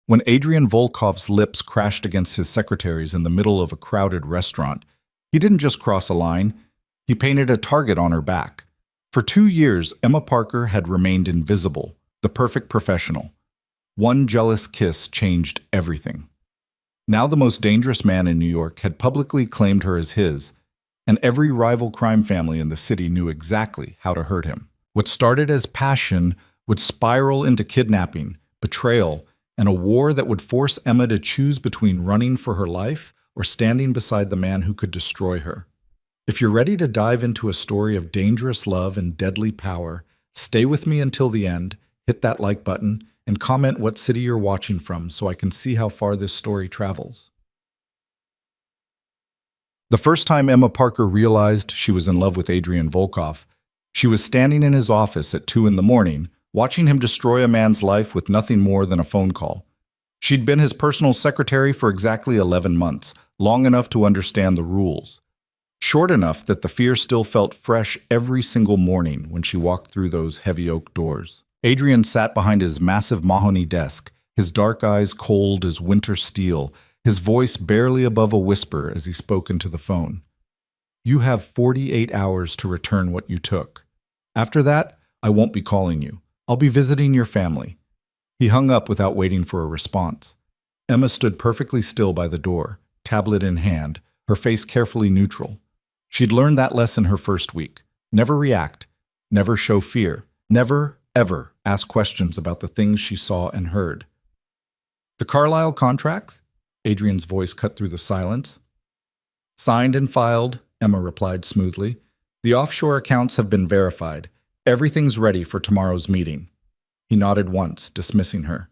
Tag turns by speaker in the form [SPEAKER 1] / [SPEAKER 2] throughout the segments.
[SPEAKER 1] When Adrian Volkov's lips crashed against his secretary's in the middle of a crowded restaurant, he didn't just cross a line, he painted a target on her back. For 2 years, Emma Parker had remained invisible, the perfect professional. One jealous kiss changed everything. Now the most dangerous man in New York had publicly claimed her as his, and every rival crime family in the city knew exactly how to hurt him. What started as passion would spiral into kidnapping, betrayal, and a war that would force Emma to choose between running for her life or standing beside the man who could destroy her. If you're ready to dive into a story of dangerous love and deadly power, stay with me until the end, hit that like button, and comment what city you're watching from so I can see how far this story travels. The first time Emma Parker realized she was in love with Adrian Volkov, she was standing in his office at 2 in the morning, watching him destroy a man's life with nothing more than a phone call. She'd been his personal secretary for exactly 11 months, long enough to understand the rules. Short enough that the fear still felt fresh every single morning when she walked through those heavy oak doors. Adrian sat behind his massive mahogany desk, his dark eyes cold as winter steel, his voice barely above a whisper as he spoke into the phone. "You have 48 hours to return what you took. After that, I won't be calling you. I'll be visiting your family." He hung up without waiting for a response. Emma stood perfectly still by the door, tablet in hand, her face carefully neutral. She'd learned that lesson her first week. Never react, never show fear, never, ever ask questions about the things she saw and heard. "The Carlyle contracts?" Adrian's voice cut through the silence. "Signed and filed," Emma replied smoothly. "The offshore accounts have been verified. Everything's ready for tomorrow's meeting." He nodded once, dismissing her.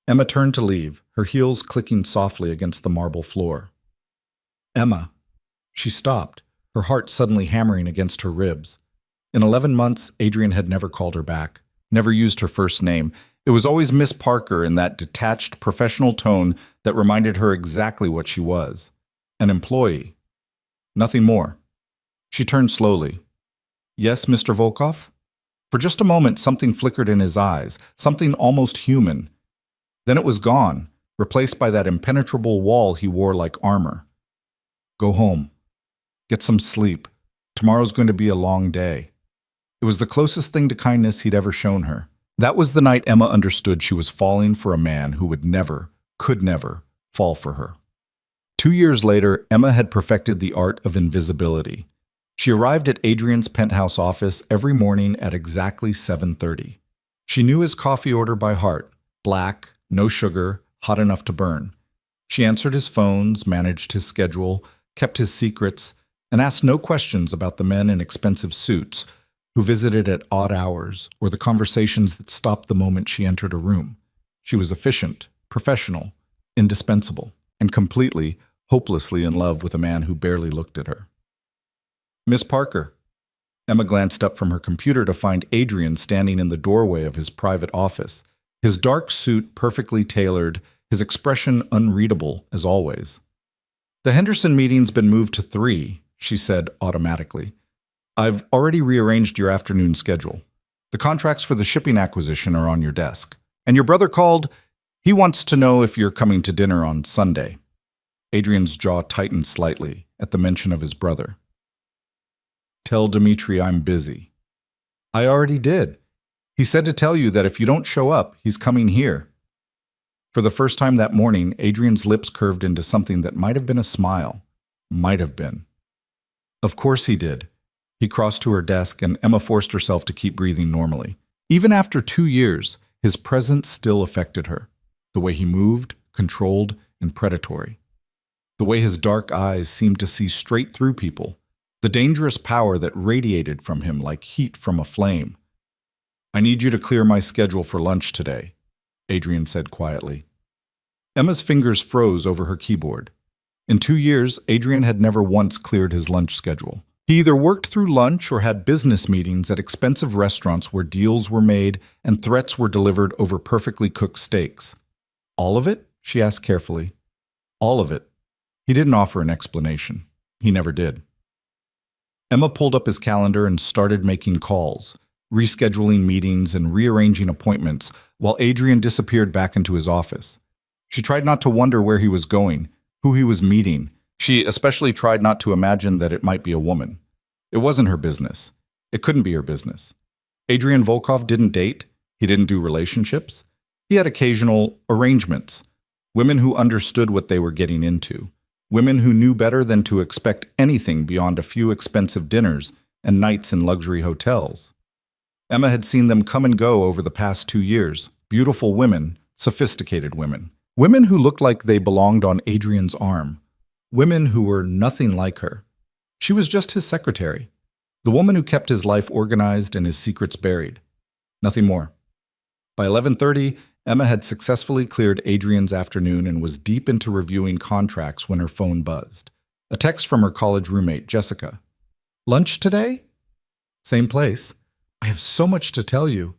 [SPEAKER 1] Emma turned to leave, her heels clicking softly against the marble floor. "Emma." She stopped, her heart suddenly hammering against her ribs. In 11 months, Adrian had never called her back, never used her first name. It was always Miss Parker in that detached, professional tone that reminded her exactly what she was. An employee. Nothing more. She turned slowly. "Yes, Mr. Volkov?" For just a moment, something flickered in his eyes, something almost human. Then it was gone, replaced by that impenetrable wall he wore like armor. "Go home. Get some sleep. Tomorrow's going to be a long day." It was the closest thing to kindness he'd ever shown her. That was the night Emma understood she was falling for a man who would never, could never, fall for her. 2 years later, Emma had perfected the art of invisibility. She arrived at Adrian's penthouse office every morning at exactly 7:30. She knew his coffee order by heart: black, no sugar, hot enough to burn. She answered his phones, managed his schedule, kept his secrets, and asked no questions about the men in expensive suits who visited at odd hours or the conversations that stopped the moment she entered a room. She was efficient, professional, indispensable, and completely, hopelessly in love with a man who barely looked at her. "Miss Parker." Emma glanced up from her computer to find Adrian standing in the doorway of his private office, his dark suit perfectly tailored, his expression unreadable as always. "The Henderson meeting's been moved to 3, she said automatically. "I've already rearranged your afternoon schedule. The contracts for the shipping acquisition are on your desk. And your brother called. He wants to know if you're coming to dinner on Sunday." Adrian's jaw tightened slightly at the mention of his brother. "Tell Dmitri I'm busy." "I already did. He said to tell you that if you don't show up, he's coming here." For the first time that morning, Adrian's lips curved into something that might have been a smile. Might have been. "Of course he did." He crossed to her desk, and Emma forced herself to keep breathing normally. Even after 2 years, his presence still affected her. The way he moved, controlled, and predatory. The way his dark eyes seemed to see straight through people. The dangerous power that radiated from him like heat from a flame. "I need you to clear my schedule for lunch today," Adrian said quietly. Emma's fingers froze over her keyboard. In 2 years, Adrian had never once cleared his lunch schedule. He either worked through lunch or had business meetings at expensive restaurants where deals were made and threats were delivered over perfectly cooked steaks. "All of it?" she asked carefully. "All of it." He didn't offer an explanation. He never did. Emma pulled up his calendar and started making calls, rescheduling meetings and rearranging appointments while Adrian disappeared back into his office. She tried not to wonder where he was going, who he was meeting. She especially tried not to imagine that it might be a woman. It wasn't her business. It couldn't be her business. Adrian Volkov didn't date. He didn't do relationships. He had occasional arrangements. Women who understood what they were getting into. Women who knew better than to expect anything beyond a few expensive dinners and nights in luxury hotels. Emma had seen them come and go over the past 2 years. Beautiful women, sophisticated women. Women who looked like they belonged on Adrian's arm. Women who were nothing like her. She was just his secretary. The woman who kept his life organized and his secrets buried. Nothing more. By 11:30, Emma had successfully cleared Adrian's afternoon and was deep into reviewing contracts when her phone buzzed. A text from her college roommate, Jessica. "Lunch today?" "Same place." "I have so much to tell you."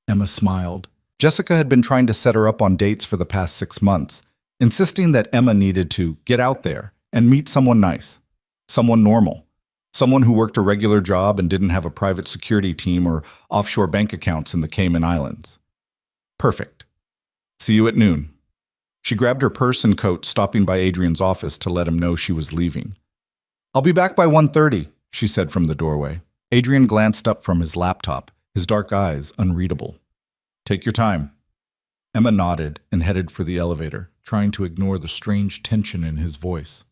[SPEAKER 1] Emma smiled. Jessica had been trying to set her up on dates for the past 6 months, insisting that Emma needed to get out there and meet someone nice, someone normal, someone who worked a regular job and didn't have a private security team or offshore bank accounts in the Cayman Islands. Perfect. See you at noon. She grabbed her purse and coat, stopping by Adrian's office to let him know she was leaving. "I'll be back by 1:30, she said from the doorway. Adrian glanced up from his laptop, his dark eyes unreadable. "Take your time." Emma nodded and headed for the elevator, trying to ignore the strange tension in his voice.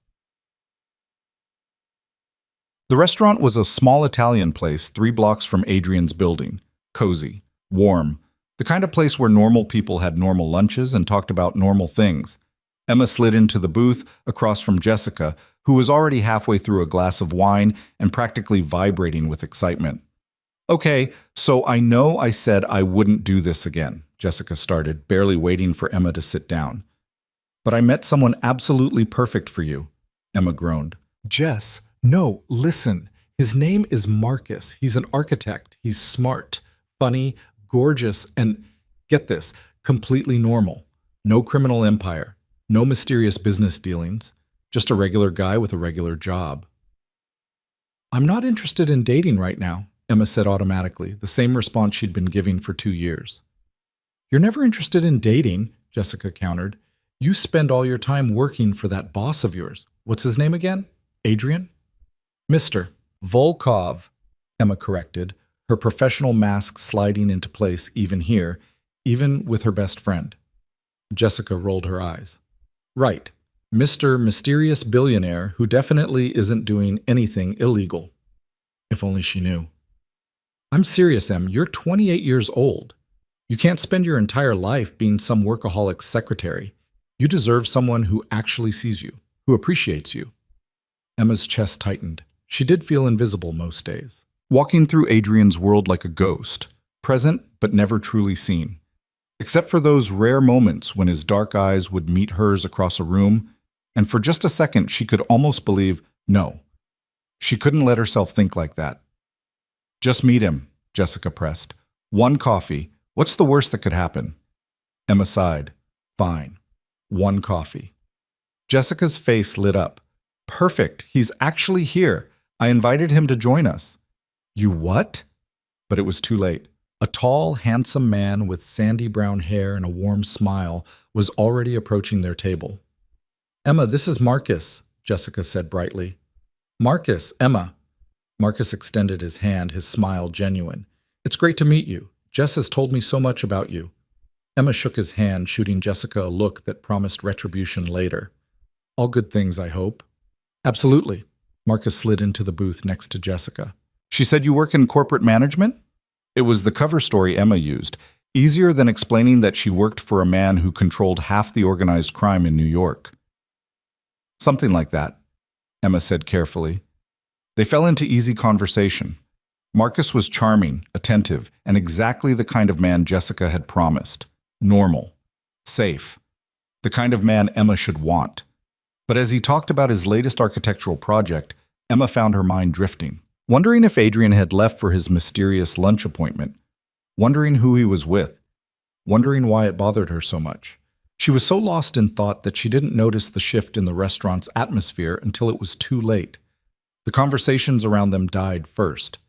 [SPEAKER 1] The restaurant was a small Italian place 3 blocks from Adrian's building. Cozy, warm, the kind of place where normal people had normal lunches and talked about normal things. Emma slid into the booth across from Jessica, who was already halfway through a glass of wine and practically vibrating with excitement. "Okay, so I know I said I wouldn't do this again," Jessica started, barely waiting for Emma to sit down. "But I met someone absolutely perfect for you," Emma groaned. "Jess, no, listen. His name is Marcus. He's an architect. He's smart, funny, gorgeous, and, get this, completely normal. No criminal empire. No mysterious business dealings. Just a regular guy with a regular job." "I'm not interested in dating right now," Emma said automatically, the same response she'd been giving for 2 years. "You're never interested in dating," Jessica countered. "You spend all your time working for that boss of yours. What's his name again? Adrian?" "Mr. Volkov," Emma corrected, her professional mask sliding into place even here, even with her best friend. Jessica rolled her eyes. "Right. Mr. Mysterious Billionaire who definitely isn't doing anything illegal." If only she knew. "I'm serious, Em. You're 28 years old. You can't spend your entire life being some workaholic's secretary. You deserve someone who actually sees you, who appreciates you." Emma's chest tightened. She did feel invisible most days. Walking through Adrian's world like a ghost, present but never truly seen. Except for those rare moments when his dark eyes would meet hers across a room, and for just a second she could almost believe, no. She couldn't let herself think like that. "Just meet him," Jessica pressed. "1 coffee. What's the worst that could happen?" Emma sighed. "Fine. 1 coffee." Jessica's face lit up. "Perfect. He's actually here. I invited him to join us." "You what?" But it was too late. A tall, handsome man with sandy brown hair and a warm smile was already approaching their table. "Emma, this is Marcus," Jessica said brightly. "Marcus, Emma." Marcus extended his hand, his smile genuine. "It's great to meet you. Jess has told me so much about you." Emma shook his hand, shooting Jessica a look that promised retribution later. "All good things, I hope." "Absolutely." Marcus slid into the booth next to Jessica. "She said you work in corporate management?" It was the cover story Emma used, easier than explaining that she worked for a man who controlled half the organized crime in New York. "Something like that," Emma said carefully. They fell into easy conversation. Marcus was charming, attentive, and exactly the kind of man Jessica had promised. Normal. Safe. The kind of man Emma should want. But as he talked about his latest architectural project, Emma found her mind drifting, wondering if Adrian had left for his mysterious lunch appointment, wondering who he was with, wondering why it bothered her so much. She was so lost in thought that she didn't notice the shift in the restaurant's atmosphere until it was too late. The conversations around them died first.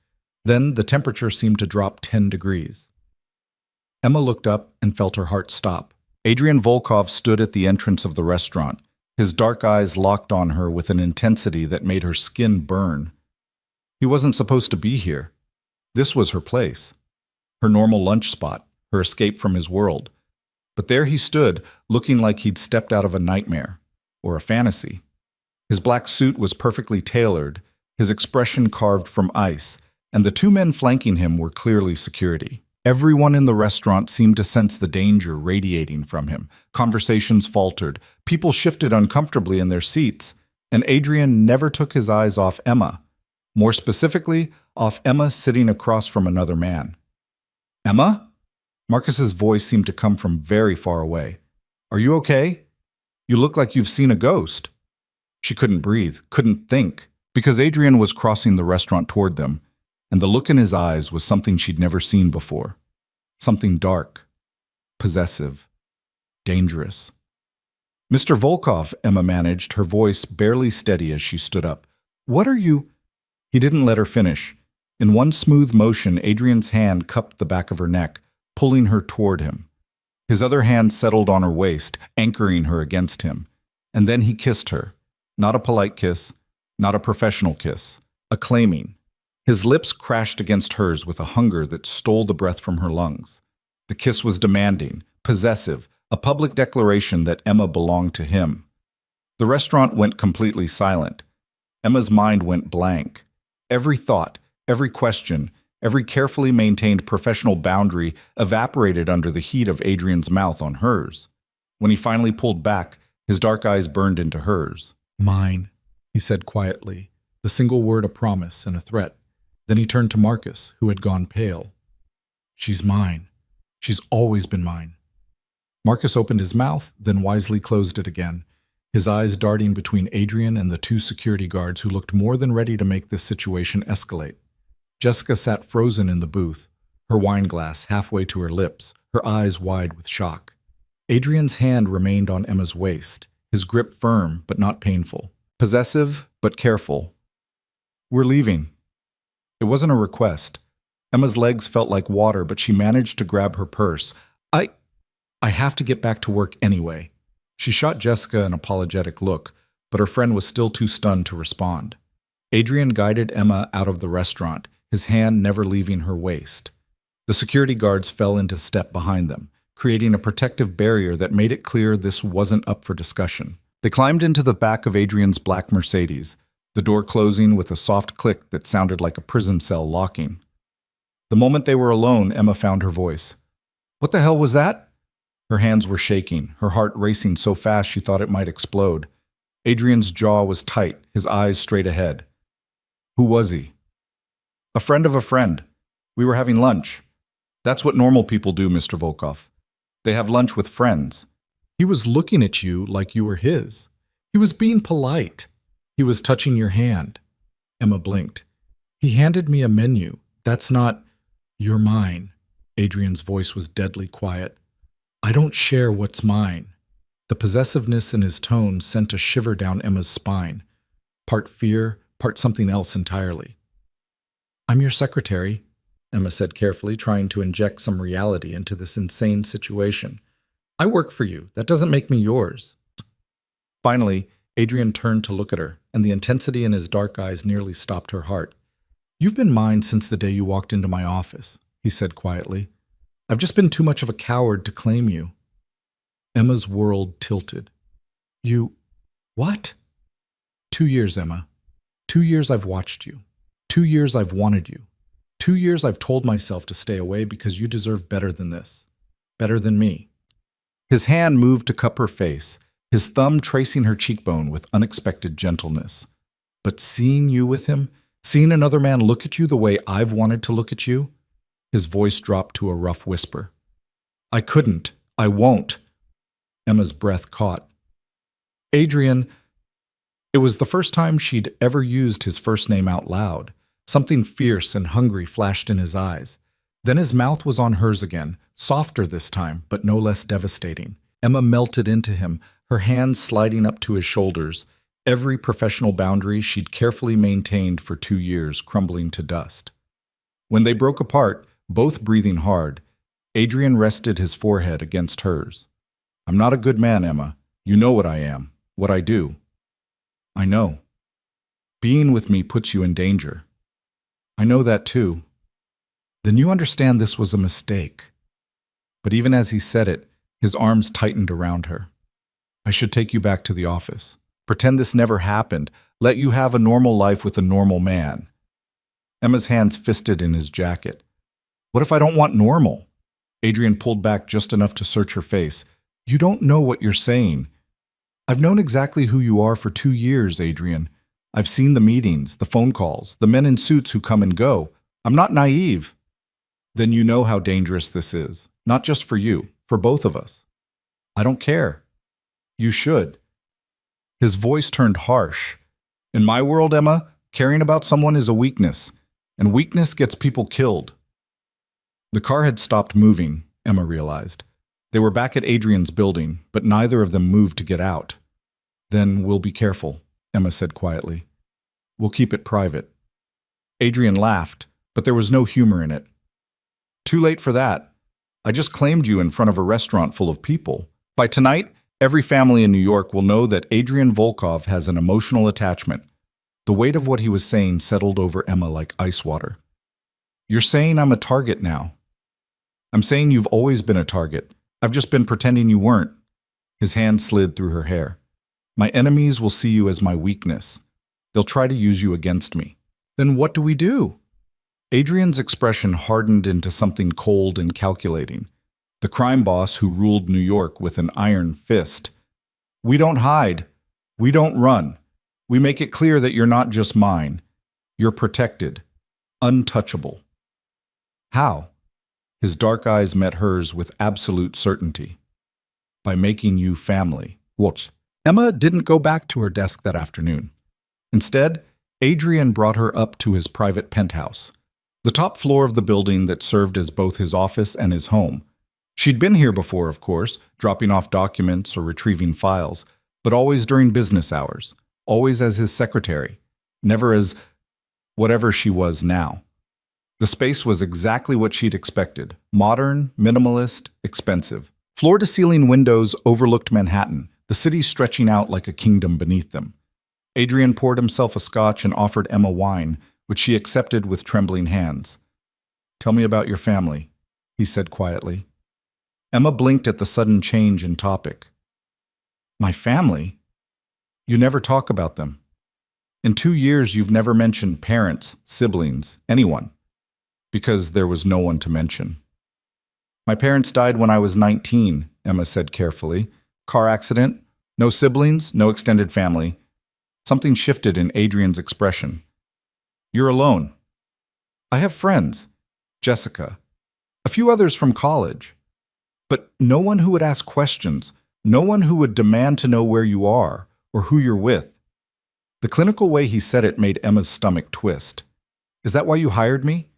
[SPEAKER 1] Then the temperature seemed to drop 10 degrees. Emma looked up and felt her heart stop. Adrian Volkov stood at the entrance of the restaurant, his dark eyes locked on her with an intensity that made her skin burn. He wasn't supposed to be here. This was her place, her normal lunch spot, her escape from his world. But there he stood, looking like he'd stepped out of a nightmare, or a fantasy. His black suit was perfectly tailored, his expression carved from ice, and the two men flanking him were clearly security. Everyone in the restaurant seemed to sense the danger radiating from him. Conversations faltered, people shifted uncomfortably in their seats, and Adrian never took his eyes off Emma. More specifically, off Emma sitting across from another man. "Emma?" Marcus's voice seemed to come from very far away. "Are you okay? You look like you've seen a ghost." She couldn't breathe, couldn't think, because Adrian was crossing the restaurant toward them, and the look in his eyes was something she'd never seen before. Something dark, possessive, dangerous. "Mr. Volkov," Emma managed, her voice barely steady as she stood up. "What are you—" He didn't let her finish. In one smooth motion, Adrian's hand cupped the back of her neck, pulling her toward him. His other hand settled on her waist, anchoring her against him. And then he kissed her. Not a polite kiss, not a professional kiss, a claiming. His lips crashed against hers with a hunger that stole the breath from her lungs. The kiss was demanding, possessive, a public declaration that Emma belonged to him. The restaurant went completely silent. Emma's mind went blank. Every thought, every question, every carefully maintained professional boundary evaporated under the heat of Adrian's mouth on hers. When he finally pulled back, his dark eyes burned into hers.
[SPEAKER 2] "Mine," he said quietly, the single word a promise and a threat. Then he turned to Marcus, who had gone pale. "She's mine. She's always been mine." Marcus opened his mouth, then wisely closed it again, his eyes darting between Adrian and the two security guards who looked more than ready to make this situation escalate. Jessica sat frozen in the booth, her wine glass halfway to her lips, her eyes wide with shock. Adrian's hand remained on Emma's waist, his grip firm but not painful, possessive but careful. "We're leaving." It wasn't a request. Emma's legs felt like water, but she managed to grab her purse. I have to get back to work anyway." She shot Jessica an apologetic look, but her friend was still too stunned to respond. Adrian guided Emma out of the restaurant, his hand never leaving her waist. The security guards fell into step behind them, creating a protective barrier that made it clear this wasn't up for discussion. They climbed into the back of Adrian's black Mercedes, the door closing with a soft click that sounded like a prison cell locking. The moment they were alone, Emma found her voice. "What the hell was that?" Her hands were shaking, her heart racing so fast she thought it might explode. Adrian's jaw was tight, his eyes straight ahead. "Who was he?" "A friend of a friend. We were having lunch. That's what normal people do, Mr. Volkov. They have lunch with friends." "He was looking at you like you were his. He was being polite. He was touching your hand." Emma blinked. "He handed me a menu. That's not—" "You're mine." Adrian's voice was deadly quiet. "I don't share what's mine." The possessiveness in his tone sent a shiver down Emma's spine. Part fear, part something else entirely. "I'm your secretary," Emma said carefully, trying to inject some reality into this insane situation. "I work for you. That doesn't make me yours." Finally, Adrian turned to look at her, and the intensity in his dark eyes nearly stopped her heart. "You've been mine since the day you walked into my office," he said quietly. "I've just been too much of a coward to claim you." Emma's world tilted. "You... what?" 2 years, Emma. 2 years I've watched you. 2 years I've wanted you. 2 years I've told myself to stay away because you deserve better than this. Better than me." His hand moved to cup her face, his thumb tracing her cheekbone with unexpected gentleness. "But seeing you with him, seeing another man look at you the way I've wanted to look at you," his voice dropped to a rough whisper. "I couldn't. I won't." Emma's breath caught. Adrian... It was the first time she'd ever used his first name out loud. Something fierce and hungry flashed in his eyes. Then his mouth was on hers again, softer this time, but no less devastating. Emma melted into him, her hands sliding up to his shoulders, every professional boundary she'd carefully maintained for 2 years crumbling to dust. When they broke apart, both breathing hard, Adrian rested his forehead against hers.
[SPEAKER 1] I'm not a good man, Emma. You know what I am, what I do. I know. Being with me puts you in danger. I know that too. Then you understand this was a mistake. But even as he said it, his arms tightened around her. I should take you back to the office. Pretend this never happened. Let you have a normal life with a normal man. Emma's hands fisted in his jacket. What if I don't want normal? Adrian pulled back just enough to search her face. You don't know what you're saying. I've known exactly who you are for 2 years, Adrian. I've seen the meetings, the phone calls, the men in suits who come and go. I'm not naive. Then you know how dangerous this is. Not just for you, for both of us. I don't care. You should. His voice turned harsh. In my world, Emma, caring about someone is a weakness, and weakness gets people killed. The car had stopped moving, Emma realized. They were back at Adrian's building, but neither of them moved to get out. Then we'll be careful, Emma said quietly. We'll keep it private. Adrian laughed, but there was no humor in it. Too late for that. I just claimed you in front of a restaurant full of people. By tonight, every family in New York will know that Adrian Volkov has an emotional attachment. The weight of what he was saying settled over Emma like ice water. You're saying I'm a target now. I'm saying you've always been a target. I've just been pretending you weren't. His hand slid through her hair. My enemies will see you as my weakness. They'll try to use you against me. Then what do we do? Adrian's expression hardened into something cold and calculating. The crime boss who ruled New York with an iron fist. We don't hide. We don't run. We make it clear that you're not just mine. You're protected. Untouchable. How? His dark eyes met hers with absolute certainty. By making you family. Watch. Emma didn't go back to her desk that afternoon. Instead, Adrian brought her up to his private penthouse, the top floor of the building that served as both his office and his home. She'd been here before, of course, dropping off documents or retrieving files, but always during business hours, always as his secretary, never as whatever she was now. The space was exactly what she'd expected. Modern, minimalist, expensive. Floor-to-ceiling windows overlooked Manhattan, the city stretching out like a kingdom beneath them. Adrian poured himself a scotch and offered Emma wine, which she accepted with trembling hands. Tell me about your family, he said quietly. Emma blinked at the sudden change in topic. My family? You never talk about them. In 2 years, you've never mentioned parents, siblings, anyone. Because there was no one to mention. My parents died when I was 19, Emma said carefully. Car accident, no siblings, no extended family. Something shifted in Adrian's expression. You're alone. I have friends, Jessica, a few others from college. But no one who would ask questions, no one who would demand to know where you are or who you're with. The clinical way he said it made Emma's stomach twist. Is that why you hired me?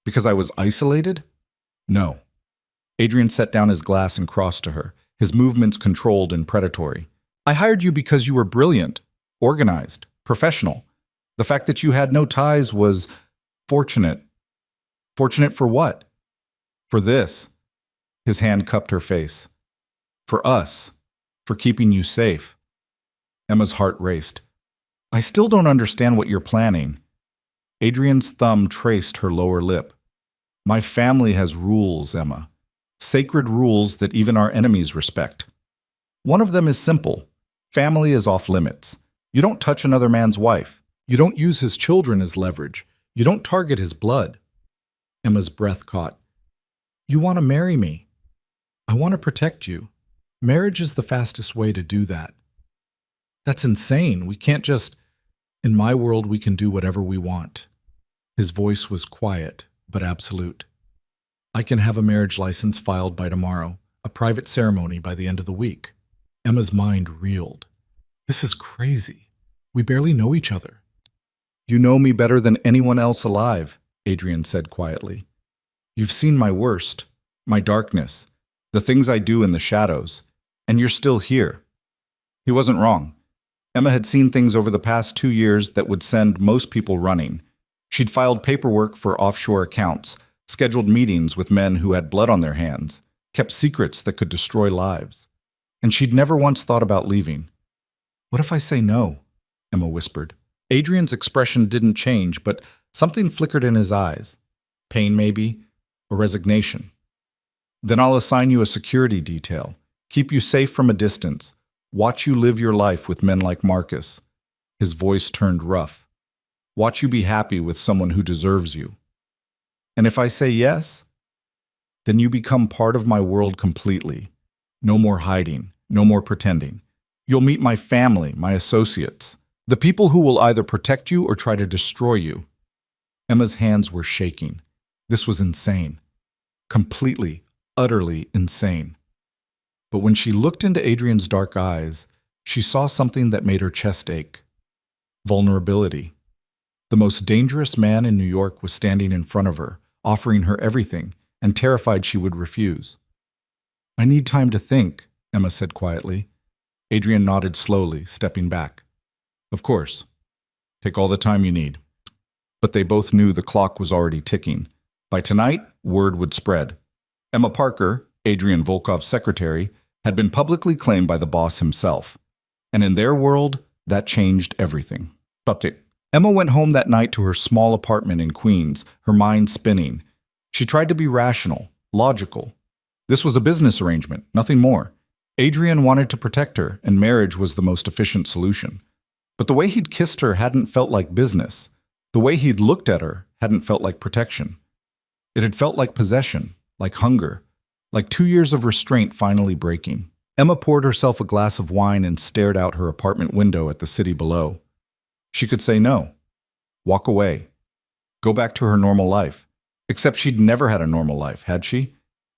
[SPEAKER 1] Because I was isolated? No. Adrian set down his glass and crossed to her, his movements controlled and predatory. I hired you because you were brilliant, organized, professional. The fact that you had no ties was fortunate. Fortunate for what? For this. His hand cupped her face. For us. For keeping you safe. Emma's heart raced. I still don't understand what you're planning. Adrian's thumb traced her lower lip. My family has rules, Emma. Sacred rules that even our enemies respect. One of them is simple. Family is off limits. You don't touch another man's wife. You don't use his children as leverage. You don't target his blood. Emma's breath caught. You want to marry me. I want to protect you. Marriage is the fastest way to do that. That's insane. We can't just... In my world, we can do whatever we want. His voice was quiet, but absolute. I can have a marriage license filed by tomorrow, a private ceremony by the end of the week. Emma's mind reeled. This is crazy. We barely know each other. You know me better than anyone else alive, Adrian said quietly. You've seen my worst, my darkness, the things I do in the shadows, and you're still here. He wasn't wrong. Emma had seen things over the past 2 years that would send most people running. She'd filed paperwork for offshore accounts, scheduled meetings with men who had blood on their hands, kept secrets that could destroy lives. and she'd never once thought about leaving. "What if I say no?" Emma whispered. Adrian's expression didn't change, but something flickered in his eyes. Pain, maybe, or resignation. "Then I'll assign you a security detail, keep you safe from a distance, watch you live your life with men like Marcus." His voice turned rough. "Watch you be happy with someone who deserves you. And if I say yes, then you become part of my world completely. No more hiding, no more pretending. You'll meet my family, my associates, the people who will either protect you or try to destroy you." Emma's hands were shaking. This was insane. Completely, utterly insane. But when she looked into Adrian's dark eyes, she saw something that made her chest ache. Vulnerability. The most dangerous man in New York was standing in front of her, offering her everything, and terrified she would refuse. "I need time to think," Emma said quietly. Adrian nodded slowly, stepping back. "Of course. Take all the time you need." But they both knew the clock was already ticking. By tonight, word would spread. Emma Parker, Adrian Volkov's secretary, had been publicly claimed by the boss himself. And in their world, that changed everything. Update. Emma went home that night to her small apartment in Queens, her mind spinning. She tried to be rational, logical. This was a business arrangement, nothing more. Adrian wanted to protect her, and marriage was the most efficient solution. But the way he'd kissed her hadn't felt like business. The way he'd looked at her hadn't felt like protection. It had felt like possession, like hunger, like 2 years of restraint finally breaking. Emma poured herself a glass of wine and stared out her apartment window at the city below. She could say no, walk away, go back to her normal life. Except she'd never had a normal life, had she?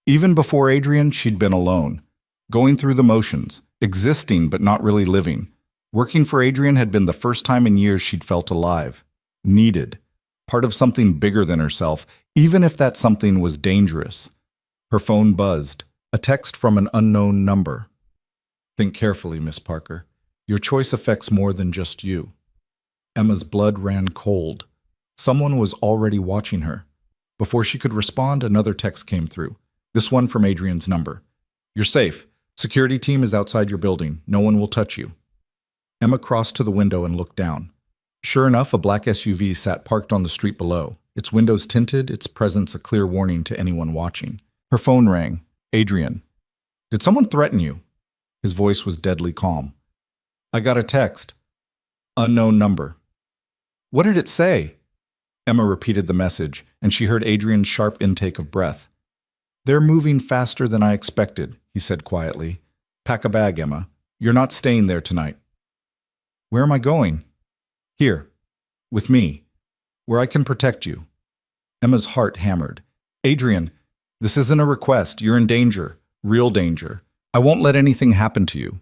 [SPEAKER 1] Even before Adrian, she'd been alone, going through the motions, existing but not really living. Working for Adrian had been the first time in years she'd felt alive, needed, part of something bigger than herself, even if that something was dangerous. Her phone buzzed, a text from an unknown number. "Think carefully, Miss Parker. Your choice affects more than just you." Emma's blood ran cold. Someone was already watching her. Before she could respond, another text came through, this one from Adrian's number. "You're safe. Security team is outside your building. No one will touch you." Emma crossed to the window and looked down. Sure enough, a black SUV sat parked on the street below, its windows tinted, its presence a clear warning to anyone watching. Her phone rang. "Adrian. Did someone threaten you?" His voice was deadly calm. "I got a text. Unknown number." "What did it say?" Emma repeated the message, and she heard Adrian's sharp intake of breath. "They're moving faster than I expected," he said quietly. "Pack a bag, Emma. You're not staying there tonight." "Where am I going?" "Here. With me. Where I can protect you." Emma's heart hammered. "Adrian, this isn't a request. You're in danger. Real danger. I won't let anything happen to you."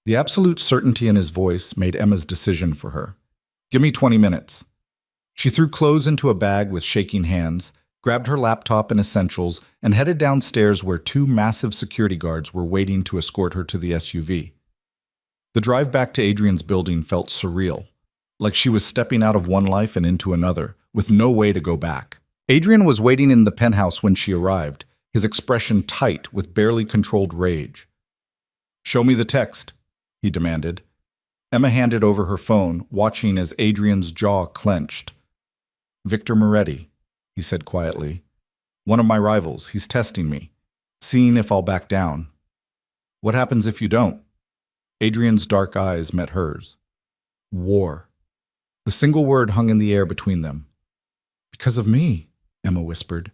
[SPEAKER 1] The absolute certainty in his voice made Emma's decision for her. "Give me 20 minutes." She threw clothes into a bag with shaking hands, grabbed her laptop and essentials, and headed downstairs where 2 massive security guards were waiting to escort her to the SUV. The drive back to Adrian's building felt surreal, like she was stepping out of one life and into another, with no way to go back. Adrian was waiting in the penthouse when she arrived, his expression tight with barely controlled rage. "Show me the text," he demanded. Emma handed over her phone, watching as Adrian's jaw clenched. "Victor Moretti," he said quietly. "One of my rivals. He's testing me, seeing if I'll back down." "What happens if you don't?" Adrian's dark eyes met hers. War. The single word hung in the air between them. "Because of me," Emma whispered.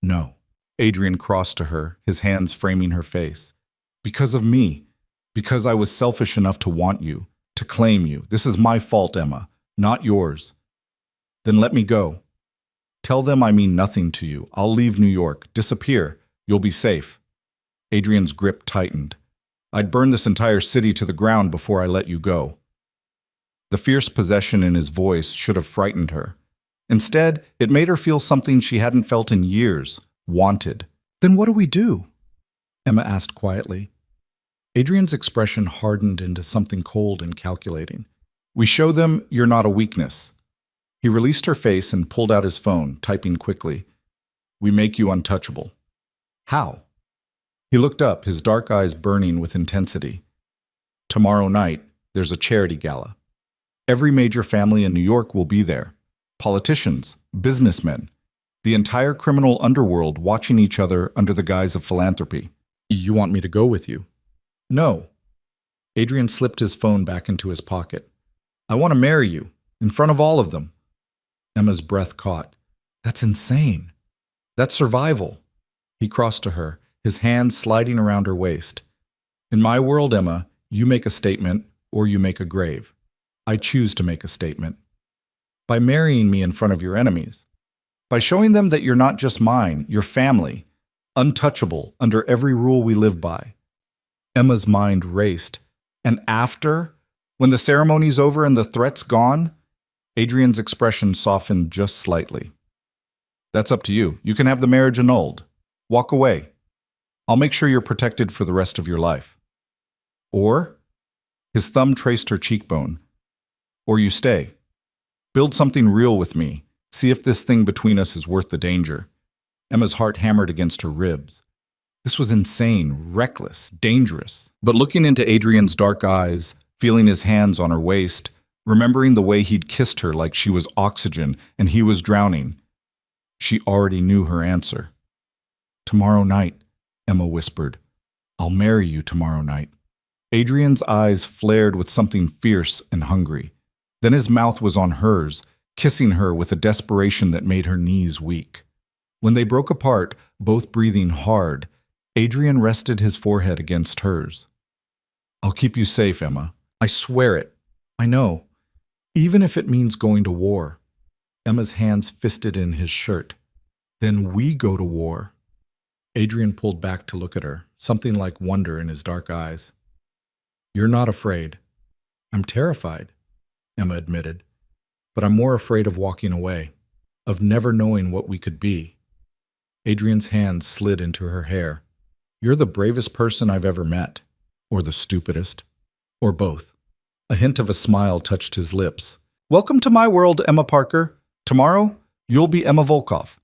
[SPEAKER 1] "No." Adrian crossed to her, his hands framing her face. "Because of me. Because I was selfish enough to want you, to claim you. This is my fault, Emma, not yours." "Then let me go. Tell them I mean nothing to you. I'll leave New York, disappear. You'll be safe." Adrian's grip tightened. "I'd burn this entire city to the ground before I let you go." The fierce possession in his voice should have frightened her. Instead, it made her feel something she hadn't felt in years, wanted. "Then what do we do?" Emma asked quietly. Adrian's expression hardened into something cold and calculating. "We show them you're not a weakness." He released her face and pulled out his phone, typing quickly. "We make you untouchable." "How?" He looked up, his dark eyes burning with intensity. Tomorrow night, there's a charity gala. Every major family in New York will be there. Politicians, businessmen, the entire criminal underworld watching each other under the guise of philanthropy.
[SPEAKER 2] You want me to go with you?
[SPEAKER 1] No. Adrian slipped his phone back into his pocket. I want to marry you, in front of all of them. Emma's breath caught. That's insane. That's survival. He crossed to her, his hands sliding around her waist. In my world, Emma, you make a statement or you make a grave. I choose to make a statement. By marrying me in front of your enemies. By showing them that you're not just mine, you're family, untouchable under every rule we live by. Emma's mind raced. And after, when the ceremony's over and the threat's gone, Adrian's expression softened just slightly. That's up to you. You can have the marriage annulled. Walk away. I'll make sure you're protected for the rest of your life. Or, his thumb traced her cheekbone. Or you stay. Build something real with me. See if this thing between us is worth the danger. Emma's heart hammered against her ribs. This was insane, reckless, dangerous. But looking into Adrian's dark eyes, feeling his hands on her waist, remembering the way he'd kissed her like she was oxygen and he was drowning, she already knew her answer. Tomorrow night, Emma whispered. I'll marry you tomorrow night. Adrian's eyes flared with something fierce and hungry. Then his mouth was on hers, kissing her with a desperation that made her knees weak. When they broke apart, both breathing hard, Adrian rested his forehead against hers. I'll keep you safe, Emma. I swear it. I know. Even if it means going to war. Emma's hands fisted in his shirt. Then we go to war. Adrian pulled back to look at her, something like wonder in his dark eyes. You're not afraid. I'm terrified, Emma admitted. But I'm more afraid of walking away, of never knowing what we could be. Adrian's hands slid into her hair. You're the bravest person I've ever met. Or the stupidest. Or both. A hint of a smile touched his lips. Welcome to my world, Emma Parker. Tomorrow, you'll be Emma Volkov.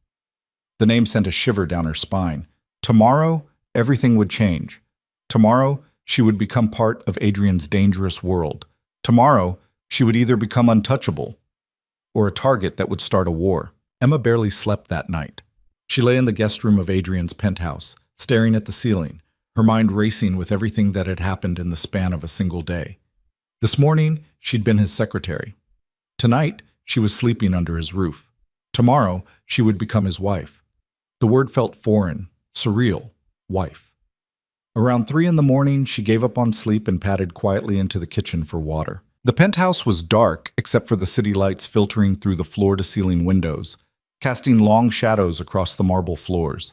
[SPEAKER 1] The name sent a shiver down her spine. Tomorrow, everything would change. Tomorrow, she would become part of Adrian's dangerous world. Tomorrow, she would either become untouchable or a target that would start a war. Emma barely slept that night. She lay in the guest room of Adrian's penthouse, staring at the ceiling, her mind racing with everything that had happened in the span of a single day. This morning, she'd been his secretary. Tonight, she was sleeping under his roof. Tomorrow, she would become his wife. The word felt foreign, surreal, wife. Around 3 a.m, she gave up on sleep and padded quietly into the kitchen for water. The penthouse was dark except for the city lights filtering through the floor-to-ceiling windows, casting long shadows across the marble floors.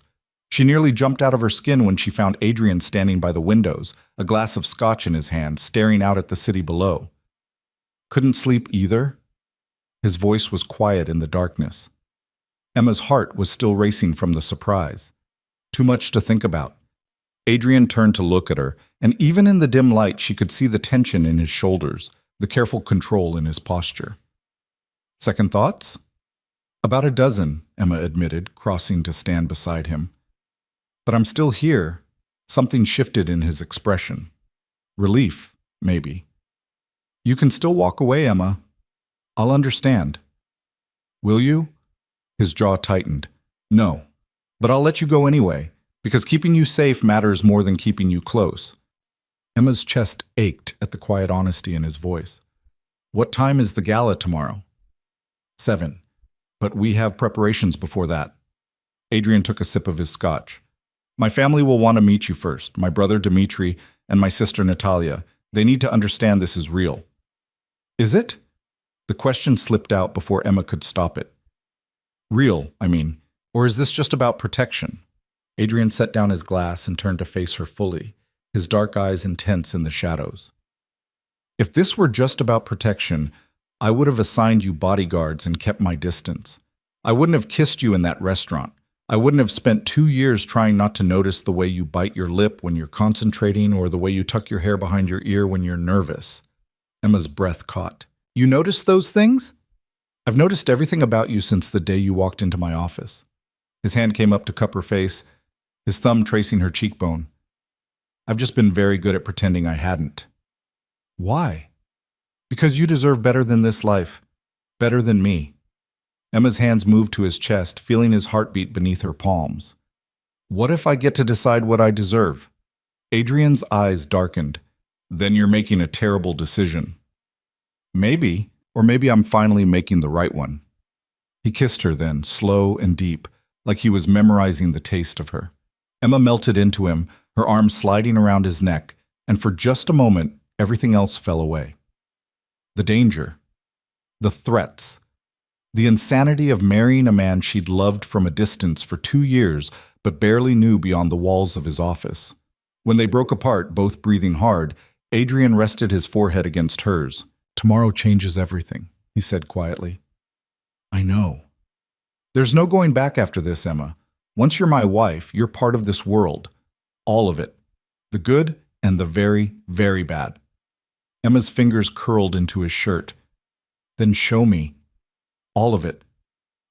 [SPEAKER 1] She nearly jumped out of her skin when she found Adrian standing by the windows, a glass of scotch in his hand, staring out at the city below. Couldn't sleep either? His voice was quiet in the darkness. Emma's heart was still racing from the surprise. Too much to think about. Adrian turned to look at her, and even in the dim light she could see the tension in his shoulders, the careful control in his posture. Second thoughts? About a dozen, Emma admitted, crossing to stand beside him. But I'm still here. Something shifted in his expression. Relief, maybe. You can still walk away, Emma. I'll understand. Will you? His jaw tightened. No, but I'll let you go anyway, because keeping you safe matters more than keeping you close. Emma's chest ached at the quiet honesty in his voice. What time is the gala tomorrow? 7. But we have preparations before that. Adrian took a sip of his scotch. My family will want to meet you first, my brother Dmitri and my sister Natalia. They need to understand this is real. Is it? The question slipped out before Emma could stop it. Real, I mean, or is this just about protection? Adrian set down his glass and turned to face her fully, his dark eyes intense in the shadows. If this were just about protection, I would have assigned you bodyguards and kept my distance. I wouldn't have kissed you in that restaurant. I wouldn't have spent 2 years trying not to notice the way you bite your lip when you're concentrating or the way you tuck your hair behind your ear when you're nervous. Emma's breath caught. You notice those things? I've noticed everything about you since the day you walked into my office. His hand came up to cup her face, his thumb tracing her cheekbone. I've just been very good at pretending I hadn't. Why? Because you deserve better than this life. Better than me. Emma's hands moved to his chest, feeling his heartbeat beneath her palms. What if I get to decide what I deserve? Adrian's eyes darkened. Then you're making a terrible decision. Maybe, or maybe I'm finally making the right one. He kissed her then, slow and deep, like he was memorizing the taste of her. Emma melted into him, her arms sliding around his neck, and for just a moment, everything else fell away. The danger, the threats, the insanity of marrying a man she'd loved from a distance for 2 years but barely knew beyond the walls of his office. When they broke apart, both breathing hard, Adrian rested his forehead against hers. Tomorrow changes everything, he said quietly. I know. There's no going back after this, Emma. Once you're my wife, you're part of this world. All of it. The good and the very, very bad. Emma's fingers curled into his shirt. Then show me. All of it.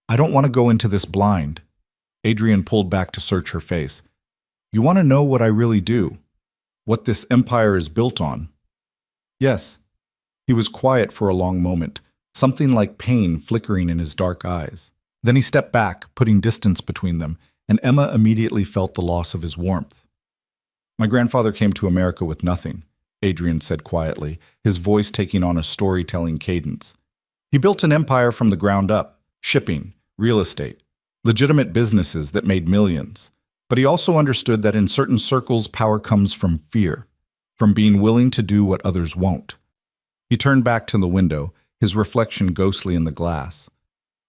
[SPEAKER 1] I don't want to go into this blind. Adrian pulled back to search her face. You want to know what I really do? What this empire is built on? Yes. He was quiet for a long moment, something like pain flickering in his dark eyes. Then he stepped back, putting distance between them, and Emma immediately felt the loss of his warmth. My grandfather came to America with nothing, Adrian said quietly, his voice taking on a storytelling cadence. He built an empire from the ground up, shipping, real estate, legitimate businesses that made millions. But he also understood that in certain circles, power comes from fear, from being willing to do what others won't. He turned back to the window, his reflection ghostly in the glass.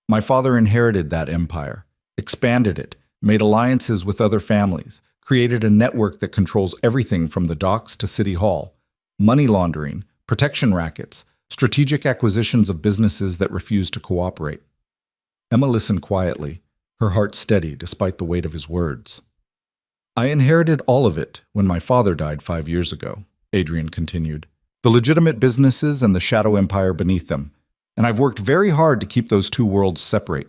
[SPEAKER 1] My father inherited that empire, expanded it, made alliances with other families, created a network that controls everything from the docks to City Hall, money laundering, protection rackets, strategic acquisitions of businesses that refuse to cooperate. Emma listened quietly, her heart steady despite the weight of his words. I inherited all of it when my father died 5 years ago, Adrian continued. The legitimate businesses and the shadow empire beneath them. And I've worked very hard to keep those two worlds separate.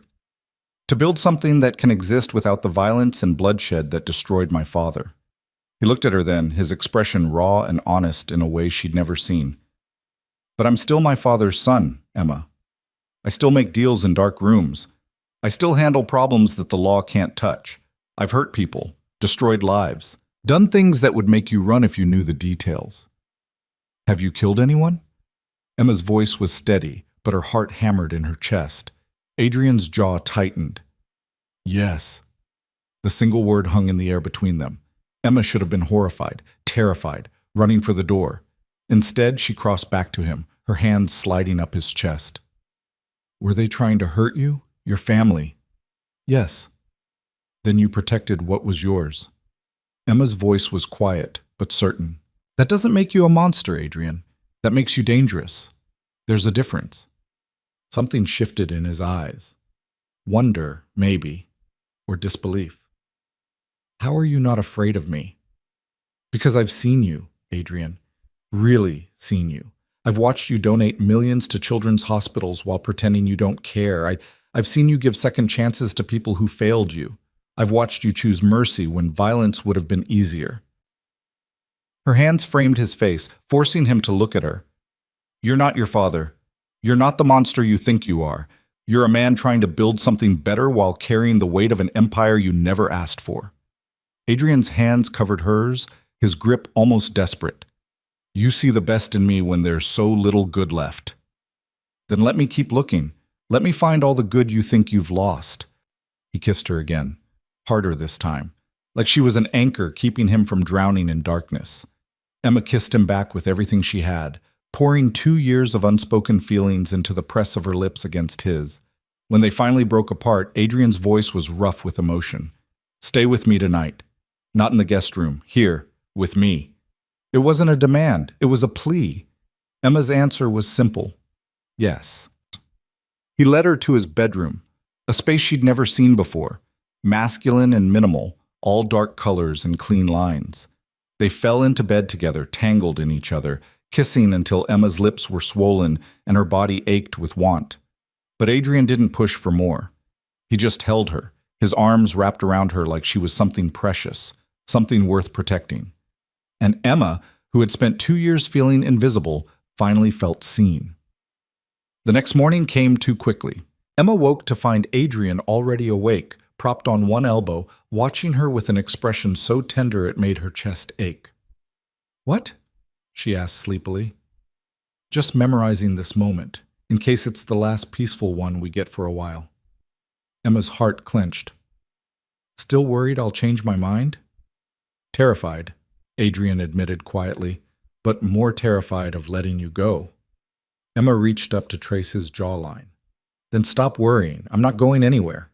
[SPEAKER 1] To build something that can exist without the violence and bloodshed that destroyed my father. He looked at her then, his expression raw and honest in a way she'd never seen. But I'm still my father's son, Emma. I still make deals in dark rooms. I still handle problems that the law can't touch. I've hurt people, destroyed lives, done things that would make you run if you knew the details. Have you killed anyone? Emma's voice was steady, but her heart hammered in her chest. Adrian's jaw tightened. Yes. The single word hung in the air between them. Emma should have been horrified, terrified, running for the door. Instead, she crossed back to him, her hands sliding up his chest. Were they trying to hurt you? Your family? Yes. Then you protected what was yours. Emma's voice was quiet, but certain. That doesn't make you a monster, Adrian. That makes you dangerous. There's a difference. Something shifted in his eyes. Wonder, maybe, or disbelief. How are you not afraid of me? Because I've seen you, Adrian. Really seen you. I've watched you donate millions to children's hospitals while pretending you don't care. I've seen you give second chances to people who failed you. I've watched you choose mercy when violence would have been easier. Her hands framed his face, forcing him to look at her. You're not your father. You're not the monster you think you are. You're a man trying to build something better while carrying the weight of an empire you never asked for. Adrian's hands covered hers, his grip almost desperate. You see the best in me when there's so little good left. Then let me keep looking. Let me find all the good you think you've lost. He kissed her again, harder this time, like she was an anchor keeping him from drowning in darkness. Emma kissed him back with everything she had, pouring 2 years of unspoken feelings into the press of her lips against his. When they finally broke apart, Adrian's voice was rough with emotion. Stay with me tonight. Not in the guest room, here, with me. It wasn't a demand, it was a plea. Emma's answer was simple. Yes. He led her to his bedroom, a space she'd never seen before, masculine and minimal, all dark colors and clean lines. They fell into bed together, tangled in each other, kissing until Emma's lips were swollen and her body ached with want. But Adrian didn't push for more. He just held her, his arms wrapped around her like she was something precious, something worth protecting. And Emma, who had spent 2 years feeling invisible, finally felt seen. The next morning came too quickly. Emma woke to find Adrian already awake, propped on one elbow, watching her with an expression so tender it made her chest ache. "What?" she asked sleepily. "Just memorizing this moment, in case it's the last peaceful one we get for a while." Emma's heart clenched. "Still worried I'll change my mind?" "Terrified," Adrian admitted quietly, "but more terrified of letting you go." Emma reached up to trace his jawline. "Then stop worrying. I'm not going anywhere."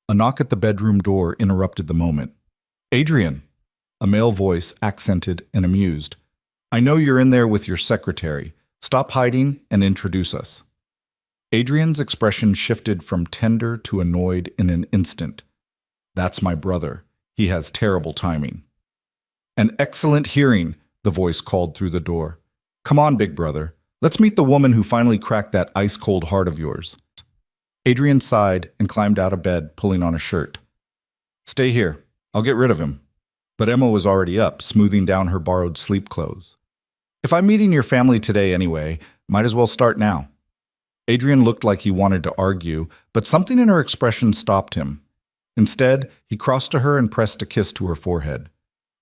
[SPEAKER 1] A knock at the bedroom door interrupted the moment. "Adrian," a male voice, accented and amused. "I know you're in there with your secretary. Stop hiding and introduce us." Adrian's expression shifted from tender to annoyed in an instant. "That's my brother. He has terrible timing." "An excellent hearing," the voice called through the door. "Come on, big brother. Let's meet the woman who finally cracked that ice-cold heart of yours." Adrian sighed and climbed out of bed, pulling on a shirt. "Stay here. I'll get rid of him." But Emma was already up, smoothing down her borrowed sleep clothes. "If I'm meeting your family today anyway, might as well start now." Adrian looked like he wanted to argue, but something in her expression stopped him. Instead, he crossed to her and pressed a kiss to her forehead.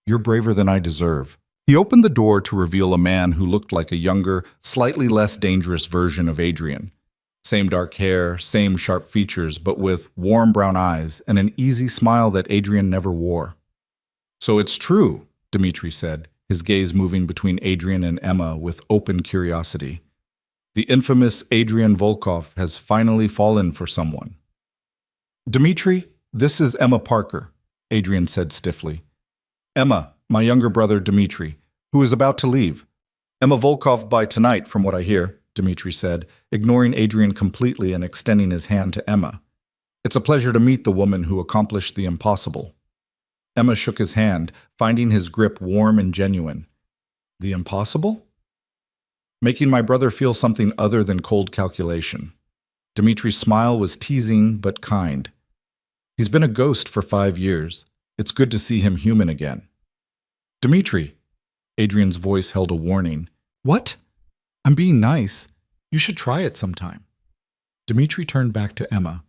[SPEAKER 1] "You're braver than I deserve." He opened the door to reveal a man who looked like a younger, slightly less dangerous version of Adrian. Same dark hair, same sharp features, but with warm brown eyes and an easy smile that Adrian never wore. "So it's true," Dmitri said, his gaze moving between Adrian and Emma with open curiosity. "The infamous Adrian Volkov has finally fallen for someone." "Dmitri, this is Emma Parker," Adrian said stiffly. "Emma, my younger brother Dmitri, who is about to leave. Emma Volkov by tonight, from what I hear," Dmitri said, ignoring Adrian completely and extending his hand to Emma. "It's a pleasure to meet the woman who accomplished the impossible." Emma shook his hand, finding his grip warm and genuine. "The impossible?" "Making my brother feel something other than cold calculation." Dmitri's smile was teasing but kind. "He's been a ghost for 5 years. It's good to see him human again." "Dmitri!" Adrian's voice held a warning. "What?" "I'm being nice. You should try it sometime." Dmitri turned back to Emma.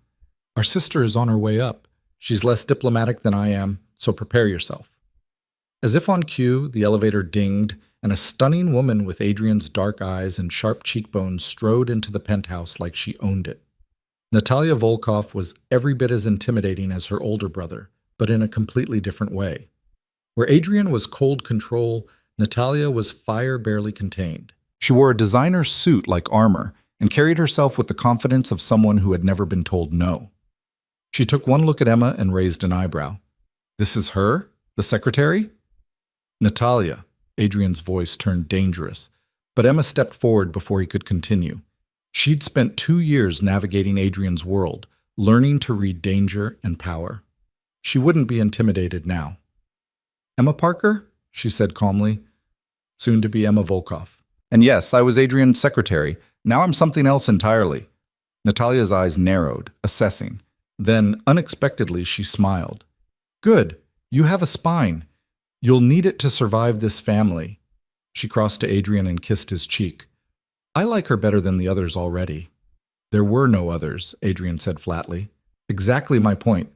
[SPEAKER 1] "Our sister is on her way up. She's less diplomatic than I am, so prepare yourself." As if on cue, the elevator dinged, and a stunning woman with Adrian's dark eyes and sharp cheekbones strode into the penthouse like she owned it. Natalia Volkov was every bit as intimidating as her older brother, but in a completely different way. Where Adrian was cold control, Natalia was fire barely contained. She wore a designer suit like armor and carried herself with the confidence of someone who had never been told no. She took one look at Emma and raised an eyebrow. "This is her? The secretary?" "Natalia," Adrian's voice turned dangerous, but Emma stepped forward before he could continue. She'd spent 2 years navigating Adrian's world, learning to read danger and power. She wouldn't be intimidated now. "Emma Parker?" she said calmly. "Soon to be Emma Volkov. And yes, I was Adrian's secretary. Now I'm something else entirely." Natalia's eyes narrowed, assessing. Then, unexpectedly, she smiled. "Good. You have a spine. You'll need it to survive this family." She crossed to Adrian and kissed his cheek. "I like her better than the others already." "There were no others," Adrian said flatly. "Exactly my point."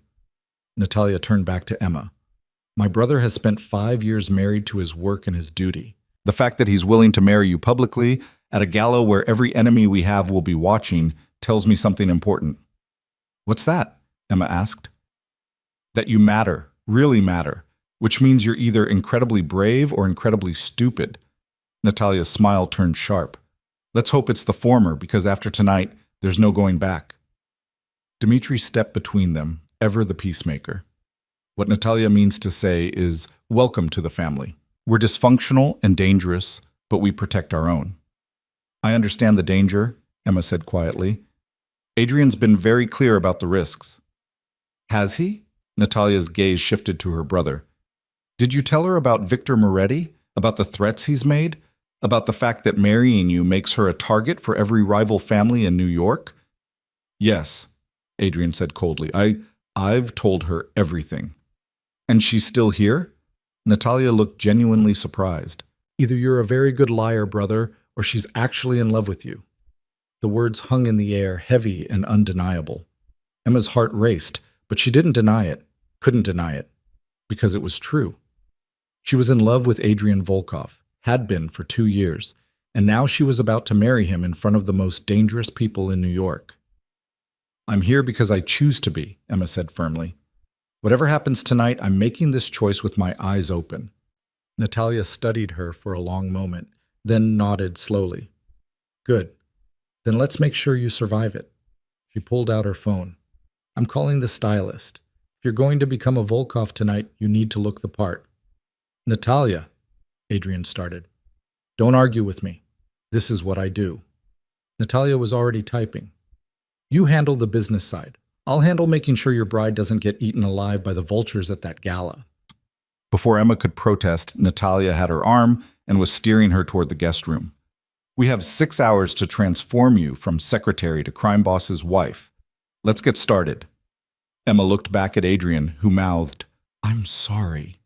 [SPEAKER 1] Natalia turned back to Emma. "My brother has spent 5 years married to his work and his duty. The fact that he's willing to marry you publicly, at a gala where every enemy we have will be watching, tells me something important." "What's that?" Emma asked. "That you matter, really matter, which means you're either incredibly brave or incredibly stupid." Natalia's smile turned sharp. "Let's hope it's the former, because after tonight, there's no going back." Dmitri stepped between them, ever the peacemaker. What Natalia means to say is, welcome to the family. We're dysfunctional and dangerous, but we protect our own. "I understand the danger," Emma said quietly. "Adrian's been very clear about the risks." "Has he?" Natalia's gaze shifted to her brother. "Did you tell her about Victor Moretti? About the threats he's made? About the fact that marrying you makes her a target for every rival family in New York?" "Yes," Adrian said coldly. I've told her everything." "And she's still here?" Natalia looked genuinely surprised.
[SPEAKER 2] Either you're a very good liar, brother, or she's actually in love with you. The words hung in the air, heavy and undeniable. Emma's heart raced, but she didn't deny it, couldn't deny it, because it was true. She was in love with Adrian Volkov, had been for 2 years, and now she was about to marry him in front of the most dangerous people in New York. "I'm here because I choose to be," Emma said firmly. "Whatever happens tonight, I'm making this choice with my eyes open." Natalia studied her for a long moment, then nodded slowly. "Good. Then let's make sure you survive it." She pulled out her phone. "I'm calling the stylist. If you're going to become a Volkov tonight, you need to look the part." "Natalia," Adrian started. "Don't argue with me. This is what I do." Natalia was already typing. "You handle the business side. I'll handle making sure your bride doesn't get eaten alive by the vultures at that gala."
[SPEAKER 1] Before Emma could protest, Natalia had her arm and was steering her toward the guest room. "We have 6 hours to transform you from secretary to crime boss's wife. Let's get started." Emma looked back at Adrian, who mouthed, "I'm sorry."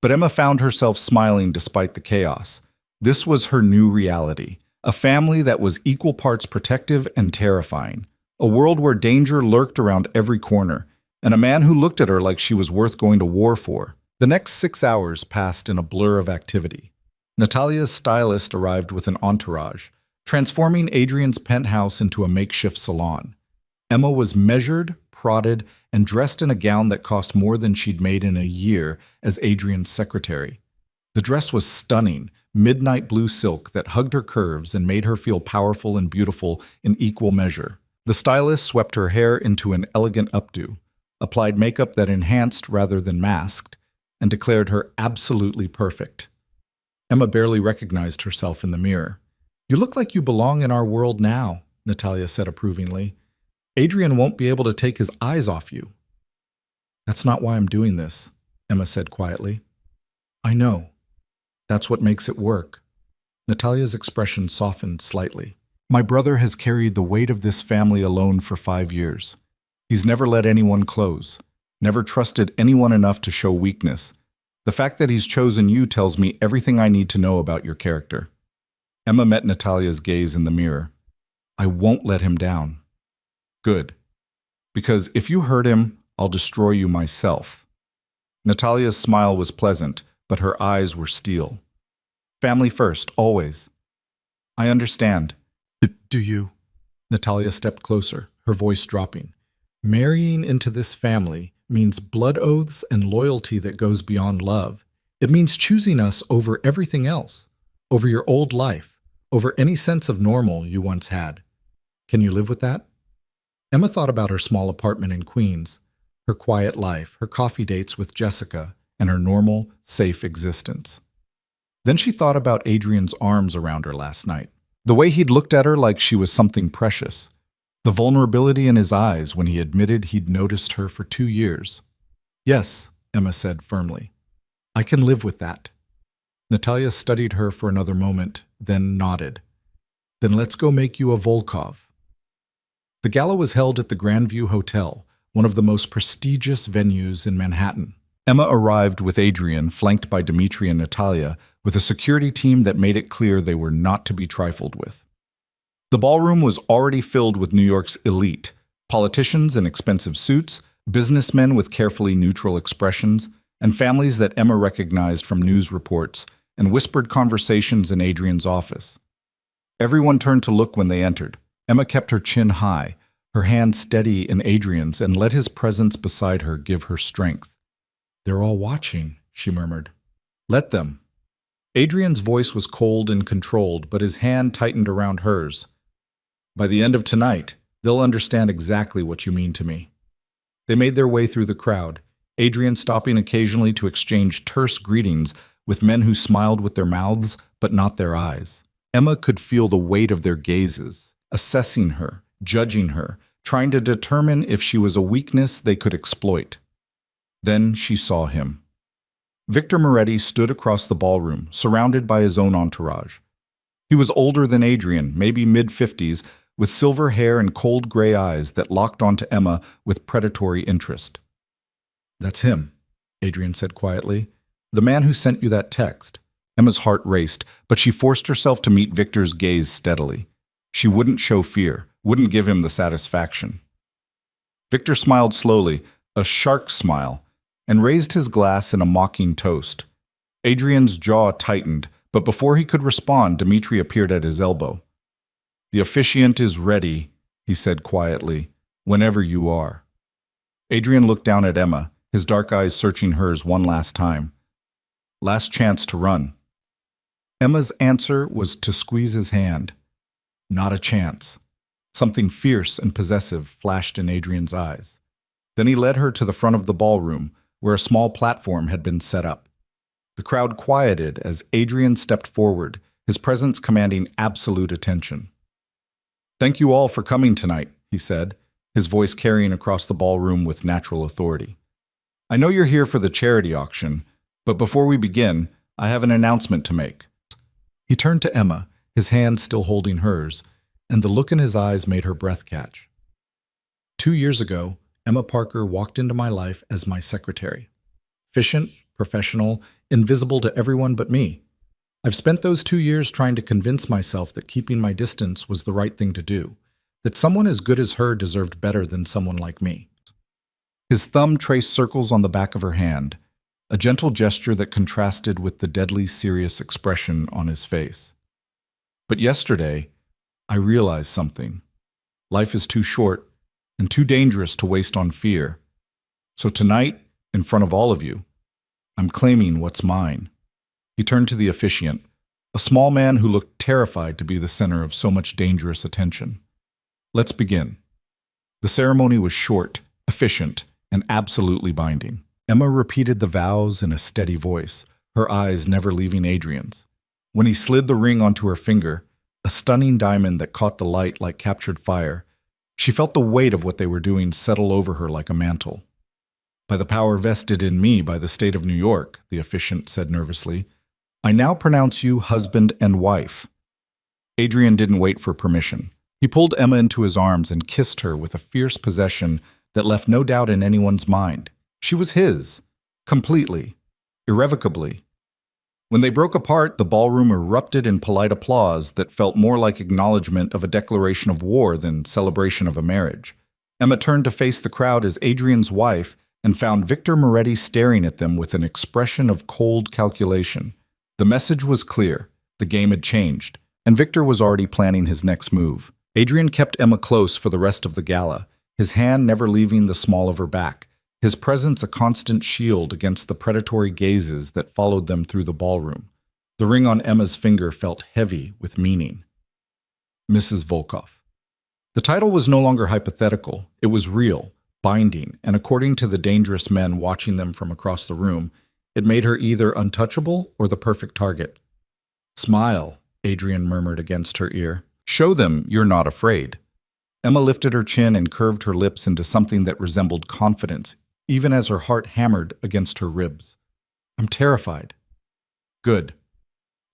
[SPEAKER 1] But Emma found herself smiling despite the chaos. This was her new reality, a family that was equal parts protective and terrifying, a world where danger lurked around every corner, and a man who looked at her like she was worth going to war for. The next 6 hours passed in a blur of activity. Natalia's stylist arrived with an entourage, transforming Adrian's penthouse into a makeshift salon. Emma was measured, prodded, and dressed in a gown that cost more than she'd made in a year as Adrian's secretary. The dress was stunning, midnight blue silk that hugged her curves and made her feel powerful and beautiful in equal measure. The stylist swept her hair into an elegant updo, applied makeup that enhanced rather than masked, and declared her absolutely perfect. Emma barely recognized herself in the mirror. "You look like you belong in our world now," Natalia said approvingly. "Adrian won't be able to take his eyes off you." "That's not why I'm doing this," Emma said quietly. "I know. That's what makes it work." Natalia's expression softened slightly. "My brother has carried the weight of this family alone for 5 years. He's never let anyone close, never trusted anyone enough to show weakness. The fact that he's chosen you tells me everything I need to know about your character." Emma met Natalia's gaze in the mirror. "I won't let him down." "Good. Because if you hurt him, I'll destroy you myself." Natalia's smile was pleasant, but her eyes were steel. "Family first, always." "I understand." Do you?" Natalia stepped closer, her voice dropping. "Marrying into this family means blood oaths and loyalty that goes beyond love. It means choosing us over everything else, over your old life, over any sense of normal you once had. Can you live with that?" Emma thought about her small apartment in Queens, her quiet life, her coffee dates with Jessica, and her normal, safe existence. Then she thought about Adrian's arms around her last night, the way he'd looked at her like she was something precious, the vulnerability in his eyes when he admitted he'd noticed her for 2 years. "Yes," Emma said firmly. "I can live with that." Natalia studied her for another moment, then nodded. "Then let's go make you a Volkov." The gala was held at the Grandview Hotel, one of the most prestigious venues in Manhattan. Emma arrived with Adrian, flanked by Dmitri and Natalia, with a security team that made it clear they were not to be trifled with. The ballroom was already filled with New York's elite, politicians in expensive suits, businessmen with carefully neutral expressions, and families that Emma recognized from news reports and whispered conversations in Adrian's office. Everyone turned to look when they entered. Emma kept her chin high, her hand steady in Adrian's, and let his presence beside her give her strength. "They're all watching," she murmured. "Let them." Adrian's voice was cold and controlled, but his hand tightened around hers. "By the end of tonight, they'll understand exactly what you mean to me." They made their way through the crowd, Adrian stopping occasionally to exchange terse greetings with men who smiled with their mouths but not their eyes. Emma could feel the weight of their gazes, assessing her, judging her, trying to determine if she was a weakness they could exploit. Then she saw him. Victor Moretti stood across the ballroom, surrounded by his own entourage. He was older than Adrian, maybe mid-50s, with silver hair and cold gray eyes that locked onto Emma with predatory interest. "That's him," Adrian said quietly. The man who sent you that text. Emma's heart raced, but she forced herself to meet Victor's gaze steadily. She wouldn't show fear, wouldn't give him the satisfaction. Victor smiled slowly, a shark smile, and raised his glass in a mocking toast. Adrian's jaw tightened, but before he could respond, Dimitri appeared at his elbow. "The officiant is ready," he said quietly, "whenever you are." Adrian looked down at Emma, his dark eyes searching hers one last time. Last chance to run. Emma's answer was to squeeze his hand. Not a chance. Something fierce and possessive flashed in Adrian's eyes. Then he led her to the front of the ballroom, where a small platform had been set up. The crowd quieted as Adrian stepped forward, his presence commanding absolute attention. "Thank you all for coming tonight," he said, his voice carrying across the ballroom with natural authority. "I know you're here for the charity auction, but before we begin, I have an announcement to make." He turned to Emma, his hand still holding hers, and the look in his eyes made her breath catch. 2 years ago, Emma Parker walked into my life as my secretary. Efficient, professional, invisible to everyone but me. I've spent those 2 years trying to convince myself that keeping my distance was the right thing to do, that someone as good as her deserved better than someone like me. His thumb traced circles on the back of her hand, a gentle gesture that contrasted with the deadly serious expression on his face. But yesterday, I realized something. Life is too short and too dangerous to waste on fear. So tonight, in front of all of you, I'm claiming what's mine. He turned to the officiant, a small man who looked terrified to be the center of so much dangerous attention. Let's begin. The ceremony was short, efficient, and absolutely binding. Emma repeated the vows in a steady voice, her eyes never leaving Adrian's. When he slid the ring onto her finger, a stunning diamond that caught the light like captured fire, she felt the weight of what they were doing settle over her like a mantle. "By the power vested in me by the state of New York," the officiant said nervously, "I now pronounce you husband and wife." Adrian didn't wait for permission. He pulled Emma into his arms and kissed her with a fierce possession that left no doubt in anyone's mind. She was his, completely, irrevocably. When they broke apart, the ballroom erupted in polite applause that felt more like acknowledgement of a declaration of war than celebration of a marriage. Emma turned to face the crowd as Adrian's wife and found Victor Moretti staring at them with an expression of cold calculation. The message was clear. The game had changed, and Victor was already planning his next move. Adrian kept Emma close for the rest of the gala, his hand never leaving the small of her back, his presence a constant shield against the predatory gazes that followed them through the ballroom. The ring on Emma's finger felt heavy with meaning. Mrs. Volkov. The title was no longer hypothetical. It was real, binding, and according to the dangerous men watching them from across the room, it made her either untouchable or the perfect target. "Smile," Adrian murmured against her ear. "Show them you're not afraid." Emma lifted her chin and curved her lips into something that resembled confidence, even as her heart hammered against her ribs. "I'm terrified." "Good.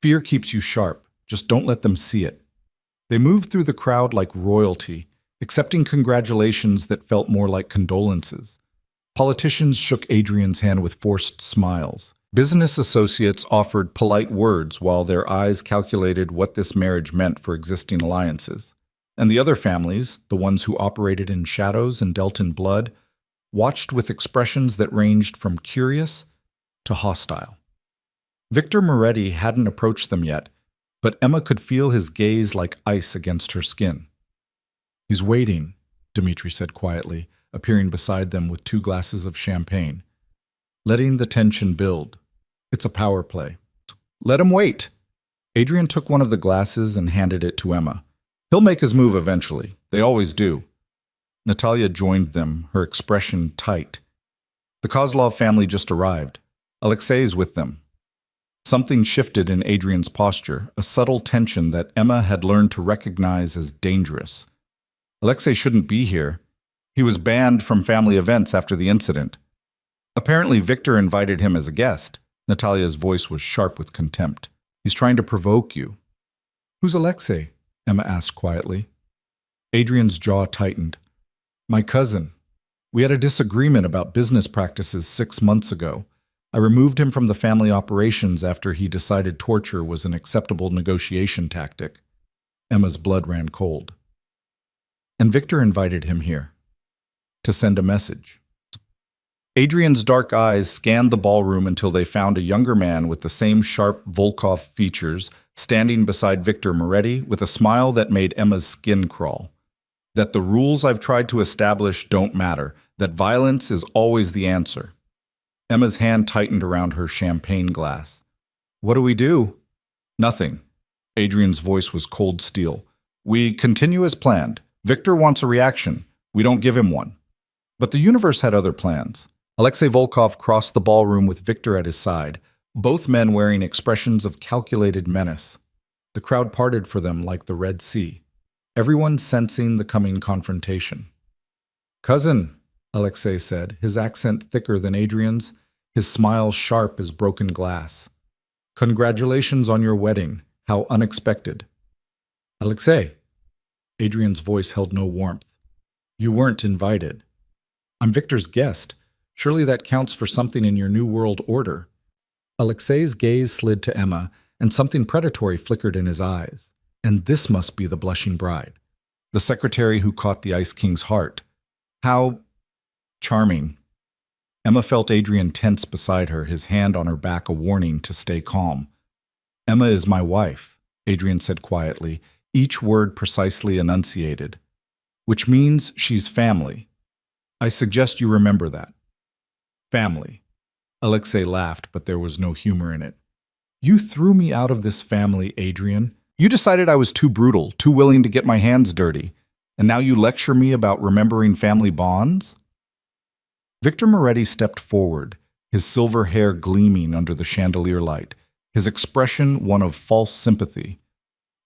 [SPEAKER 1] Fear keeps you sharp. Just don't let them see it." They moved through the crowd like royalty, accepting congratulations that felt more like condolences. Politicians shook Adrian's hand with forced smiles. Business associates offered polite words while their eyes calculated what this marriage meant for existing alliances. And the other families, the ones who operated in shadows and dealt in blood, watched with expressions that ranged from curious to hostile. Victor Moretti hadn't approached them yet, but Emma could feel his gaze like ice against her skin. "He's waiting," Dimitri said quietly, appearing beside them with 2 glasses of champagne. "Letting the tension build. It's a power play." "Let him wait." Adrian took one of the glasses and handed it to Emma. "He'll make his move eventually. They always do." Natalia joined them, her expression tight. "The Kozlov family just arrived. Alexei's with them." Something shifted in Adrian's posture, a subtle tension that Emma had learned to recognize as dangerous. Alexei shouldn't be here. He was banned from family events after the incident. Apparently, Victor invited him as a guest. Natalia's voice was sharp with contempt. "He's trying to provoke you." "Who's Alexei?" Emma asked quietly. Adrian's jaw tightened. "My cousin. We had a disagreement about business practices 6 months ago. I removed him from the family operations after he decided torture was an acceptable negotiation tactic. Emma's blood ran cold. And Victor invited him here to send a message. Adrian's dark eyes scanned the ballroom until they found a younger man with the same sharp Volkov features standing beside Victor Moretti with a smile that made Emma's skin crawl. That the rules I've tried to establish don't matter, that violence is always the answer. Emma's hand tightened around her champagne glass. What do we do? Nothing. Adrian's voice was cold steel. We continue as planned. Victor wants a reaction. We don't give him one. But the universe had other plans. Alexei Volkov crossed the ballroom with Victor at his side, both men wearing expressions of calculated menace. The crowd parted for them like the Red Sea, everyone sensing the coming confrontation. Cousin, Alexei said, his accent thicker than Adrian's, his smile sharp as broken glass. Congratulations on your wedding. How unexpected. Alexei. Adrian's voice held no warmth. You weren't invited. I'm Victor's guest. Surely that counts for something in your new world order. Alexei's gaze slid to Emma, and something predatory flickered in his eyes. And this must be the blushing bride, the secretary who caught the Ice King's heart. How charming. Emma felt Adrian tense beside her, his hand on her back a warning to stay calm. Emma is my wife, Adrian said quietly, each word precisely enunciated. Which means she's family. I suggest you remember that. Family. Alexei laughed, but there was no humor in it. You threw me out of this family, Adrian. You decided I was too brutal, too willing to get my hands dirty. And now you lecture me about remembering family bonds? Victor Moretti stepped forward, his silver hair gleaming under the chandelier light, his expression one of false sympathy.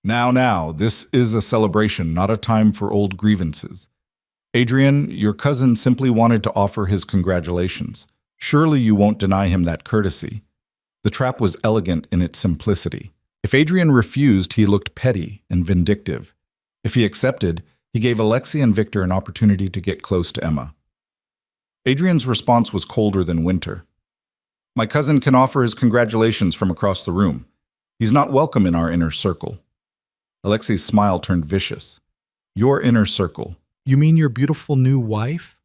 [SPEAKER 1] Now, this is a celebration, not a time for old grievances. Adrian, your cousin simply wanted to offer his congratulations. Surely you won't deny him that courtesy. The trap was elegant in its simplicity. If Adrian refused, he looked petty and vindictive. If he accepted, he gave Alexei and Victor an opportunity to get close to Emma. Adrian's response was colder than winter. My cousin can offer his congratulations from across the room. He's not welcome in our inner circle. Alexei's smile turned vicious. Your inner circle. You mean your beautiful new wife?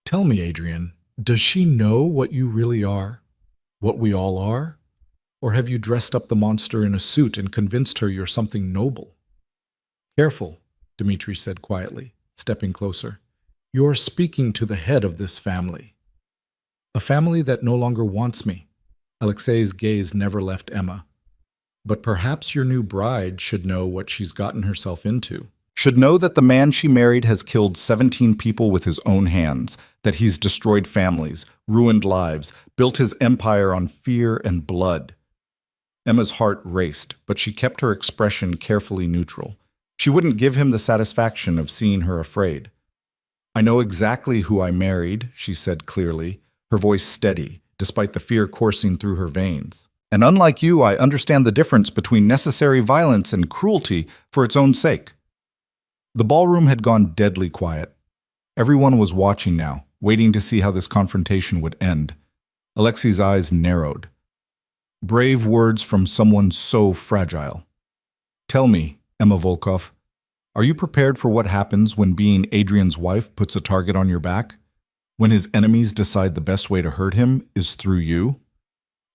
[SPEAKER 1] Tell me, Adrian, does she know what you really are? What we all are? Or have you dressed up the monster in a suit and convinced her you're something noble? Careful, Dmitri said quietly, stepping closer. You're speaking to the head of this family. A family that no longer wants me. Alexei's gaze never left Emma. But perhaps your new bride should know what she's gotten herself into. Should know that the man she married has killed 17 people with his own hands, that he's destroyed families, ruined lives, built his empire on fear and blood. Emma's heart raced, but she kept her expression carefully neutral. She wouldn't give him the satisfaction of seeing her afraid. I know exactly who I married, she said clearly, her voice steady, despite the fear coursing through her veins. And unlike you, I understand the difference between necessary violence and cruelty for its own sake. The ballroom had gone deadly quiet. Everyone was watching now, waiting to see how this confrontation would end. Alexei's eyes narrowed. Brave words from someone so fragile. Tell me, Emma Volkov, are you prepared for what happens when being Adrian's wife puts a target on your back? When his enemies decide the best way to hurt him is through you?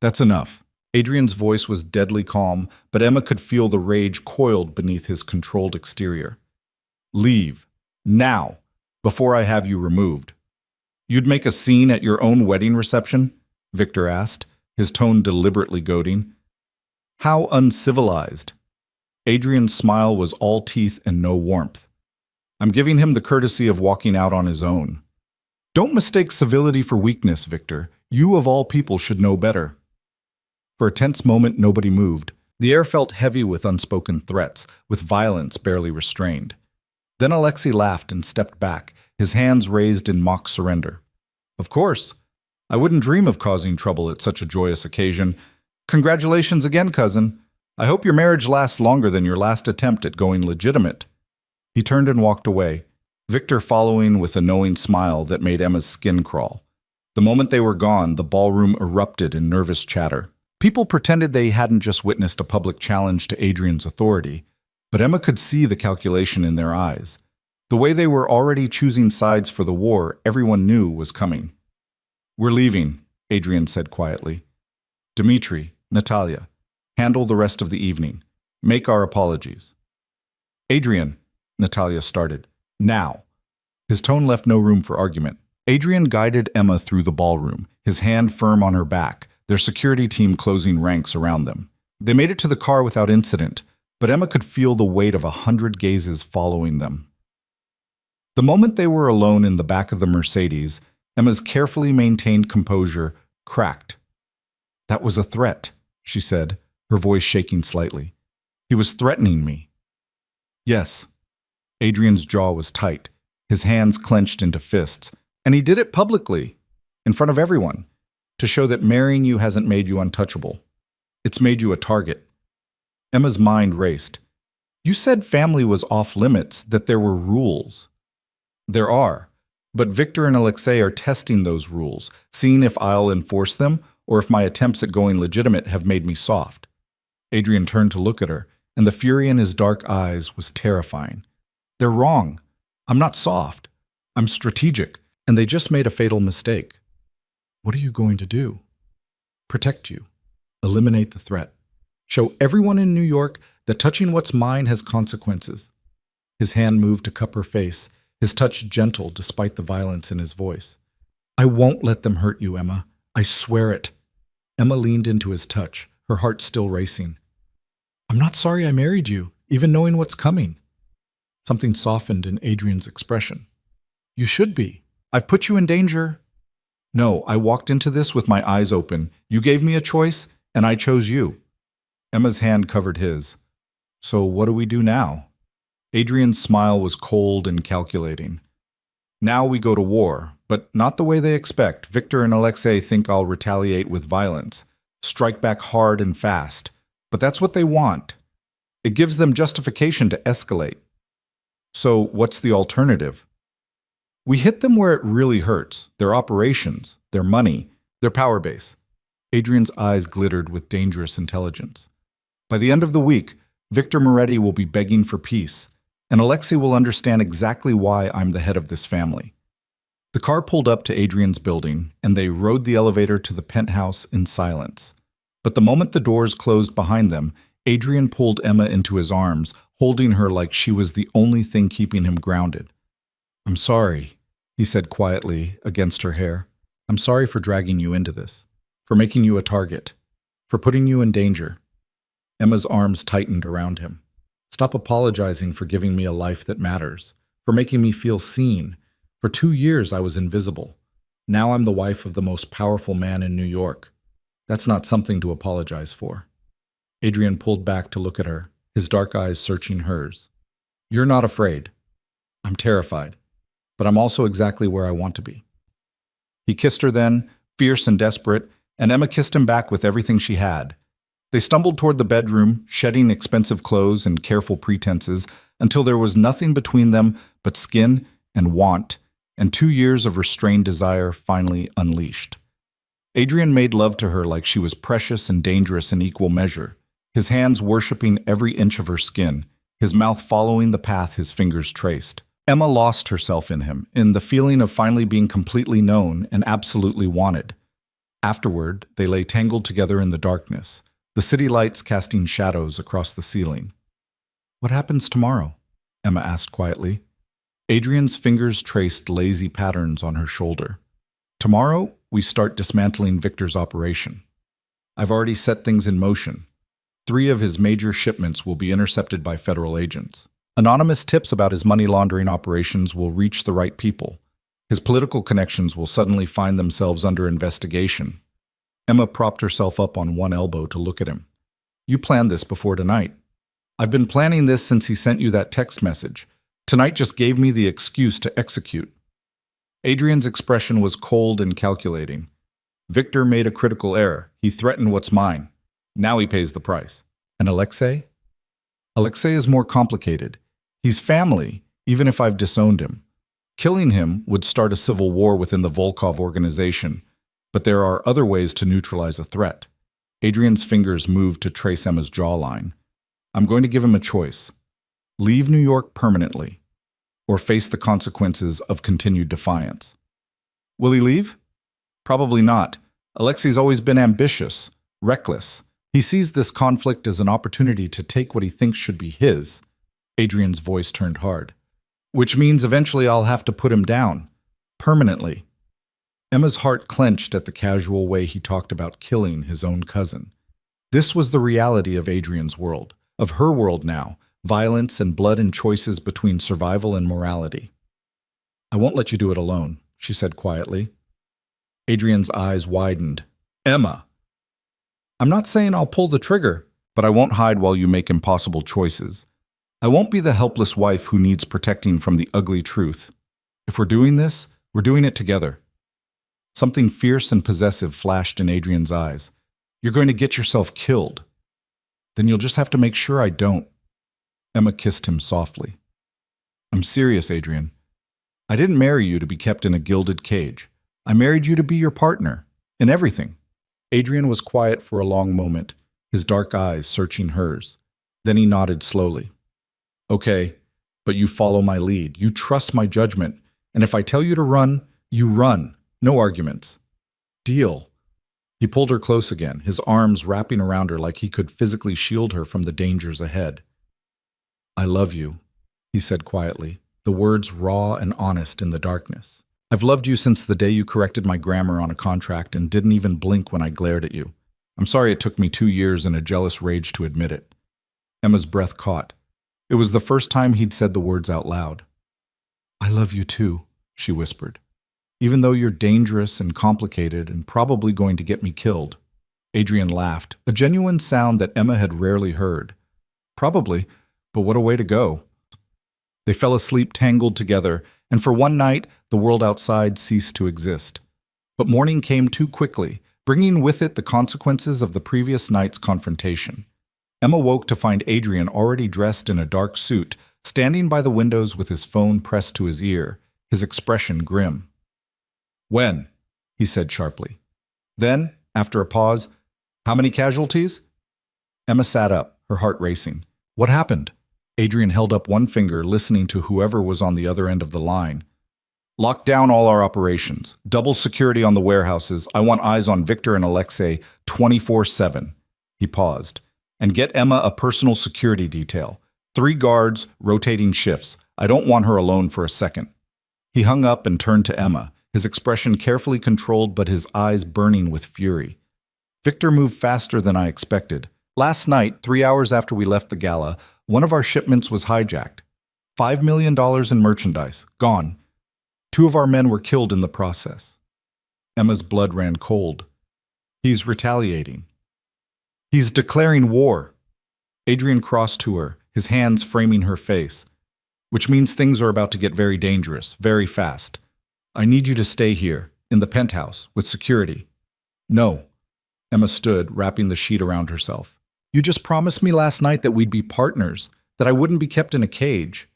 [SPEAKER 1] That's enough. Adrian's voice was deadly calm, but Emma could feel the rage coiled beneath his controlled exterior. Leave. Now. Before I have you removed. You'd make a scene at your own wedding reception? Victor asked, his tone deliberately goading. How uncivilized. Adrian's smile was all teeth and no warmth. I'm giving him the courtesy of walking out on his own. Don't mistake civility for weakness, Victor. You of all people should know better. For a tense moment, nobody moved. The air felt heavy with unspoken threats, with violence barely restrained. Then Alexei laughed and stepped back, his hands raised in mock surrender. Of course. I wouldn't dream of causing trouble at such a joyous occasion. Congratulations again, cousin. I hope your marriage lasts longer than your last attempt at going legitimate. He turned and walked away, Victor following with a knowing smile that made Emma's skin crawl. The moment they were gone, the ballroom erupted in nervous chatter. People pretended they hadn't just witnessed a public challenge to Adrian's authority, but Emma could see the calculation in their eyes. The way they were already choosing sides for the war, everyone knew was coming. "We're leaving," Adrian said quietly. "Dmitri, Natalia, handle the rest of the evening. Make our apologies." "Adrian," Natalia started. "Now." His tone left no room for argument. Adrian guided Emma through the ballroom, his hand firm on her back, their security team closing ranks around them. They made it to the car without incident, but Emma could feel the weight of 100 gazes following them. The moment they were alone in the back of the Mercedes, Emma's carefully maintained composure cracked. "That was a threat," she said, her voice shaking slightly. "He was threatening me." "Yes." Adrian's jaw was tight, his hands clenched into fists, and he did it publicly, in front of everyone, to show that marrying you hasn't made you untouchable. It's made you a target. Emma's mind raced. "You said family was off limits, that there were rules." "There are, but Victor and Alexei are testing those rules, seeing if I'll enforce them or if my attempts at going legitimate have made me soft." Adrian turned to look at her, and the fury in his dark eyes was terrifying. "They're wrong. I'm not soft. I'm strategic, and they just made a fatal mistake." "What are you going to do?" "Protect you. Eliminate the threat. Show everyone in New York that touching what's mine has consequences." His hand moved to cup her face, his touch gentle despite the violence in his voice. "I won't let them hurt you, Emma. I swear it." Emma leaned into his touch, her heart still racing. "I'm not sorry I married you, even knowing what's coming." Something softened in Adrian's expression. "You should be. I've put you in danger." "No, I walked into this with my eyes open. You gave me a choice, and I chose you." Emma's hand covered his. "So what do we do now?" Adrian's smile was cold and calculating. "Now we go to war, but not the way they expect. Victor and Alexei think I'll retaliate with violence, strike back hard and fast. But that's what they want. It gives them justification to escalate. So what's the alternative? We hit them where it really hurts, their operations, their money, their power base." Adrian's eyes glittered with dangerous intelligence. "By the end of the week, Victor Moretti will be begging for peace, and Alexei will understand exactly why I'm the head of this family." The car pulled up to Adrian's building, and they rode the elevator to the penthouse in silence. But the moment the doors closed behind them, Adrian pulled Emma into his arms, holding her like she was the only thing keeping him grounded. "I'm sorry," he said quietly against her hair. "I'm sorry for dragging you into this, for making you a target, for putting you in danger." Emma's arms tightened around him. "Stop apologizing for giving me a life that matters, for making me feel seen. For 2 years I was invisible. Now I'm the wife of the most powerful man in New York. That's not something to apologize for." Adrian pulled back to look at her, his dark eyes searching hers. "You're not afraid. I'm terrified, but I'm also exactly where I want to be." He kissed her then, fierce and desperate, and Emma kissed him back with everything she had. They stumbled toward the bedroom, shedding expensive clothes and careful pretenses, until there was nothing between them but skin and want, and 2 years of restrained desire finally unleashed. Adrian made love to her like she was precious and dangerous in equal measure, his hands worshipping every inch of her skin, his mouth following the path his fingers traced. Emma lost herself in him, in the feeling of finally being completely known and absolutely wanted. Afterward, they lay tangled together in the darkness, the city lights casting shadows across the ceiling. "What happens tomorrow?" Emma asked quietly. Adrian's fingers traced lazy patterns on her shoulder. "Tomorrow, we start dismantling Victor's operation. I've already set things in motion. 3 of his major shipments will be intercepted by federal agents. Anonymous tips about his money laundering operations will reach the right people. His political connections will suddenly find themselves under investigation." Emma propped herself up on one elbow to look at him. "You planned this before tonight." "I've been planning this since he sent you that text message. Tonight just gave me the excuse to execute." Adrian's expression was cold and calculating. "Victor made a critical error. He threatened what's mine. Now he pays the price." "And Alexei?" "Alexei is more complicated. He's family, even if I've disowned him. Killing him would start a civil war within the Volkov organization, But there are other ways to neutralize a threat. Adrian's fingers moved to trace Emma's jawline. I'm going to give him a choice. Leave New York permanently, or face the consequences of continued defiance. Will he leave? Probably not. Alexei's always been ambitious, reckless. He sees this conflict as an opportunity to take what he thinks should be his. Adrian's voice turned hard. Which means eventually I'll have to put him down. Permanently. Emma's heart clenched at the casual way he talked about killing his own cousin. This was the reality of Adrian's world, of her world now, violence and blood and choices between survival and morality. I won't let you do it alone, she said quietly. Adrian's eyes widened. Emma! I'm not saying I'll pull the trigger, but I won't hide while you make impossible choices. I won't be the helpless wife who needs protecting from the ugly truth. If we're doing this, we're doing it together. Something fierce and possessive flashed in Adrian's eyes. You're going to get yourself killed. Then you'll just have to make sure I don't. Emma kissed him softly. I'm serious, Adrian. I didn't marry you to be kept in a gilded cage. I married you to be your partner, in everything. Adrian was quiet for a long moment, his dark eyes searching hers. Then he nodded slowly. Okay, but you follow my lead. You trust my judgment. And if I tell you to run, you run. No arguments. Deal. He pulled her close again, his arms wrapping around her like he could physically shield her from the dangers ahead. I love you, he said quietly, the words raw and honest in the darkness. I've loved you since the day you corrected my grammar on a contract and didn't even blink when I glared at you. I'm sorry it took me 2 years and a jealous rage to admit it. Emma's breath caught. It was the first time he'd said the words out loud. I love you too, she whispered. Even though you're dangerous and complicated and probably going to get me killed. Adrian laughed, a genuine sound that Emma had rarely heard. Probably, but what a way to go. They fell asleep tangled together, and for one night, the world outside ceased to exist. But morning came too quickly, bringing with it the consequences of the previous night's confrontation. Emma woke to find Adrian already dressed in a dark suit, standing by the windows with his phone pressed to his ear, his expression grim. When? He said sharply. Then, after a pause, how many casualties? Emma sat up, her heart racing. What happened? Adrian held up one finger, listening to whoever was on the other end of the line. Lock down all our operations. Double security on the warehouses. I want eyes on Victor and Alexei 24/7. He paused. And get Emma a personal security detail. 3 guards, rotating shifts. I don't want her alone for a second. He hung up and turned to Emma, his expression carefully controlled but his eyes burning with fury. Victor moved faster than I expected. Last night, 3 hours after we left the gala, one of our shipments was hijacked. $5 million in merchandise, gone. 2 of our men were killed in the process. Emma's blood ran cold. He's retaliating. He's declaring war. Adrian crossed to her, his hands framing her face. Which means things are about to get very dangerous, very fast. I need you to stay here, in the penthouse, with security. No. Emma stood, wrapping the sheet around herself. You just promised me last night that we'd be partners, that I wouldn't be kept in a cage.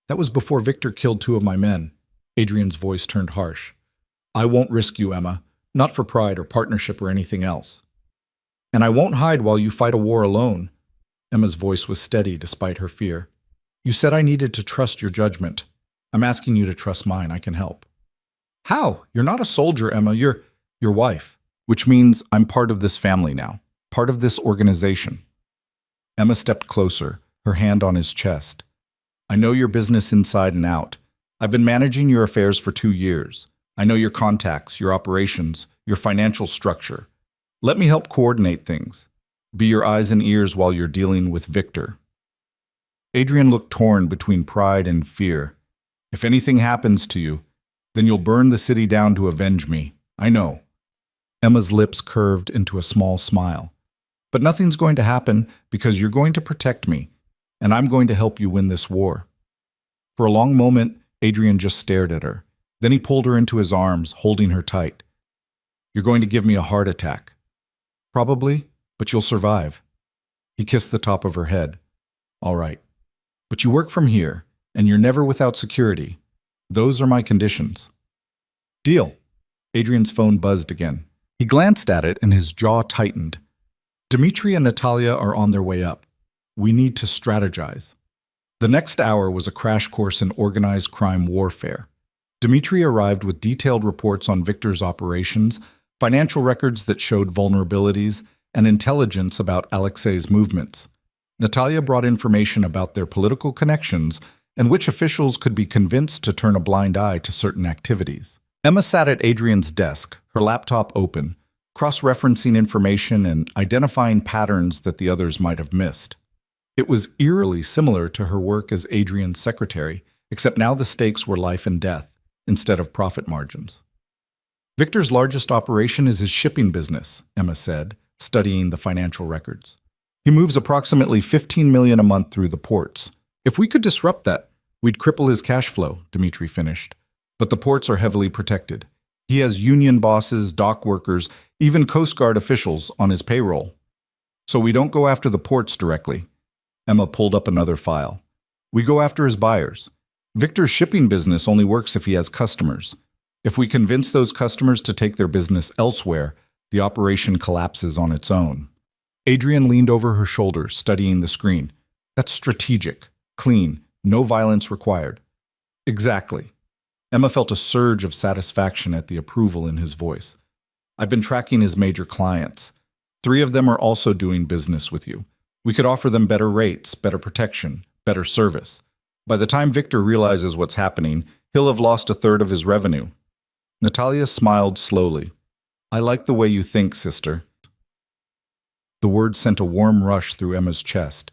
[SPEAKER 1] That was before Victor killed 2 of my men. Adrian's voice turned harsh. I won't risk you, Emma, not for pride or partnership or anything else. And I won't hide while you fight a war alone. Emma's voice was steady despite her fear. You said I needed to trust your judgment. I'm asking you to trust mine. I can help. How? You're not a soldier, Emma. You're your wife, which means I'm part of this family now, part of this organization. Emma stepped closer, her hand on his chest. I know your business inside and out. I've been managing your affairs for 2 years. I know your contacts, your operations, your financial structure. Let me help coordinate things. Be your eyes and ears while you're dealing with Victor. Adrian looked torn between pride and fear. If anything happens to you, then you'll burn the city down to avenge me. I know. Emma's lips curved into a small smile. But nothing's going to happen because you're going to protect me, and I'm going to help you win this war. For a long moment, Adrian just stared at her. Then he pulled her into his arms, holding her tight. You're going to give me a heart attack. Probably, but you'll survive. He kissed the top of her head. All right. But you work from here, and you're never without security. Those are my conditions. Deal. Adrian's phone buzzed again. He glanced at it and his jaw tightened. Dmitri and Natalia are on their way up. We need to strategize. The next hour was a crash course in organized crime warfare. Dmitri arrived with detailed reports on Victor's operations, financial records that showed vulnerabilities, and intelligence about Alexei's movements. Natalia brought information about their political connections and which officials could be convinced to turn a blind eye to certain activities. Emma sat at Adrian's desk, her laptop open, cross-referencing information and identifying patterns that the others might have missed. It was eerily similar to her work as Adrian's secretary, except now the stakes were life and death instead of profit margins. Victor's largest operation is his shipping business, Emma said, studying the financial records. He moves approximately $15 million a month through the ports. If we could disrupt that, we'd cripple his cash flow, Dmitri finished. But the ports are heavily protected. He has union bosses, dock workers, even Coast Guard officials on his payroll. So we don't go after the ports directly. Emma pulled up another file. We go after his buyers. Victor's shipping business only works if he has customers. If we convince those customers to take their business elsewhere, the operation collapses on its own. Adrian leaned over her shoulder, studying the screen. That's strategic, clean, no violence required. Exactly. Emma felt a surge of satisfaction at the approval in his voice. I've been tracking his major clients. 3 of them are also doing business with you. We could offer them better rates, better protection, better service. By the time Victor realizes what's happening, he'll have lost 1/3 of his revenue. Natalia smiled slowly. I like the way you think, sister. The word sent a warm rush through Emma's chest.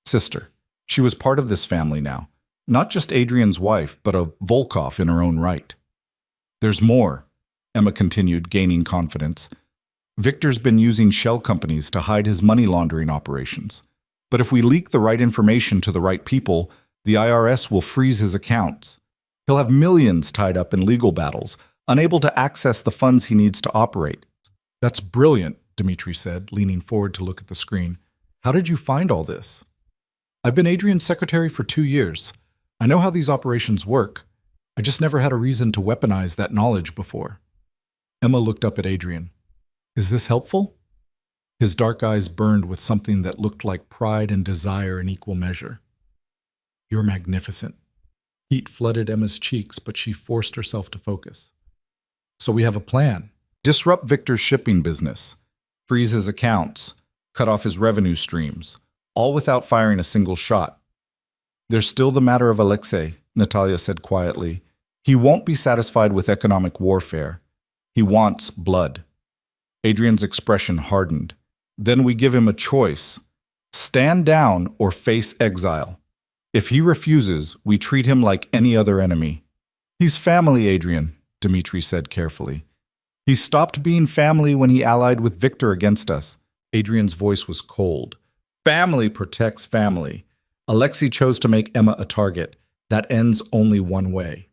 [SPEAKER 1] Sister. She was part of this family now. Not just Adrian's wife, but a Volkov in her own right. There's more, Emma continued, gaining confidence. Victor's been using shell companies to hide his money laundering operations. But if we leak the right information to the right people, the IRS will freeze his accounts. He'll have millions tied up in legal battles, unable to access the funds he needs to operate. That's brilliant, Dmitri said, leaning forward to look at the screen. How did you find all this? I've been Adrian's secretary for 2 years. I know how these operations work. I just never had a reason to weaponize that knowledge before. Emma looked up at Adrian. Is this helpful? His dark eyes burned with something that looked like pride and desire in equal measure. You're magnificent. Heat flooded Emma's cheeks, but she forced herself to focus. So we have a plan. Disrupt Victor's shipping business. Freeze his accounts. Cut off his revenue streams. All without firing a single shot. There's still the matter of Alexei, Natalia said quietly. He won't be satisfied with economic warfare. He wants blood. Adrian's expression hardened. Then we give him a choice. Stand down or face exile. If he refuses, we treat him like any other enemy. He's family, Adrian, Dmitri said carefully. He stopped being family when he allied with Victor against us. Adrian's voice was cold. Family protects family. Alexei chose to make Emma a target. That ends only one way.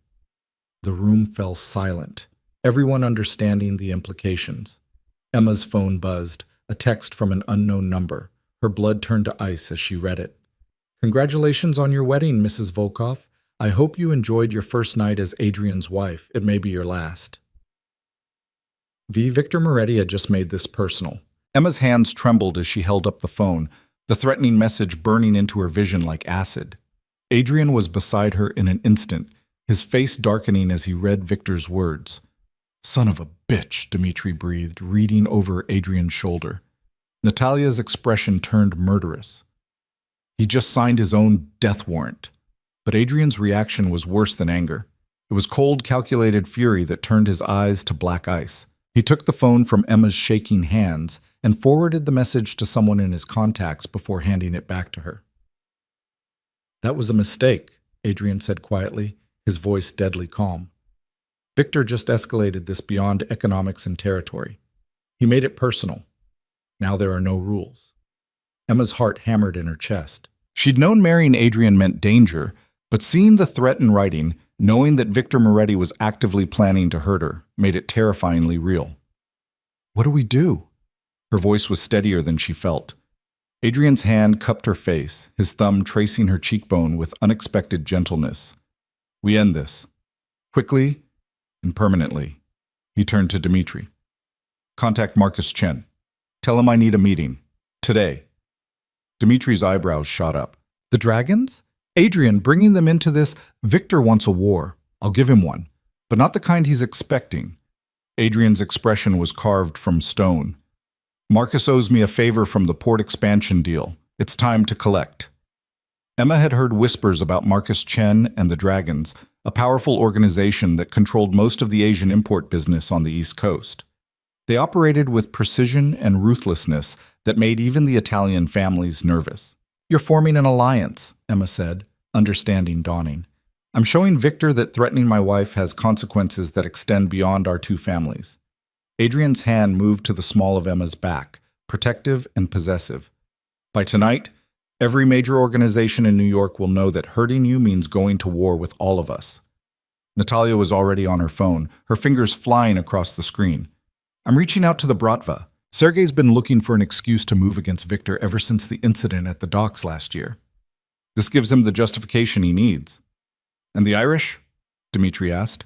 [SPEAKER 1] The room fell silent, everyone understanding the implications. Emma's phone buzzed, a text from an unknown number. Her blood turned to ice as she read it. Congratulations on your wedding, Mrs. Volkov. I hope you enjoyed your first night as Adrian's wife. It may be your last. Victor Moretti had just made this personal. Emma's hands trembled as she held up the phone, the threatening message burning into her vision like acid. Adrian was beside her in an instant, his face darkening as he read Victor's words. Son of a bitch, Dmitri breathed, reading over Adrian's shoulder. Natalia's expression turned murderous. He just signed his own death warrant. But Adrian's reaction was worse than anger. It was cold, calculated fury that turned his eyes to black ice. He took the phone from Emma's shaking hands and forwarded the message to someone in his contacts before handing it back to her. That was a mistake, Adrian said quietly, his voice deadly calm. Victor just escalated this beyond economics and territory. He made it personal. Now there are no rules. Emma's heart hammered in her chest. She'd known marrying Adrian meant danger, but seeing the threat in writing, knowing that Victor Moretti was actively planning to hurt her, made it terrifyingly real. What do we do? Her voice was steadier than she felt. Adrian's hand cupped her face, his thumb tracing her cheekbone with unexpected gentleness. We end this. Quickly and permanently. He turned to Dmitri. Contact Marcus Chen. Tell him I need a meeting. Today. Dimitri's eyebrows shot up. The dragons? Adrian, bringing them into this. Victor wants a war. I'll give him one. But not the kind he's expecting. Adrian's expression was carved from stone. Marcus owes me a favor from the port expansion deal. It's time to collect. Emma had heard whispers about Marcus Chen and the Dragons, a powerful organization that controlled most of the Asian import business on the East Coast. They operated with precision and ruthlessness that made even the Italian families nervous. You're forming an alliance, Emma said, understanding dawning. I'm showing Victor that threatening my wife has consequences that extend beyond our two families. Adrian's hand moved to the small of Emma's back, protective and possessive. By tonight, every major organization in New York will know that hurting you means going to war with all of us. Natalia was already on her phone, her fingers flying across the screen. I'm reaching out to the Bratva. Sergei's been looking for an excuse to move against Victor ever since the incident at the docks last year. This gives him the justification he needs. And the Irish? Dimitri asked.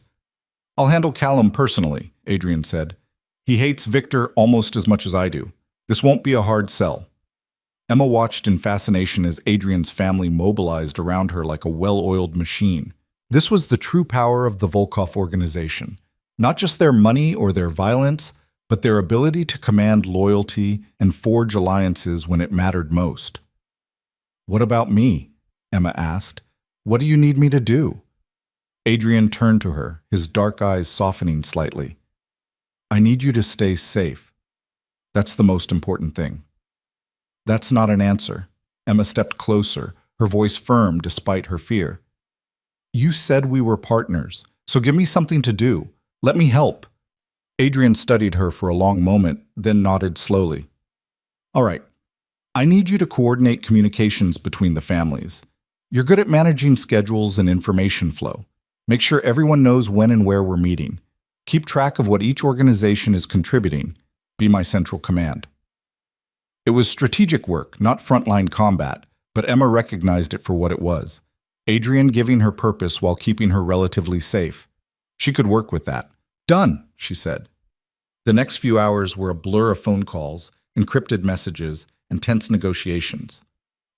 [SPEAKER 1] I'll handle Callum personally, Adrian said. He hates Victor almost as much as I do. This won't be a hard sell. Emma watched in fascination as Adrian's family mobilized around her like a well-oiled machine. This was the true power of the Volkov organization. Not just their money or their violence, but their ability to command loyalty and forge alliances when it mattered most. What about me? Emma asked. What do you need me to do? Adrian turned to her, his dark eyes softening slightly. I need you to stay safe. That's the most important thing. That's not an answer. Emma stepped closer, her voice firm despite her fear. You said we were partners, so give me something to do. Let me help. Adrian studied her for a long moment, then nodded slowly. All right. I need you to coordinate communications between the families. You're good at managing schedules and information flow. Make sure everyone knows when and where we're meeting. Keep track of what each organization is contributing. Be my central command. It was strategic work, not frontline combat, but Emma recognized it for what it was. Adrian giving her purpose while keeping her relatively safe. She could work with that. Done, she said. The next few hours were a blur of phone calls, encrypted messages, and tense negotiations.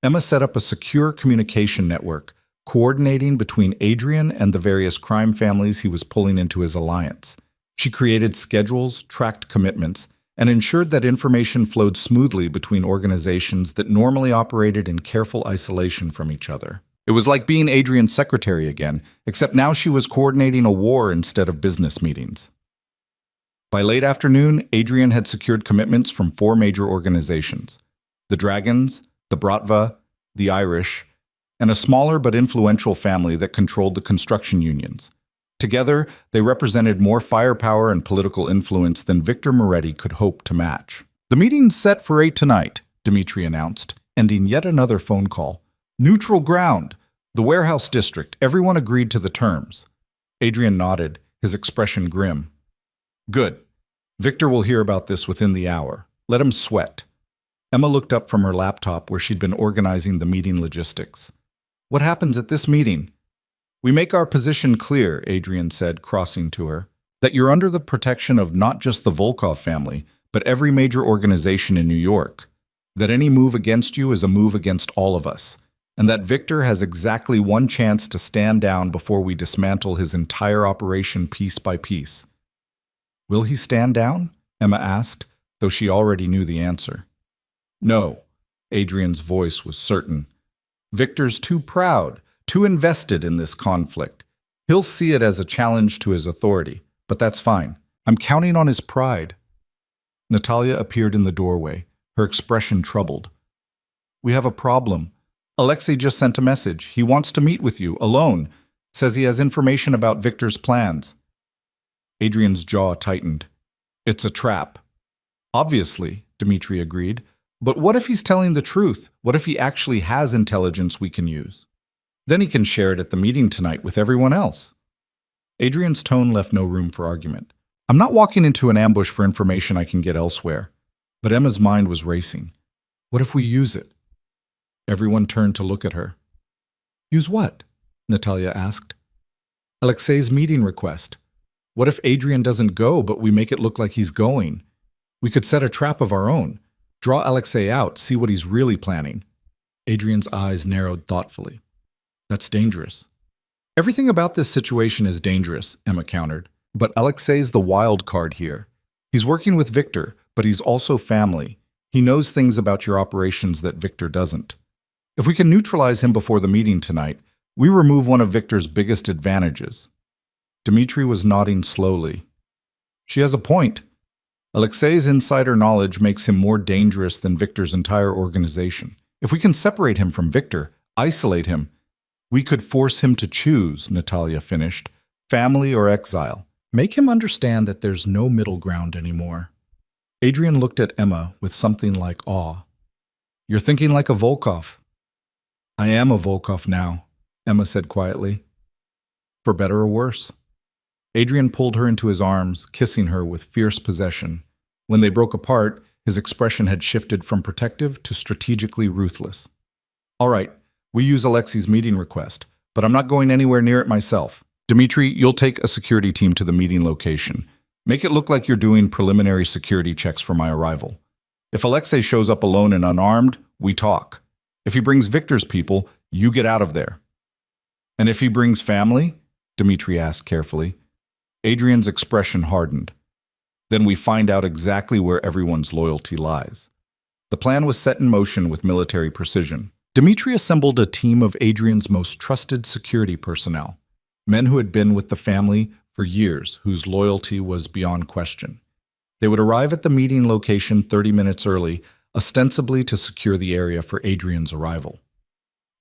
[SPEAKER 1] Emma set up a secure communication network, coordinating between Adrian and the various crime families he was pulling into his alliance. She created schedules, tracked commitments, and ensured that information flowed smoothly between organizations that normally operated in careful isolation from each other. It was like being Adrian's secretary again, except now she was coordinating a war instead of business meetings. By late afternoon, Adrian had secured commitments from 4 major organizations: the Dragons, the Bratva, the Irish, and a smaller but influential family that controlled the construction unions. Together, they represented more firepower and political influence than Victor Moretti could hope to match. The meeting's set for 8 tonight, Dimitri announced, ending yet another phone call. Neutral ground. The warehouse district. Everyone agreed to the terms. Adrian nodded, his expression grim. Good. Victor will hear about this within the hour. Let him sweat. Emma looked up from her laptop where she'd been organizing the meeting logistics. What happens at this meeting? We make our position clear, Adrian said, crossing to her, that you're under the protection of not just the Volkov family, but every major organization in New York. That any move against you is a move against all of us, and that Victor has exactly one chance to stand down before we dismantle his entire operation piece by piece. Will he stand down? Emma asked, though she already knew the answer. No, Adrian's voice was certain. Victor's too proud, too invested in this conflict. He'll see it as a challenge to his authority, but that's fine. I'm counting on his pride. Natalia appeared in the doorway, her expression troubled. We have a problem. Alexei just sent a message. He wants to meet with you, alone. Says he has information about Victor's plans. Adrian's jaw tightened. It's a trap. Obviously, Dimitri agreed. But what if he's telling the truth? What if he actually has intelligence we can use? Then he can share it at the meeting tonight with everyone else. Adrian's tone left no room for argument. I'm not walking into an ambush for information I can get elsewhere. But Emma's mind was racing. What if we use it? Everyone turned to look at her. Use what? Natalia asked. Alexei's meeting request. What if Adrian doesn't go, but we make it look like he's going?
[SPEAKER 2] We could set a trap of our own. Draw Alexei out, see what he's really planning. Adrian's eyes narrowed thoughtfully. That's dangerous. Everything about this situation is dangerous, Emma countered. But Alexei's the wild card here. He's working with Victor, but he's also family. He knows things about your operations that Victor doesn't. If we can neutralize him before the meeting tonight, we remove one of Victor's biggest advantages. Dmitri was nodding slowly. She has a point. Alexei's insider knowledge makes him more dangerous than Victor's entire organization. If we can separate him from Victor, isolate him, we could force him to choose, Natalia finished, family or exile. Make him understand that there's no middle ground anymore. Adrian looked at Emma with something like awe. You're thinking like a Volkov. I am a Volkov now, Emma said quietly. For better or worse. Adrian pulled her into his arms, kissing her with fierce possession. When they broke apart, his expression had shifted from protective to strategically ruthless. All right, we use Alexei's meeting request, but I'm not going anywhere near it myself. Dmitri, you'll take a security team to the meeting location. Make it look like you're doing preliminary security checks for my arrival. If Alexei shows up alone and unarmed, we talk. If he brings Victor's people, you get out of there. And if he brings family? Dmitri asked carefully. Adrian's expression hardened. Then we find out exactly where everyone's loyalty lies. The plan was set in motion with military precision. Dmitri assembled a team of Adrian's most trusted security personnel, men who had been with the family for years, whose loyalty was beyond question. They would arrive at the meeting location 30 minutes early, ostensibly to secure the area for Adrian's arrival.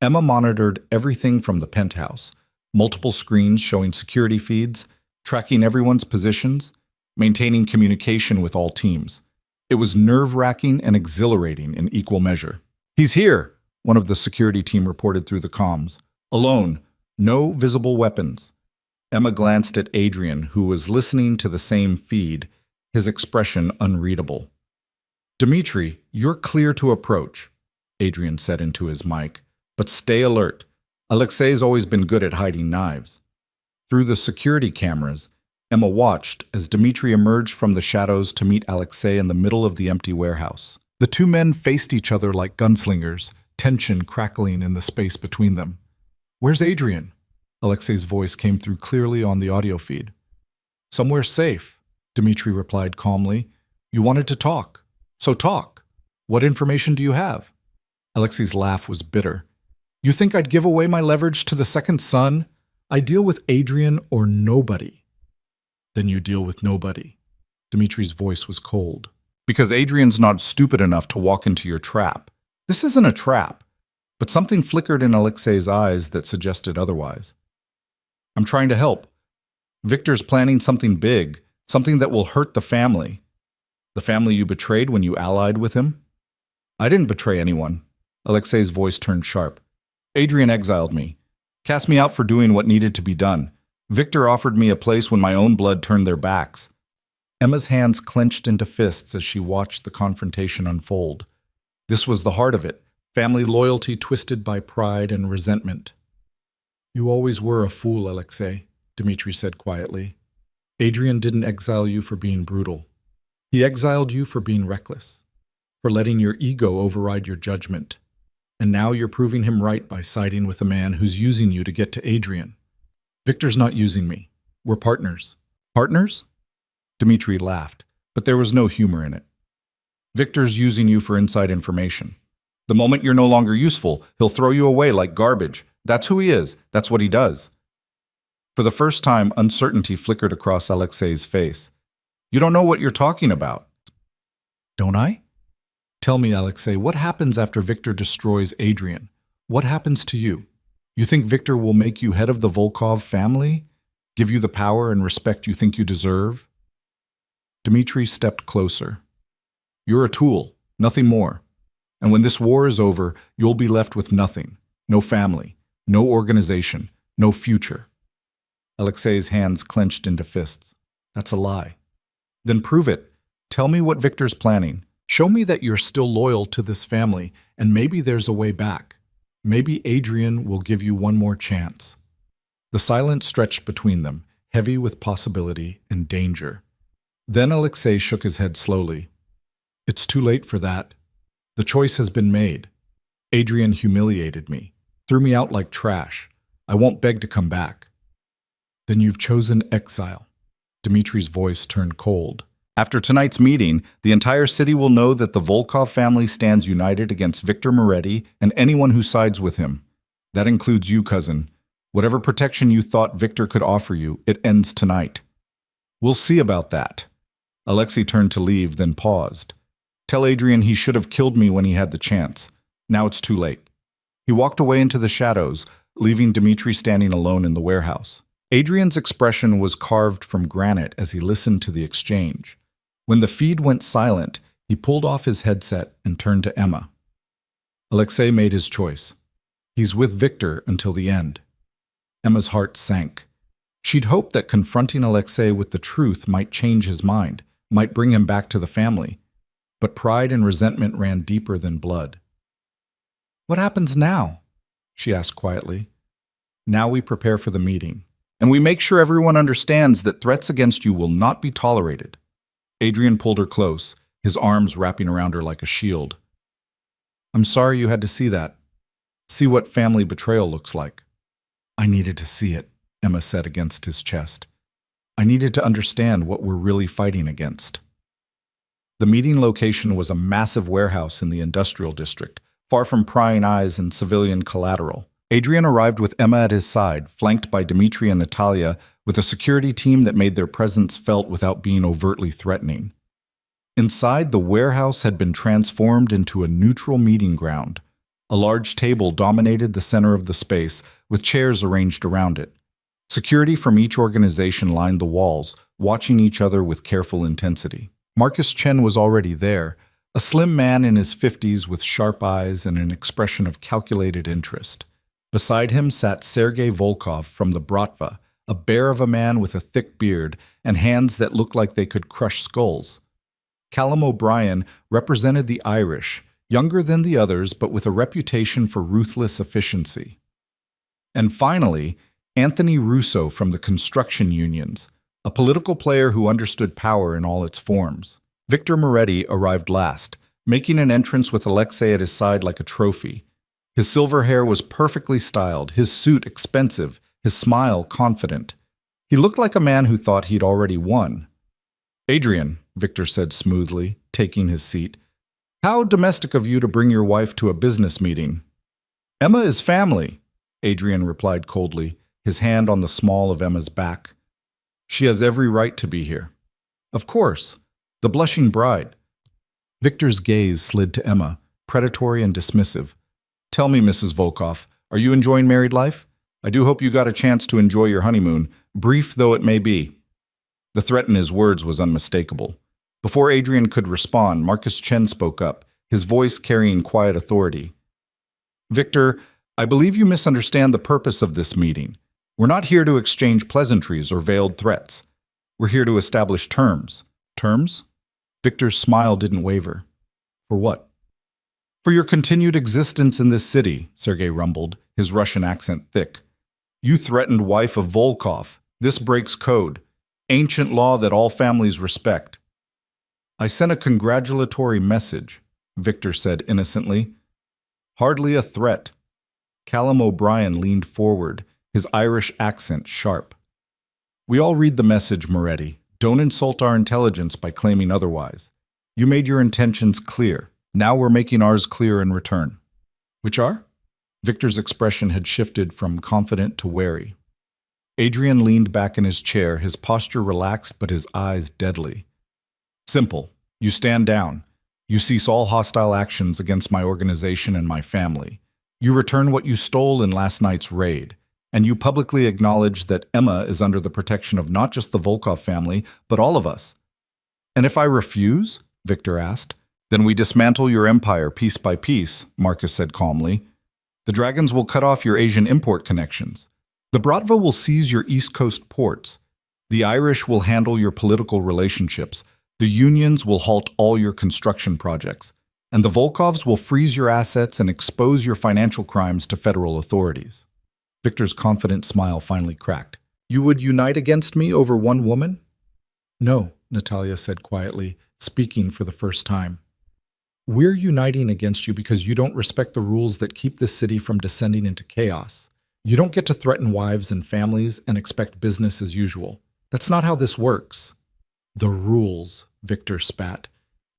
[SPEAKER 2] Emma monitored everything from the penthouse, multiple screens showing security feeds, tracking everyone's positions, maintaining communication with all teams. It was nerve-wracking and exhilarating in equal measure. He's here, one of the security team reported through the comms. Alone, no visible weapons. Emma glanced at Adrian, who was listening to the same feed, his expression unreadable. Dmitri, you're clear to approach, Adrian said into his mic, but stay alert. Alexei's always been good at hiding knives. Through the security cameras, Emma watched as Dmitri emerged from the shadows to meet Alexei in the middle of the empty warehouse. The two men faced each other like gunslingers, tension crackling in the space between them. Where's Adrian? Alexei's voice came through clearly on the audio feed. Somewhere safe, Dmitri replied calmly. You wanted to talk. So talk. What information do you have? Alexei's laugh was bitter. You think I'd give away my leverage to the second son? I deal with Adrian or nobody. Then you deal with nobody. Dmitri's voice was cold. Because Adrian's not stupid enough to walk into your trap. This isn't a trap. But something flickered in Alexei's eyes that suggested otherwise. I'm trying to help. Victor's planning something big, something that will hurt the family. The family you betrayed when you allied with him? I didn't betray anyone. Alexei's voice turned sharp. Adrian exiled me, cast me out for doing what needed to be done. Victor offered me a place when my own blood turned their backs. Emma's hands clenched into fists as she watched the confrontation unfold. This was the heart of it, family loyalty twisted by pride and resentment. You always were a fool, Alexei, Dmitri said quietly. Adrian didn't exile you for being brutal. He exiled you for being reckless, for letting your ego override your judgment. And now you're proving him right by siding with a man who's using you to get to Adrian. Victor's not using me. We're partners. Partners? Dmitri laughed, but there was no humor in it. Victor's using you for inside information. The moment you're no longer useful, he'll throw you away like garbage. That's who he is. That's what he does. For the first time, uncertainty flickered across Alexei's face. You don't know what you're talking about. Don't I? Tell me, Alexei, what happens after Victor destroys Adrian? What happens to you? You think Victor will make you head of the Volkov family? Give you the power and respect you think you deserve? Dmitri stepped closer. You're a tool, nothing more. And when this war is over, you'll be left with nothing. No family, no organization, no future. Alexei's hands clenched into fists. That's a lie. Then prove it. Tell me what Victor's planning. Show me that you're still loyal to this family, and maybe there's a way back. Maybe Adrian will give you one more chance. The silence stretched between them, heavy with possibility and danger. Then Alexei shook his head slowly. It's too late for that. The choice has been made. Adrian humiliated me, threw me out like trash. I won't beg to come back. Then you've chosen exile. Dmitri's voice turned cold.
[SPEAKER 1] After tonight's meeting, the entire city will know that the Volkov family stands united against Victor Moretti and anyone who sides with him. That includes you, cousin. Whatever protection you thought Victor could offer you, it ends tonight. We'll see about that. Alexei turned to leave, then paused. Tell Adrian he should have killed me when he had the chance. Now it's too late. He walked away into the shadows, leaving Dmitri standing alone in the warehouse. Adrian's expression was carved from granite as he listened to the exchange. When the feed went silent, he pulled off his headset and turned to Emma. Alexei made his choice. He's with Victor until the end. Emma's heart sank. She'd hoped that confronting Alexei with the truth might change his mind, might bring him back to the family. But pride and resentment ran deeper than blood. What happens now? She asked quietly. Now we prepare for the meeting, and we make sure everyone understands that threats against you will not be tolerated. Adrian pulled her close, his arms wrapping around her like a shield. I'm sorry you had to see that. See what family betrayal looks like. I needed to see it, Emma said against his chest. I needed to understand what we're really fighting against. The meeting location was a massive warehouse in the industrial district, far from prying eyes and civilian collateral. Adrian arrived with Emma at his side, flanked by Dmitri and Natalia, with a security team that made their presence felt without being overtly threatening. Inside, the warehouse had been transformed into a neutral meeting ground. A large table dominated the center of the space, with chairs arranged around it. Security from each organization lined the walls, watching each other with careful intensity. Marcus Chen was already there, a slim man in his 50s with sharp eyes and an expression of calculated interest. Beside him sat Sergei Volkov from the Bratva, a bear of a man with a thick beard and hands that looked like they could crush skulls. Callum O'Brien represented the Irish, younger than the others but with a reputation for ruthless efficiency. And finally, Anthony Russo from the construction unions, a political player who understood power in all its forms. Victor Moretti arrived last, making an entrance with Alexei at his side like a trophy. His silver hair was perfectly styled, his suit expensive, his smile confident. He looked like a man who thought he'd already won. Adrian, Victor said smoothly, taking his seat, how domestic of you to bring your wife to a business meeting. Emma is family, Adrian replied coldly, his hand on the small of Emma's back. She has every right to be here. Of course, the blushing bride. Victor's gaze slid to Emma, predatory and dismissive. Tell me, Mrs. Volkov, are you enjoying married life? I do hope you got a chance to enjoy your honeymoon, brief though it may be. The threat in his words was unmistakable. Before Adrian could respond, Marcus Chen spoke up, his voice carrying quiet authority. Victor, I believe you misunderstand the purpose of this meeting. We're not here to exchange pleasantries or veiled threats. We're here to establish terms. Terms? Victor's smile didn't waver. For what? For your continued existence in this city, Sergei rumbled, his Russian accent thick. You threatened wife of Volkov. This breaks code. Ancient law that all families respect. I sent a congratulatory message, Victor said innocently. Hardly a threat. Callum O'Brien leaned forward, his Irish accent sharp. We all read the message, Moretti. Don't insult our intelligence by claiming otherwise. You made your intentions clear. Now we're making ours clear in return. Which are? Victor's expression had shifted from confident to wary. Adrian leaned back in his chair, his posture relaxed but his eyes deadly. Simple. You stand down. You cease all hostile actions against my organization and my family. You return what you stole in last night's raid. And you publicly acknowledge that Emma is under the protection of not just the Volkov family, but all of us. And if I refuse, Victor asked, then we dismantle your empire piece by piece, Marcus said calmly. The Dragons will cut off your Asian import connections. The Bratva will seize your East Coast ports. The Irish will handle your political relationships. The unions will halt all your construction projects. And the Volkovs will freeze your assets and expose your financial crimes to federal authorities. Victor's confident smile finally cracked. You would unite against me over one woman? No, Natalia said quietly, speaking for the first time.
[SPEAKER 2] We're uniting against you because you don't respect the rules that keep this city from descending into chaos. You don't get to threaten wives and families and expect business as usual. That's not how this works. The rules, Victor spat.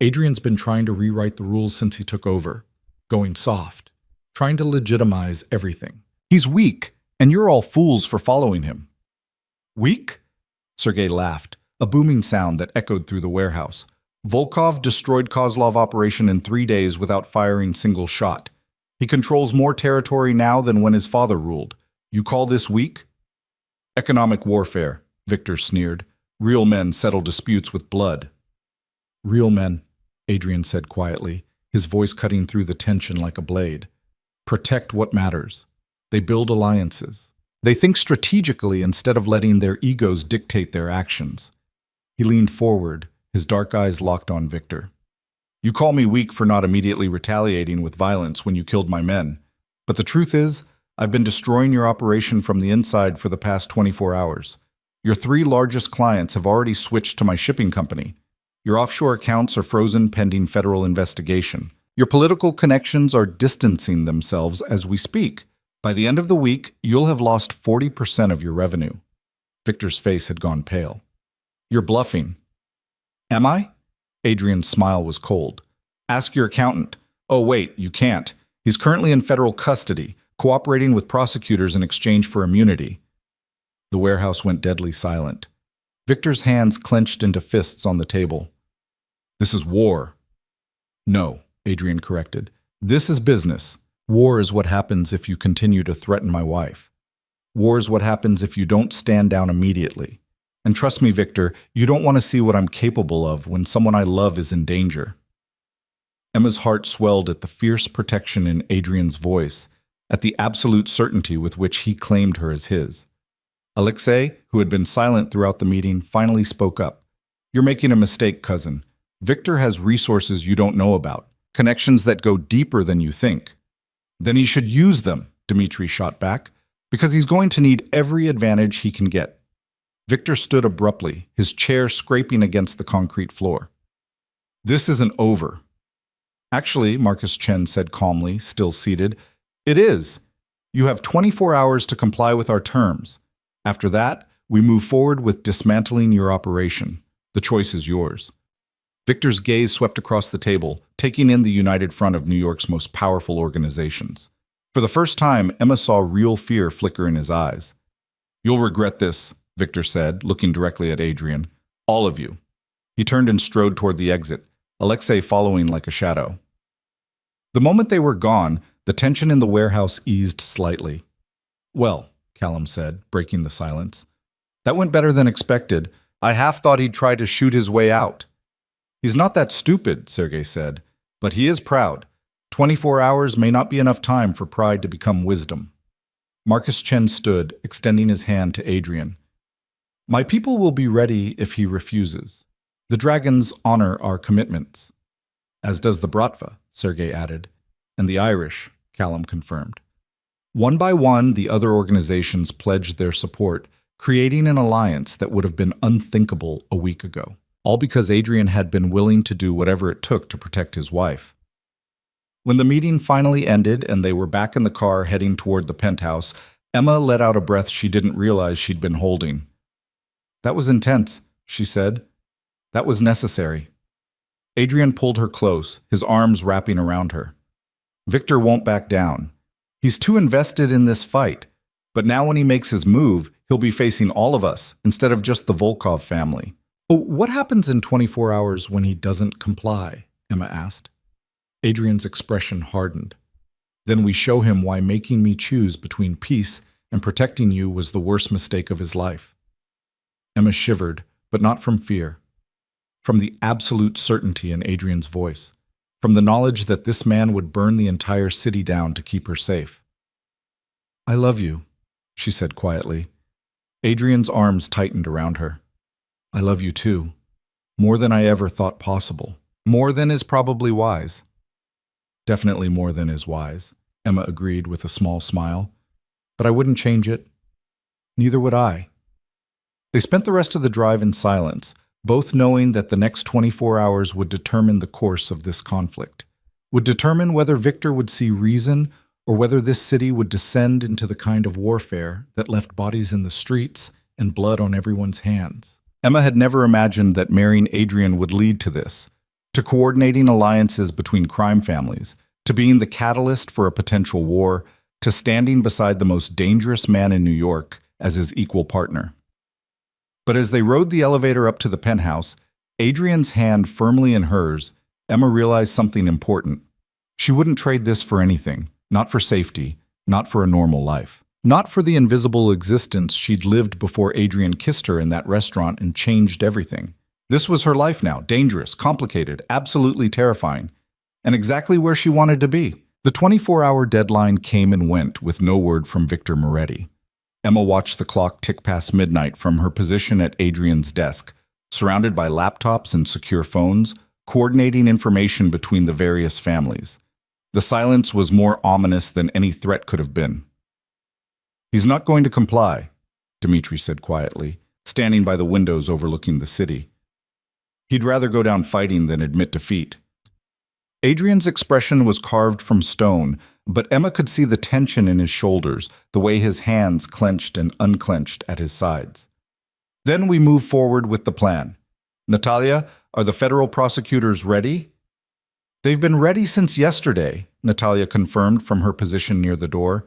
[SPEAKER 2] Adrian's been trying to rewrite the rules since he took over. Going soft. Trying to legitimize everything.
[SPEAKER 1] He's weak, and you're all fools for following him. Weak? Sergei laughed, a booming sound that echoed through the warehouse. Volkov destroyed Kozlov operation in 3 days without firing single shot. He controls more territory now than when his father ruled. You call this weak? Economic warfare, Victor sneered. Real men settle disputes with blood.
[SPEAKER 2] Real men, Adrian said quietly, his voice cutting through the tension like a blade. Protect what matters. They build alliances. They think strategically instead of letting their egos dictate their actions. He leaned forward, his dark eyes locked on Victor. You call me weak for not immediately retaliating with violence when you killed my men. But the truth is, I've been destroying your operation from the inside for the past 24 hours. Your 3 largest clients have already switched to my shipping company. Your offshore accounts are frozen pending federal investigation. Your political connections are distancing themselves as we speak. By the end of the week, you'll have lost 40% of your revenue. Victor's face had gone pale. You're bluffing. Am I? Adrian's smile was cold. Ask your accountant. Oh, wait, you can't. He's currently in federal custody, cooperating with prosecutors in exchange for immunity. The warehouse went deadly silent. Victor's hands clenched into fists on the table. This is war. No, Adrian corrected. This is business. War is what happens if you continue to threaten my wife. War is what happens if you don't stand down immediately. And trust me, Victor, you don't want to see what I'm capable of when someone I love is in danger. Emma's heart swelled at the fierce protection in Adrian's voice, at the absolute certainty with which he claimed her as his. Alexei, who had been silent throughout the meeting, finally spoke up. You're making a mistake, cousin. Victor has resources you don't know about, connections that go deeper than you think. Then he should use them, Dmitri shot back, because he's going to need every advantage he can get. Victor stood abruptly, his chair scraping against the concrete floor. This isn't over. Actually, Marcus Chen said calmly, still seated, it is. You have 24 hours to comply with our terms. After that, we move forward with dismantling your operation. The choice is yours. Victor's gaze swept across the table, taking in the united front of New York's most powerful organizations. For the first time, Emma saw real fear flicker in his eyes. You'll regret this, Victor said, looking directly at Adrian. All of you. He turned and strode toward the exit, Alexei following like a shadow. The moment they were gone, the tension in the warehouse eased slightly. Well, Callum said, breaking the silence. That went better than expected. I half thought he'd try to shoot his way out. He's not that stupid, Sergei said, but he is proud. 24 hours may not be enough time for pride to become wisdom. Marcus Chen stood, extending his hand to Adrian. My people will be ready if he refuses. The dragons honor our commitments. As does the Bratva, Sergei added, and the Irish, Callum confirmed. One by one, the other organizations pledged their support, creating an alliance that would have been unthinkable a week ago. All because Adrian had been willing to do whatever it took to protect his wife. When the meeting finally ended and they were back in the car heading toward the penthouse, Emma let out a breath she didn't realize she'd been holding. That was intense, she said. That was necessary. Adrian pulled her close, his arms wrapping around her. Victor won't back down. He's too invested in this fight, but now when he makes his move, he'll be facing all of us instead of just the Volkov family. What happens in 24 hours when he doesn't comply? Emma asked. Adrian's expression hardened. Then we show him why making me choose between peace and protecting you was the worst mistake of his life. Emma shivered, but not from fear. From the absolute certainty in Adrian's voice. From the knowledge that this man would burn the entire city down to keep her safe. I love you, she said quietly. Adrian's arms tightened around her. I love you too. More than I ever thought possible. More than is probably wise. Definitely more than is wise, Emma agreed with a small smile. But I wouldn't change it. Neither would I. They spent the rest of the drive in silence, both knowing that the next 24 hours would determine the course of this conflict.
[SPEAKER 1] would determine whether Victor would see reason or whether this city would descend into the kind of warfare that left bodies in the streets and blood on everyone's hands. Emma had never imagined that marrying Adrian would lead to this, to coordinating alliances between crime families, to being the catalyst for a potential war, to standing beside the most dangerous man in New York as his equal partner. But as they rode the elevator up to the penthouse, Adrian's hand firmly in hers, Emma realized something important. She wouldn't trade this for anything, not for safety, not for a normal life, not for the invisible existence she'd lived before Adrian kissed her in that restaurant and changed everything. This was her life now, dangerous, complicated, absolutely terrifying, and exactly where she wanted to be. The 24-hour deadline came and went with no word from Victor Moretti. Emma watched the clock tick past midnight from her position at Adrian's desk, surrounded by laptops and secure phones, coordinating information between the various families. The silence was more ominous than any threat could have been. "He's not going to comply," Dmitri said quietly, standing by the windows overlooking the city. "He'd rather go down fighting than admit defeat." Adrian's expression was carved from stone, but Emma could see the tension in his shoulders, the way his hands clenched and unclenched at his sides. "Then we move forward with the plan. Natalia, are the federal prosecutors ready?" "They've been ready since yesterday," Natalia confirmed from her position near the door.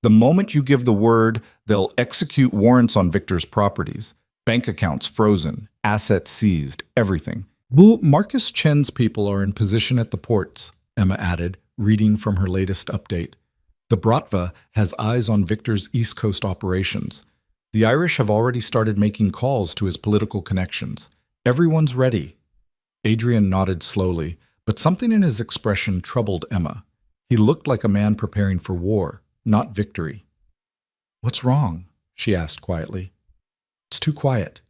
[SPEAKER 1] "The moment you give the word, they'll execute warrants on Victor's properties. Bank accounts frozen, assets seized, everything." Marcus Chen's people are in position at the ports," Emma added, reading from her latest update. "The Bratva has eyes on Victor's East Coast operations. The Irish have already started making calls to his political connections. Everyone's ready." Adrian nodded slowly, but something in his expression troubled Emma. He looked like a man preparing for war, not victory. "What's wrong?" she asked quietly. "It's too quiet."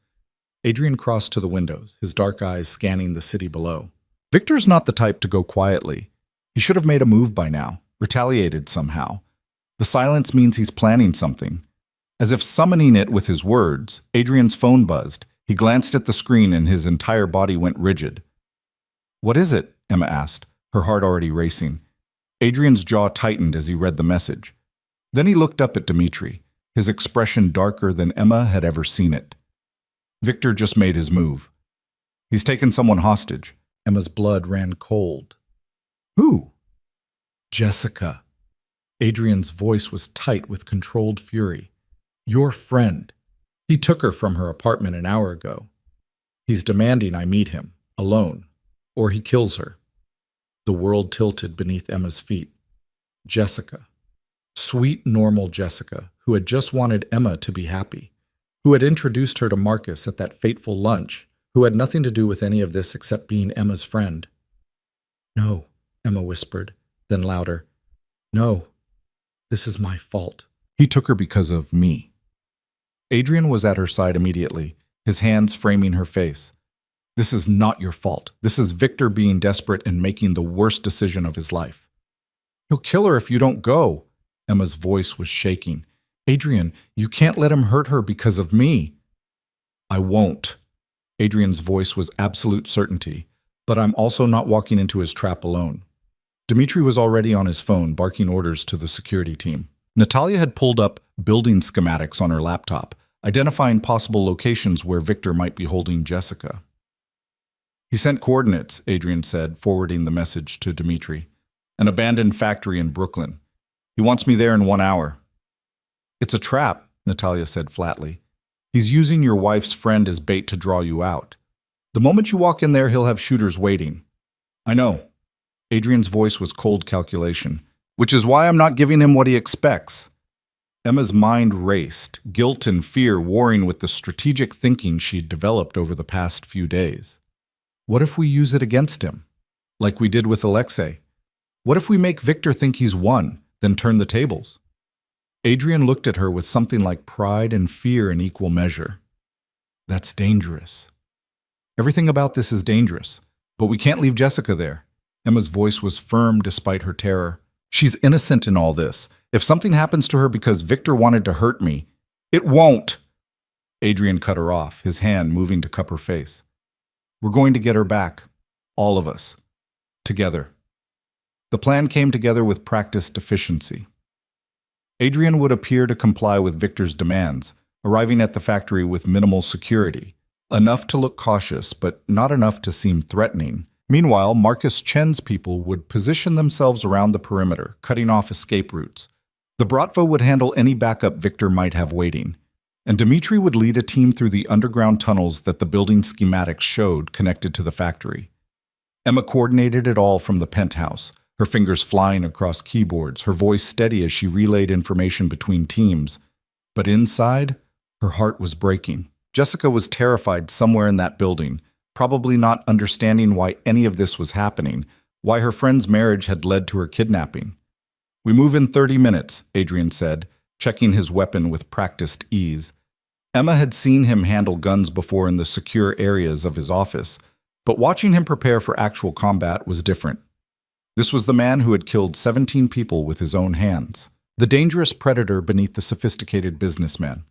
[SPEAKER 1] Adrian crossed to the windows, his dark eyes scanning the city below. "Victor's not the type to go quietly. He should have made a move by now, retaliated somehow. The silence means he's planning something." As if summoning it with his words, Adrian's phone buzzed. He glanced at the screen and his entire body went rigid. "What is it?" Emma asked, her heart already racing. Adrian's jaw tightened as he read the message. Then he looked up at Dmitri, his expression darker than Emma had ever seen it. "Victor just made his move. He's taken someone hostage." Emma's blood ran cold. "Who?" "Jessica." Adrian's voice was tight with controlled fury. "Your friend. He took her from her apartment an hour ago. He's demanding I meet him, alone, or he kills her." The world tilted beneath Emma's feet. Jessica. Sweet, normal Jessica, who had just wanted Emma to be happy, who had introduced her to Marcus at that fateful lunch, who had nothing to do with any of this except being Emma's friend. "No," Emma whispered, then louder. "No, this is my fault. He took her because of me." Adrian was at her side immediately, his hands framing her face. "This is not your fault. This is Victor being desperate and making the worst decision of his life." "He'll kill her if you don't go." Emma's voice was shaking. "Adrian, you can't let him hurt her because of me." "I won't." Adrian's voice was absolute certainty, but I'm also not walking into his trap alone. Dmitri was already on his phone, barking orders to the security team. Natalia had pulled up building schematics on her laptop, identifying possible locations where Victor might be holding Jessica. "He sent coordinates," Adrian said, forwarding the message to Dmitri. "An abandoned factory in Brooklyn. He wants me there in 1 hour." "It's a trap," Natalia said flatly. "He's using your wife's friend as bait to draw you out. The moment you walk in there, he'll have shooters waiting." "I know." Adrian's voice was cold calculation. "Which is why I'm not giving him what he expects." Emma's mind raced, guilt and fear warring with the strategic thinking she'd developed over the past few days. What if we use it against him? Like we did with Alexei? What if we make Victor think he's won, then turn the tables? Adrian looked at her with something like pride and fear in equal measure. "That's dangerous. Everything about this is dangerous, but we can't leave Jessica there." Emma's voice was firm despite her terror. "She's innocent in all this. If something happens to her because Victor wanted to hurt me, it won't." Adrian cut her off, his hand moving to cup her face. "We're going to get her back. All of us. Together." The plan came together with practiced efficiency. Adrian would appear to comply with Victor's demands, arriving at the factory with minimal security, enough to look cautious but not enough to seem threatening. Meanwhile, Marcus Chen's people would position themselves around the perimeter, cutting off escape routes. The Bratva would handle any backup Victor might have waiting, and Dmitri would lead a team through the underground tunnels that the building schematics showed connected to the factory. Emma coordinated it all from the penthouse, her fingers flying across keyboards, her voice steady as she relayed information between teams. But inside, her heart was breaking. Jessica was terrified somewhere in that building, probably not understanding why any of this was happening, why her friend's marriage had led to her kidnapping. "We move in 30 minutes, Adrian said, checking his weapon with practiced ease. Emma had seen him handle guns before in the secure areas of his office, but watching him prepare for actual combat was different. This was the man who had killed 17 people with his own hands, the dangerous predator beneath the sophisticated businessman.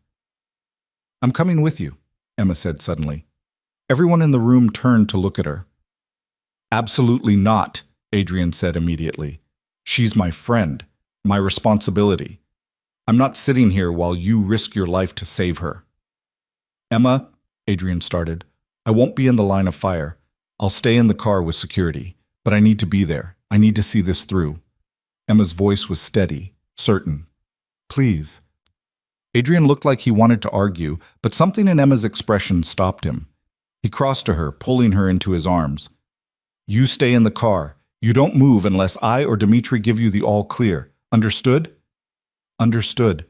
[SPEAKER 1] "I'm coming with you," Emma said suddenly. Everyone in the room turned to look at her. "Absolutely not," Adrian said immediately. "She's my friend, my responsibility. I'm not sitting here while you risk your life to save her." "Emma," Adrian started, "I won't be in the line of fire. I'll stay in the car with security, but I need to be there. I need to see this through." Emma's voice was steady, certain. "Please." Adrian looked like he wanted to argue, but something in Emma's expression stopped him. He crossed to her, pulling her into his arms. "You stay in the car. You don't move unless I or Dmitri give you the all clear. Understood?" "Understood."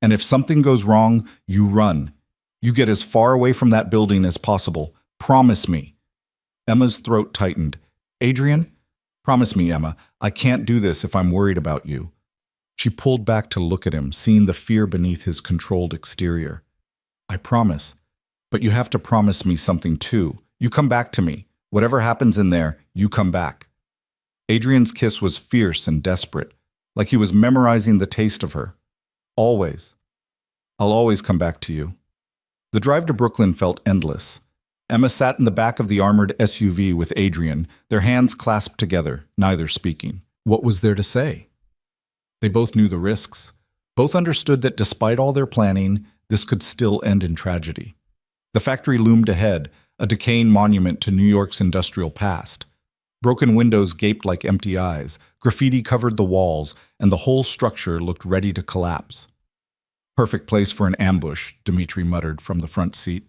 [SPEAKER 1] "And if something goes wrong, you run. You get as far away from that building as possible. Promise me." Emma's throat tightened. "Adrian? Promise me, Emma. I can't do this if I'm worried about you." She pulled back to look at him, seeing the fear beneath his controlled exterior. "I promise. But you have to promise me something too. You come back to me. Whatever happens in there, you come back." Adrian's kiss was fierce and desperate, like he was memorizing the taste of her. "Always. I'll always come back to you." The drive to Brooklyn felt endless. Emma sat in the back of the armored SUV with Adrian, their hands clasped together, neither speaking. What was there to say? They both knew the risks. Both understood that despite all their planning, this could still end in tragedy. The factory loomed ahead, a decaying monument to New York's industrial past. Broken windows gaped like empty eyes, graffiti covered the walls, and the whole structure looked ready to collapse. "Perfect place for an ambush," Dmitri muttered from the front seat.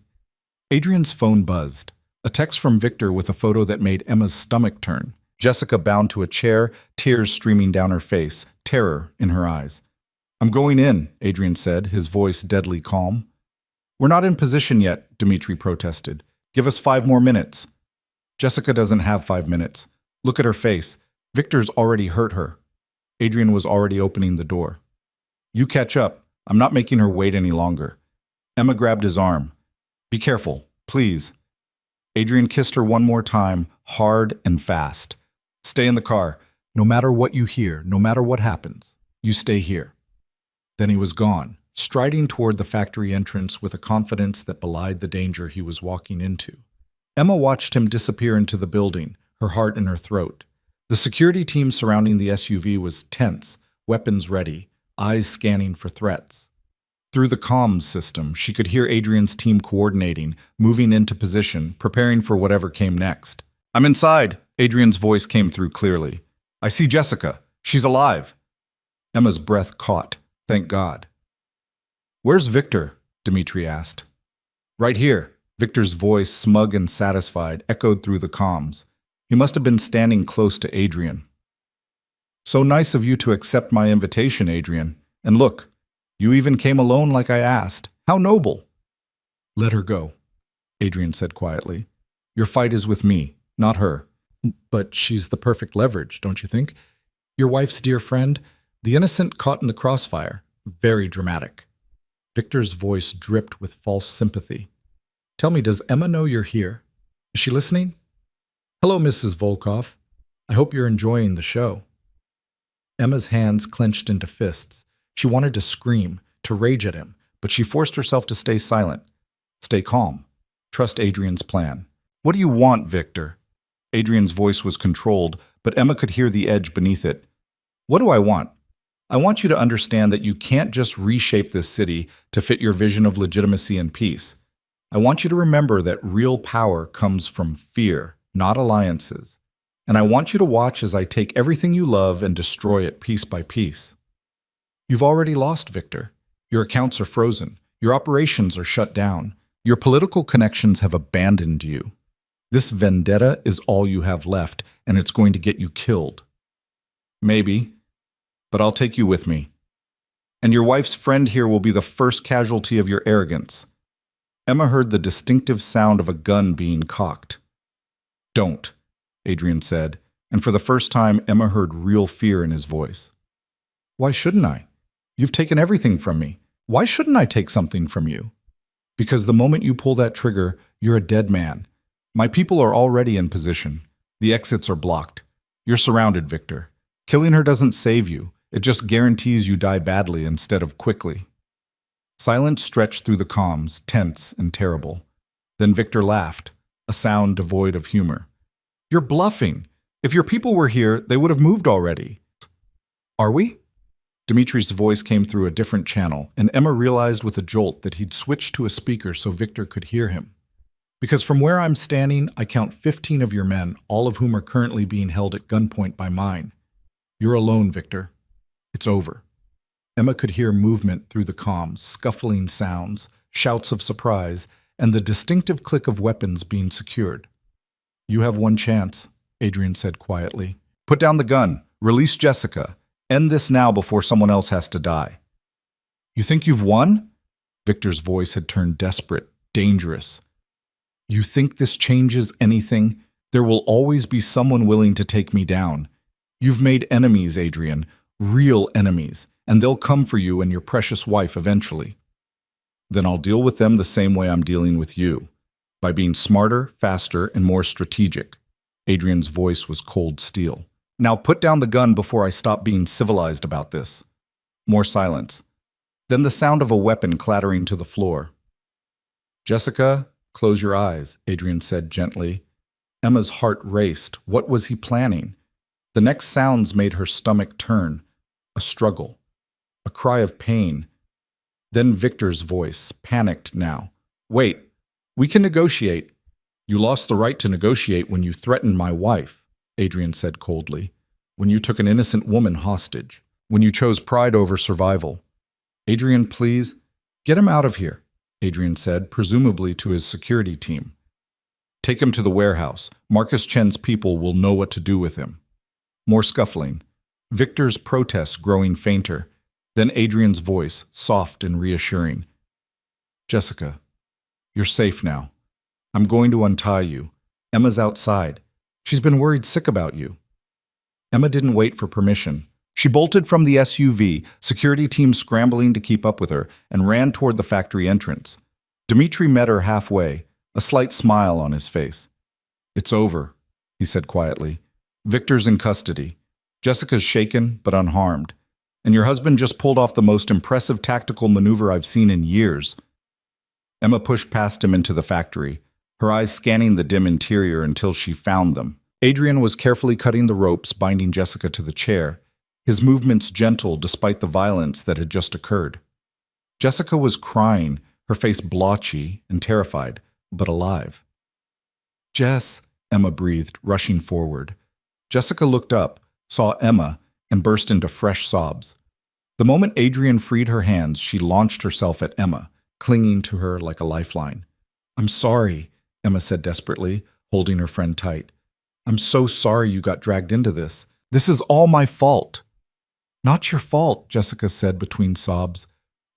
[SPEAKER 1] Adrian's phone buzzed. A text from Victor with a photo that made Emma's stomach turn. Jessica bound to a chair, tears streaming down her face, terror in her eyes. "I'm going in," Adrian said, his voice deadly calm. "We're not in position yet," Dmitri protested. "Give us 5 more minutes." Jessica doesn't have 5 minutes. Look at her face. Victor's already hurt her. Adrian was already opening the door. "You catch up. I'm not making her wait any longer." Emma grabbed his arm. "Be careful, please." Adrian kissed her one more time, hard and fast. "Stay in the car. No matter what you hear, no matter what happens, you stay here." Then he was gone, striding toward the factory entrance with a confidence that belied the danger he was walking into. Emma watched him disappear into the building, her heart in her throat. The security team surrounding the SUV was tense, weapons ready, eyes scanning for threats. Through the comms system, she could hear Adrian's team coordinating, moving into position, preparing for whatever came next. "I'm inside," Adrian's voice came through clearly. "I see Jessica. She's alive." Emma's breath caught. Thank God. "Where's Victor?" Dmitri asked. "Right here." Victor's voice, smug and satisfied, echoed through the comms. He must have been standing close to Adrian. "So nice of you to accept my invitation, Adrian. And look, you even came alone like I asked. How noble." "Let her go," Adrian said quietly. "Your fight is with me, not her." "But she's the perfect leverage, don't you think? Your wife's dear friend, the innocent caught in the crossfire. Very dramatic." Victor's voice dripped with false sympathy. "Tell me, does Emma know you're here? Is she listening? Hello, Mrs. Volkov. I hope you're enjoying the show." Emma's hands clenched into fists. She wanted to scream, to rage at him, but she forced herself to stay silent. Stay calm. Trust Adrian's plan. "What do you want, Victor?" Adrian's voice was controlled, but Emma could hear the edge beneath it. What do I want? I want you to understand that you can't just reshape this city to fit your vision of legitimacy and peace. I want you to remember that real power comes from fear, not alliances. And I want you to watch as I take everything you love and destroy it piece by piece. You've already lost, Victor. Your accounts are frozen. Your operations are shut down. Your political connections have abandoned you. This vendetta is all you have left, and it's going to get you killed. Maybe, but I'll take you with me. And your wife's friend here will be the first casualty of your arrogance. Emma heard the distinctive sound of a gun being cocked. Don't, Adrian said, and for the first time Emma heard real fear in his voice. Why shouldn't I? You've taken everything from me. Why shouldn't I take something from you? Because the moment you pull that trigger, you're a dead man. My people are already in position. The exits are blocked. You're surrounded, Victor. Killing her doesn't save you. It just guarantees you die badly instead of quickly. Silence stretched through the comms, tense and terrible. Then Victor laughed, a sound devoid of humor. You're bluffing. If your people were here, they would have moved already. Are we? Dimitri's voice came through a different channel, and Emma realized with a jolt that he'd switched to a speaker so Victor could hear him. Because from where I'm standing, I count 15 of your men, all of whom are currently being held at gunpoint by mine. You're alone, Victor. It's over. Emma could hear movement through the comms, scuffling sounds, shouts of surprise, and the distinctive click of weapons being secured. You have one chance, Adrian said quietly. Put down the gun. Release Jessica. End this now before someone else has to die. You think you've won? Victor's voice had turned desperate, dangerous. You think this changes anything? There will always be someone willing to take me down. You've made enemies, Adrian, real enemies, and they'll come for you and your precious wife eventually. Then I'll deal with them the same way I'm dealing with you, by being smarter, faster, and more strategic. Adrian's voice was cold steel. Now put down the gun before I stop being civilized about this. More silence. Then the sound of a weapon clattering to the floor. Jessica, close your eyes, Adrian said gently. Emma's heart raced. What was he planning? The next sounds made her stomach turn. A struggle. A cry of pain. Then Victor's voice, panicked now. Wait, we can negotiate. You lost the right to negotiate when you threatened my wife, Adrian said coldly. When you took an innocent woman hostage. When you chose pride over survival. Adrian, please, get him out of here, Adrian said, presumably to his security team. Take him to the warehouse. Marcus Chen's people will know what to do with him. More scuffling. Victor's protests growing fainter. Then Adrian's voice, soft and reassuring. Jessica, you're safe now. I'm going to untie you. Emma's outside. She's been worried sick about you. Emma didn't wait for permission. She bolted from the SUV, security team scrambling to keep up with her, and ran toward the factory entrance. Dimitri met her halfway, a slight smile on his face. It's over, he said quietly. Victor's in custody. Jessica's shaken but unharmed. And your husband just pulled off the most impressive tactical maneuver I've seen in years. Emma pushed past him into the factory, her eyes scanning the dim interior until she found them. Adrian was carefully cutting the ropes binding Jessica to the chair, his movements gentle despite the violence that had just occurred. Jessica was crying, her face blotchy and terrified, but alive. Jess, Emma breathed, rushing forward. Jessica looked up, saw Emma, and burst into fresh sobs. The moment Adrian freed her hands, she launched herself at Emma, clinging to her like a lifeline. I'm sorry, Emma said desperately, holding her friend tight. I'm so sorry you got dragged into this. This is all my fault. Not your fault, Jessica said between sobs.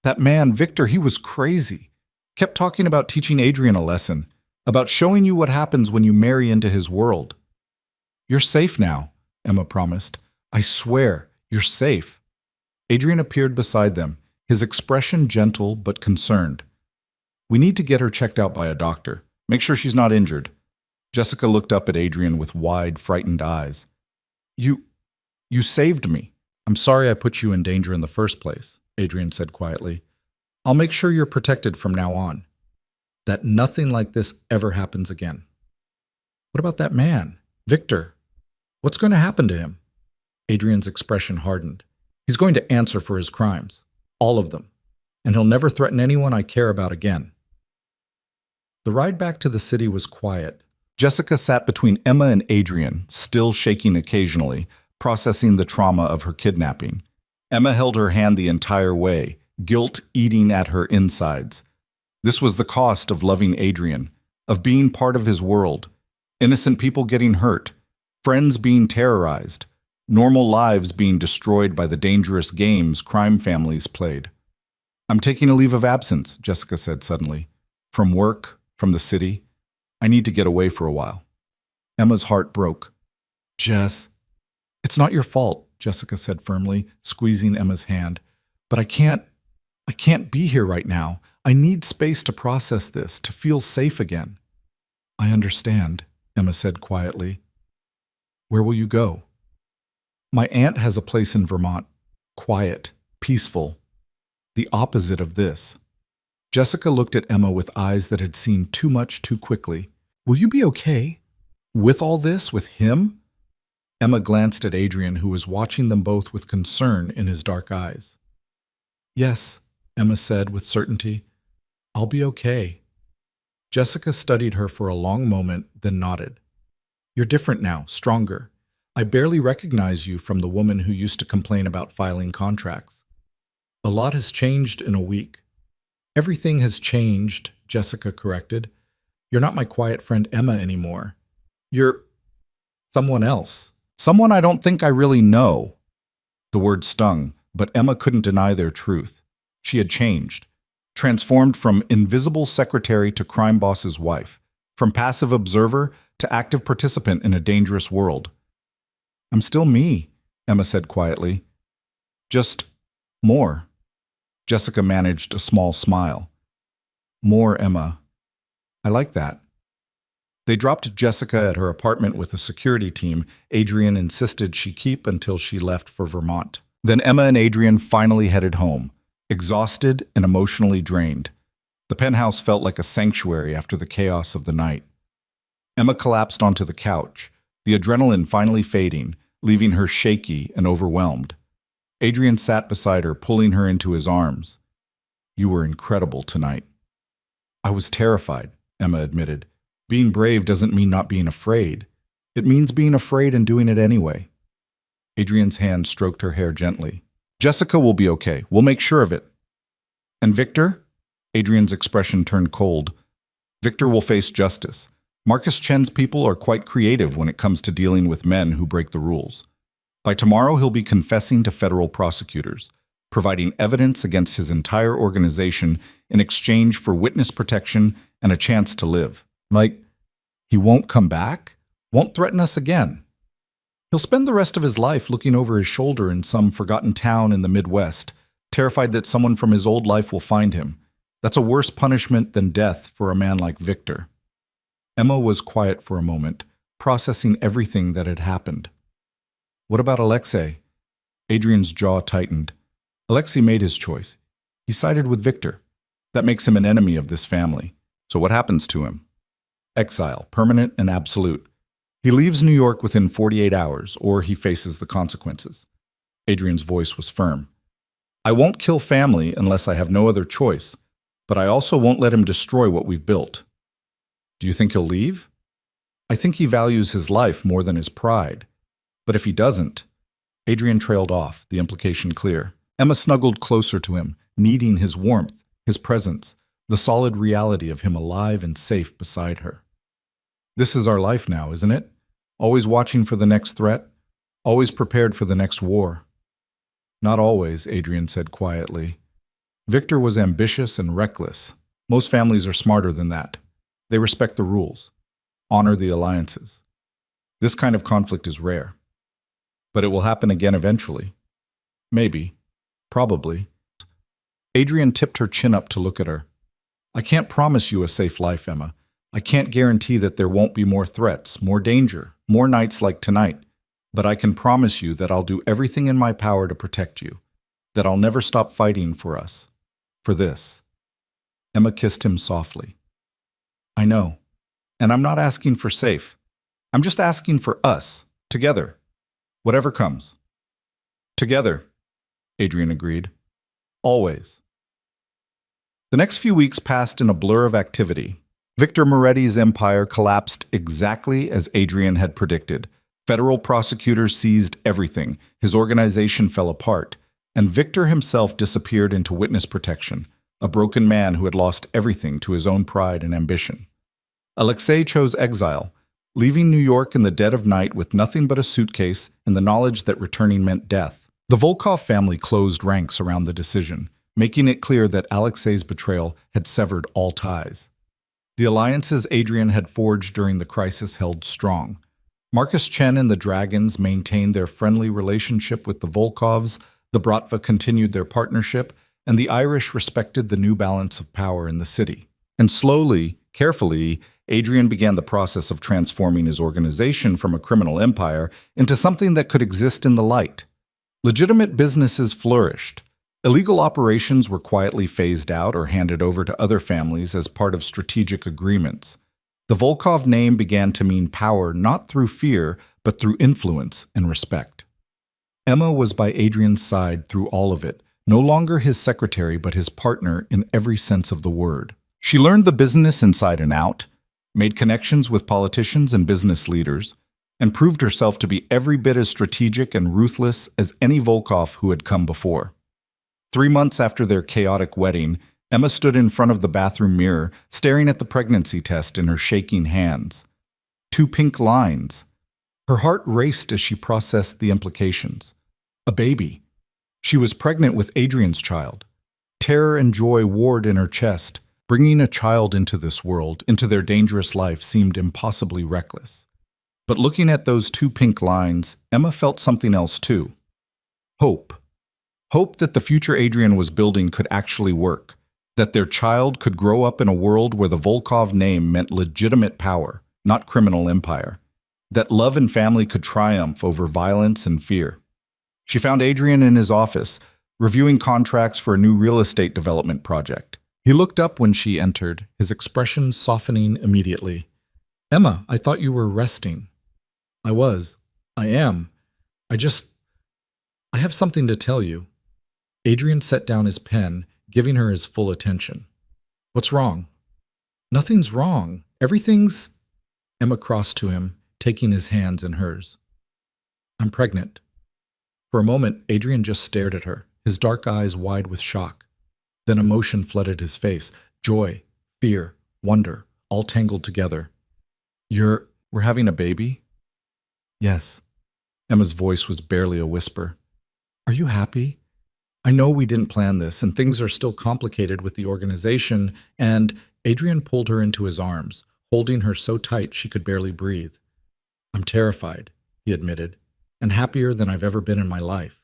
[SPEAKER 1] That man, Victor, he was crazy. Kept talking about teaching Adrian a lesson, about showing you what happens when you marry into his world. You're safe now, Emma promised. I swear, you're safe. Adrian appeared beside them, his expression gentle but concerned. We need to get her checked out by a doctor. Make sure she's not injured. Jessica looked up at Adrian with wide, frightened eyes. You saved me. I'm sorry I put you in danger in the first place, Adrian said quietly. I'll make sure you're protected from now on. That nothing like this ever happens again. What about that man?
[SPEAKER 2] Victor, what's going to happen to him? Adrian's expression hardened. He's going to answer for his crimes. All of them. And he'll never threaten anyone I care about again. The ride back to the city was quiet.
[SPEAKER 1] Jessica sat between Emma and Adrian, still shaking occasionally, processing the trauma of her kidnapping. Emma held her hand the entire way, guilt eating at her insides. This was the cost of loving Adrian, of being part of his world. Innocent people getting hurt, friends being terrorized, normal lives being destroyed by the dangerous games crime families played. "I'm taking a leave of absence," Jessica said suddenly. "From work, from the city. I need to get away for a while." Emma's heart broke.
[SPEAKER 2] Jess, it's not your fault, Jessica said firmly, squeezing Emma's hand. But I can't be here right now. I need space to process this, to feel safe again. I understand, Emma said quietly. Where will you go? My aunt has a place in Vermont. Quiet, peaceful. The opposite of this. Jessica looked at Emma with eyes that had seen too much too quickly. Will you be okay? With all this, with him? Emma glanced at Adrian, who was watching them both with concern in his dark eyes. Yes, Emma said with certainty. I'll be okay. Jessica studied her for a long moment, then nodded. You're different now, stronger. I barely recognize you from the woman who used to complain about filing contracts. A lot has changed in a week. Everything has changed, Jessica corrected. You're not my quiet friend Emma anymore. You're someone else.
[SPEAKER 1] Someone I don't think I really know. The word stung, but Emma couldn't deny their truth. She had changed, transformed from invisible secretary to crime boss's wife, from passive observer to active participant in a dangerous world. I'm still me, Emma said quietly. Just more. Jessica managed a small smile. More, Emma. I like that. They dropped Jessica at her apartment with a security team Adrian insisted she keep until she left for Vermont. Then Emma and Adrian finally headed home, exhausted and emotionally drained. The penthouse felt like a sanctuary after the chaos of the night. Emma collapsed onto the couch, the adrenaline finally fading, leaving her shaky and overwhelmed. Adrian sat beside her, pulling her into his arms. You were incredible tonight. I was terrified, Emma admitted. Being brave doesn't mean not being afraid. It means being afraid and doing it anyway. Adrian's hand stroked her hair gently. Jessica will be okay. We'll make sure of it. And Victor? Adrian's expression turned cold. Victor will face justice. Marcus Chen's people are quite creative when it comes to dealing with men who break the rules. By tomorrow, he'll be confessing to federal prosecutors, providing evidence against his entire organization in exchange for witness protection and a chance to live. Like, he won't come back? Won't threaten us again? He'll spend the rest of his life looking over his shoulder in some forgotten town in the Midwest, terrified that someone from his old life will find him. That's a worse punishment than death for a man like Victor. Emma was quiet for a moment, processing everything that had happened. What about Alexei? Adrian's jaw tightened. Alexei made his choice. He sided with Victor. That makes him an enemy of this family. So what happens to him? Exile, permanent and absolute. He leaves New York within 48 hours, or he faces the consequences. Adrian's voice was firm. I won't kill family unless I have no other choice, but I also won't let him destroy what we've built. Do you think he'll leave? I think he values his life more than his pride. But if he doesn't... Adrian trailed off, the implication clear. Emma snuggled closer to him, needing his warmth, his presence, the solid reality of him alive and safe beside her. This is our life now, isn't it? Always watching for the next threat, always prepared for the next war. Not always, Adrian said quietly. Victor was ambitious and reckless. Most families are smarter than that. They respect the rules, honor the alliances. This kind of conflict is rare. But it will happen again eventually. Maybe. Probably. Adrian tipped her chin up to look at her. I can't promise you a safe life, Emma. I can't guarantee that there won't be more threats, more danger, more nights like tonight. But I can promise you that I'll do everything in my power to protect you. That I'll never stop fighting for us. For this. Emma kissed him softly. I know. And I'm not asking for safe. I'm just asking for us, together, whatever comes. Together, Adrian agreed. Always. The next few weeks passed in a blur of activity. Victor Moretti's empire collapsed exactly as Adrian had predicted. Federal prosecutors seized everything, his organization fell apart, and Victor himself disappeared into witness protection, a broken man who had lost everything to his own pride and ambition. Alexei chose exile, leaving New York in the dead of night with nothing but a suitcase and the knowledge that returning meant death. The Volkov family closed ranks around the decision, making it clear that Alexei's betrayal had severed all ties. The alliances Adrian had forged during the crisis held strong. Marcus Chen and the Dragons maintained their friendly relationship with the Volkovs, the Bratva continued their partnership, and the Irish respected the new balance of power in the city. And slowly, carefully, Adrian began the process of transforming his organization from a criminal empire into something that could exist in the light. Legitimate businesses flourished. Illegal operations were quietly phased out or handed over to other families as part of strategic agreements. The Volkov name began to mean power not through fear, but through influence and respect. Emma was by Adrian's side through all of it, no longer his secretary but his partner in every sense of the word. She learned the business inside and out, made connections with politicians and business leaders, and proved herself to be every bit as strategic and ruthless as any Volkov who had come before. 3 months after their chaotic wedding, Emma stood in front of the bathroom mirror, staring at the pregnancy test in her shaking hands. 2 pink lines. Her heart raced as she processed the implications. A baby. She was pregnant with Adrian's child. Terror and joy warred in her chest. Bringing a child into this world, into their dangerous life, seemed impossibly reckless. But looking at those 2 pink lines, Emma felt something else too. Hope. Hope that the future Adrian was building could actually work, that their child could grow up in a world where the Volkov name meant legitimate power, not criminal empire, that love and family could triumph over violence and fear. She found Adrian in his office, reviewing contracts for a new real estate development project. He looked up when she entered, his expression softening immediately. "Emma, I thought you were resting." "I was. I am. I have something to tell you." Adrian set down his pen, giving her his full attention. "What's wrong?" "Nothing's wrong. Everything's—" Emma crossed to him, taking his hands in hers. "I'm pregnant." For a moment, Adrian just stared at her, his dark eyes wide with shock. Then emotion flooded his face. Joy, fear, wonder, all tangled together. We're having a baby?" "Yes." Emma's voice was barely a whisper. "Are you happy? I know we didn't plan this, and things are still complicated with the organization," and Adrian pulled her into his arms, holding her so tight she could barely breathe. "I'm terrified," he admitted, "and happier than I've ever been in my life."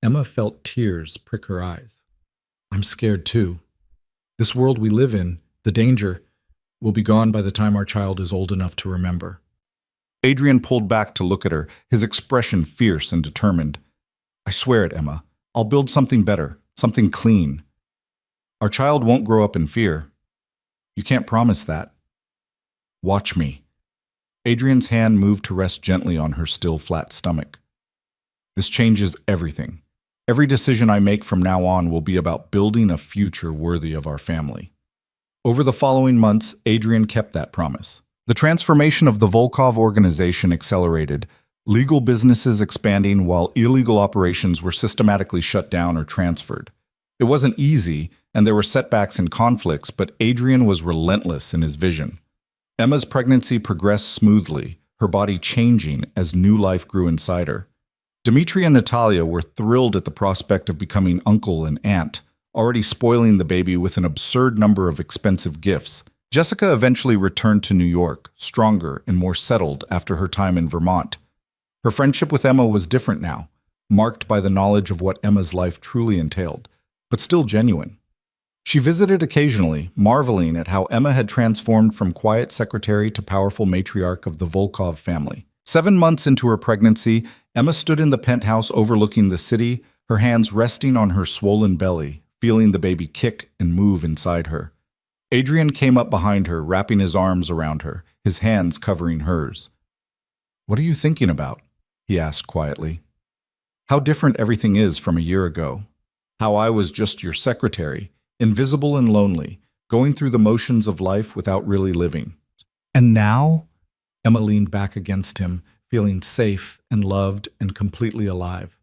[SPEAKER 1] Emma felt tears prick her eyes. "I'm scared too. This world we live in, the danger, will be gone by the time our child is old enough to remember." Adrian pulled back to look at her, his expression fierce and determined. "I swear it, Emma. I'll build something better, something clean. Our child won't grow up in fear." "You can't promise that." "Watch me." Adrian's hand moved to rest gently on her still flat stomach. "This changes everything. Every decision I make from now on will be about building a future worthy of our family." Over the following months, Adrian kept that promise. The transformation of the Volkov organization accelerated, legal businesses expanding while illegal operations were systematically shut down or transferred. It wasn't easy, and there were setbacks and conflicts, but Adrian was relentless in his vision. Emma's pregnancy progressed smoothly, her body changing as new life grew inside her. Dmitri and Natalia were thrilled at the prospect of becoming uncle and aunt, already spoiling the baby with an absurd number of expensive gifts. Jessica eventually returned to New York, stronger and more settled after her time in Vermont. Her friendship with Emma was different now, marked by the knowledge of what Emma's life truly entailed, but still genuine. She visited occasionally, marveling at how Emma had transformed from quiet secretary to powerful matriarch of the Volkov family. 7 months into her pregnancy, Emma stood in the penthouse overlooking the city, her hands resting on her swollen belly, feeling the baby kick and move inside her. Adrian came up behind her, wrapping his arms around her, his hands covering hers. What are you thinking about? He asked quietly. How different everything is from a year ago. How I was just your secretary, invisible and lonely, going through the motions of life without really living. And now? Emma leaned back against him, feeling safe and loved and completely alive.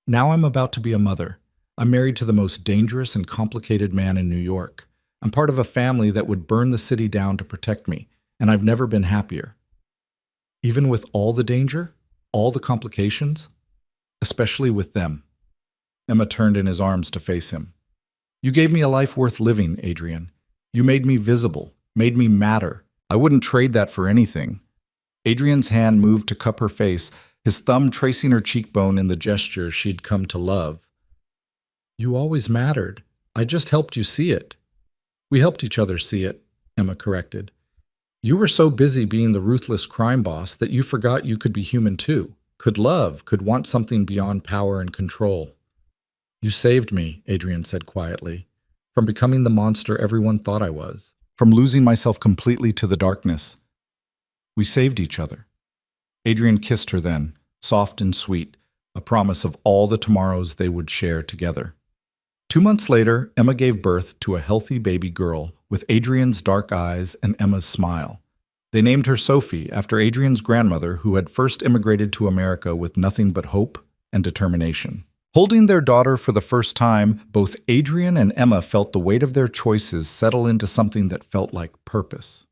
[SPEAKER 1] Now I'm about to be a mother. I'm married to the most dangerous and complicated man in New York. I'm part of a family that would burn the city down to protect me, and I've never been happier. Even with all the danger, all the complications, especially with them. Emma turned in his arms to face him. You gave me a life worth living, Adrian. You made me visible, made me matter. I wouldn't trade that for anything. Adrian's hand moved to cup her face, his thumb tracing her cheekbone in the gesture she'd come to love. You always mattered. I just helped you see it. We helped each other see it, Emma corrected. You were so busy being the ruthless crime boss that you forgot you could be human too, could love, could want something beyond power and control. You saved me, Adrian said quietly, from becoming the monster everyone thought I was, from losing myself completely to the darkness. We saved each other. Adrian kissed her then, soft and sweet, a promise of all the tomorrows they would share together. 2 months later, Emma gave birth to a healthy baby girl with Adrian's dark eyes and Emma's smile. They named her Sophie after Adrian's grandmother, who had first immigrated to America with nothing but hope and determination. Holding their daughter for the first time, both Adrian and Emma felt the weight of their choices settle into something that felt like purpose.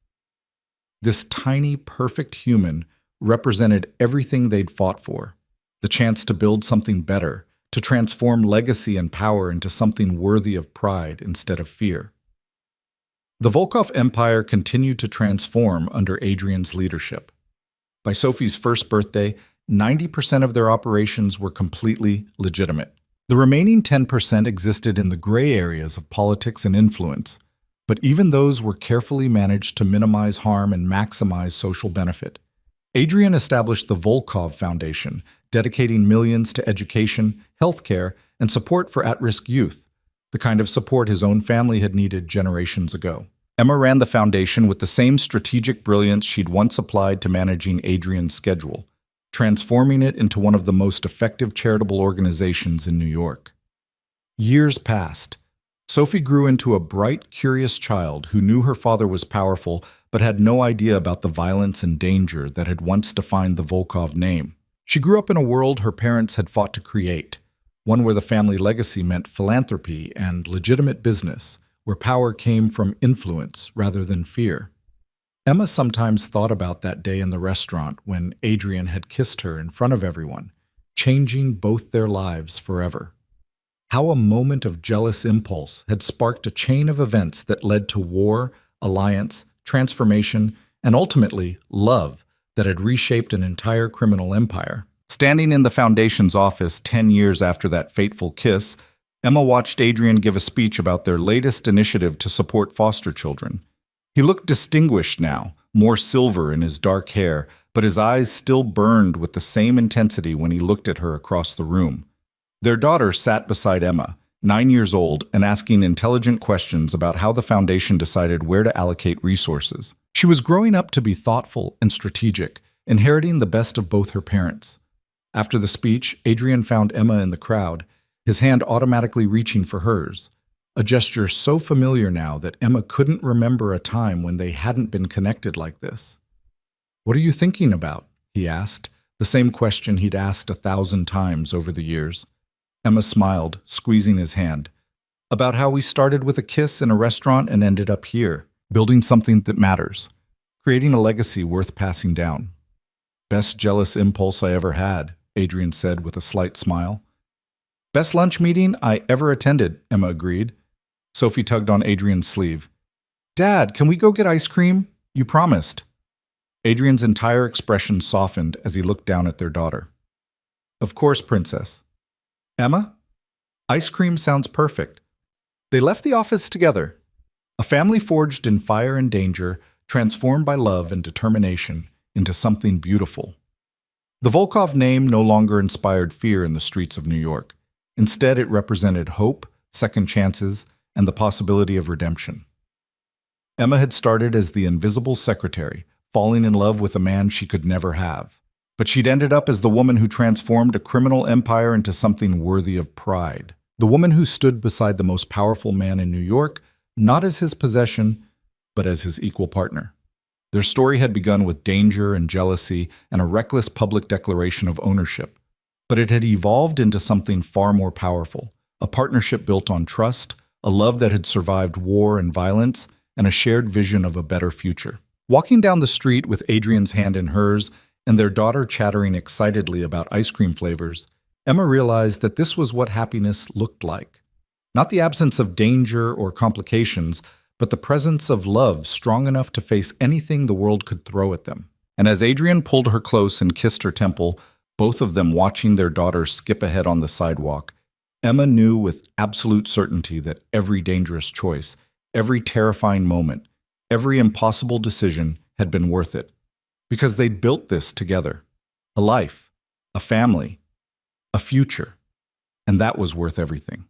[SPEAKER 1] This tiny, perfect human represented everything they'd fought for, the chance to build something better, to transform legacy and power into something worthy of pride instead of fear. The Volkov Empire continued to transform under Adrian's leadership. By Sophie's first birthday, 90% of their operations were completely legitimate. The remaining 10% existed in the gray areas of politics and influence, but even those were carefully managed to minimize harm and maximize social benefit. Adrian established the Volkov Foundation, dedicating millions to education, healthcare, and support for at-risk youth, the kind of support his own family had needed generations ago. Emma ran the foundation with the same strategic brilliance she'd once applied to managing Adrian's schedule, transforming it into one of the most effective charitable organizations in New York. Years passed. Sophie grew into a bright, curious child who knew her father was powerful but had no idea about the violence and danger that had once defined the Volkov name. She grew up in a world her parents had fought to create, one where the family legacy meant philanthropy and legitimate business, where power came from influence rather than fear. Emma sometimes thought about that day in the restaurant when Adrian had kissed her in front of everyone, changing both their lives forever. How a moment of jealous impulse had sparked a chain of events that led to war, alliance, transformation, and ultimately love that had reshaped an entire criminal empire. Standing in the Foundation's office 10 years after that fateful kiss, Emma watched Adrian give a speech about their latest initiative to support foster children. He looked distinguished now, more silver in his dark hair, but his eyes still burned with the same intensity when he looked at her across the room. Their daughter sat beside Emma, 9 years old, and asking intelligent questions about how the foundation decided where to allocate resources. She was growing up to be thoughtful and strategic, inheriting the best of both her parents. After the speech, Adrian found Emma in the crowd, his hand automatically reaching for hers, a gesture so familiar now that Emma couldn't remember a time when they hadn't been connected like this. "What are you thinking about?" he asked, the same question he'd asked 1,000 times over the years. Emma smiled, squeezing his hand. "About how we started with a kiss in a restaurant and ended up here, building something that matters, creating a legacy worth passing down." "Best jealous impulse I ever had," Adrian said with a slight smile. "Best lunch meeting I ever attended," Emma agreed. Sophie tugged on Adrian's sleeve. "Dad, can we go get ice cream? You promised." Adrian's entire expression softened as he looked down at their daughter. "Of course, Princess." "Emma? Ice cream sounds perfect." They left the office together. A family forged in fire and danger, transformed by love and determination into something beautiful. The Volkov name no longer inspired fear in the streets of New York. Instead, it represented hope, second chances, and the possibility of redemption. Emma had started as the invisible secretary, falling in love with a man she could never have. But she'd ended up as the woman who transformed a criminal empire into something worthy of pride. The woman who stood beside the most powerful man in New York, not as his possession, but as his equal partner. Their story had begun with danger and jealousy and a reckless public declaration of ownership. But it had evolved into something far more powerful, a partnership built on trust, a love that had survived war and violence, and a shared vision of a better future. Walking down the street with Adrian's hand in hers and their daughter chattering excitedly about ice cream flavors, Emma realized that this was what happiness looked like. Not the absence of danger or complications, but the presence of love strong enough to face anything the world could throw at them. And as Adrian pulled her close and kissed her temple, both of them watching their daughter skip ahead on the sidewalk, Emma knew with absolute certainty that every dangerous choice, every terrifying moment, every impossible decision had been worth it. Because they'd built this together. A life, a family, a future. And that was worth everything.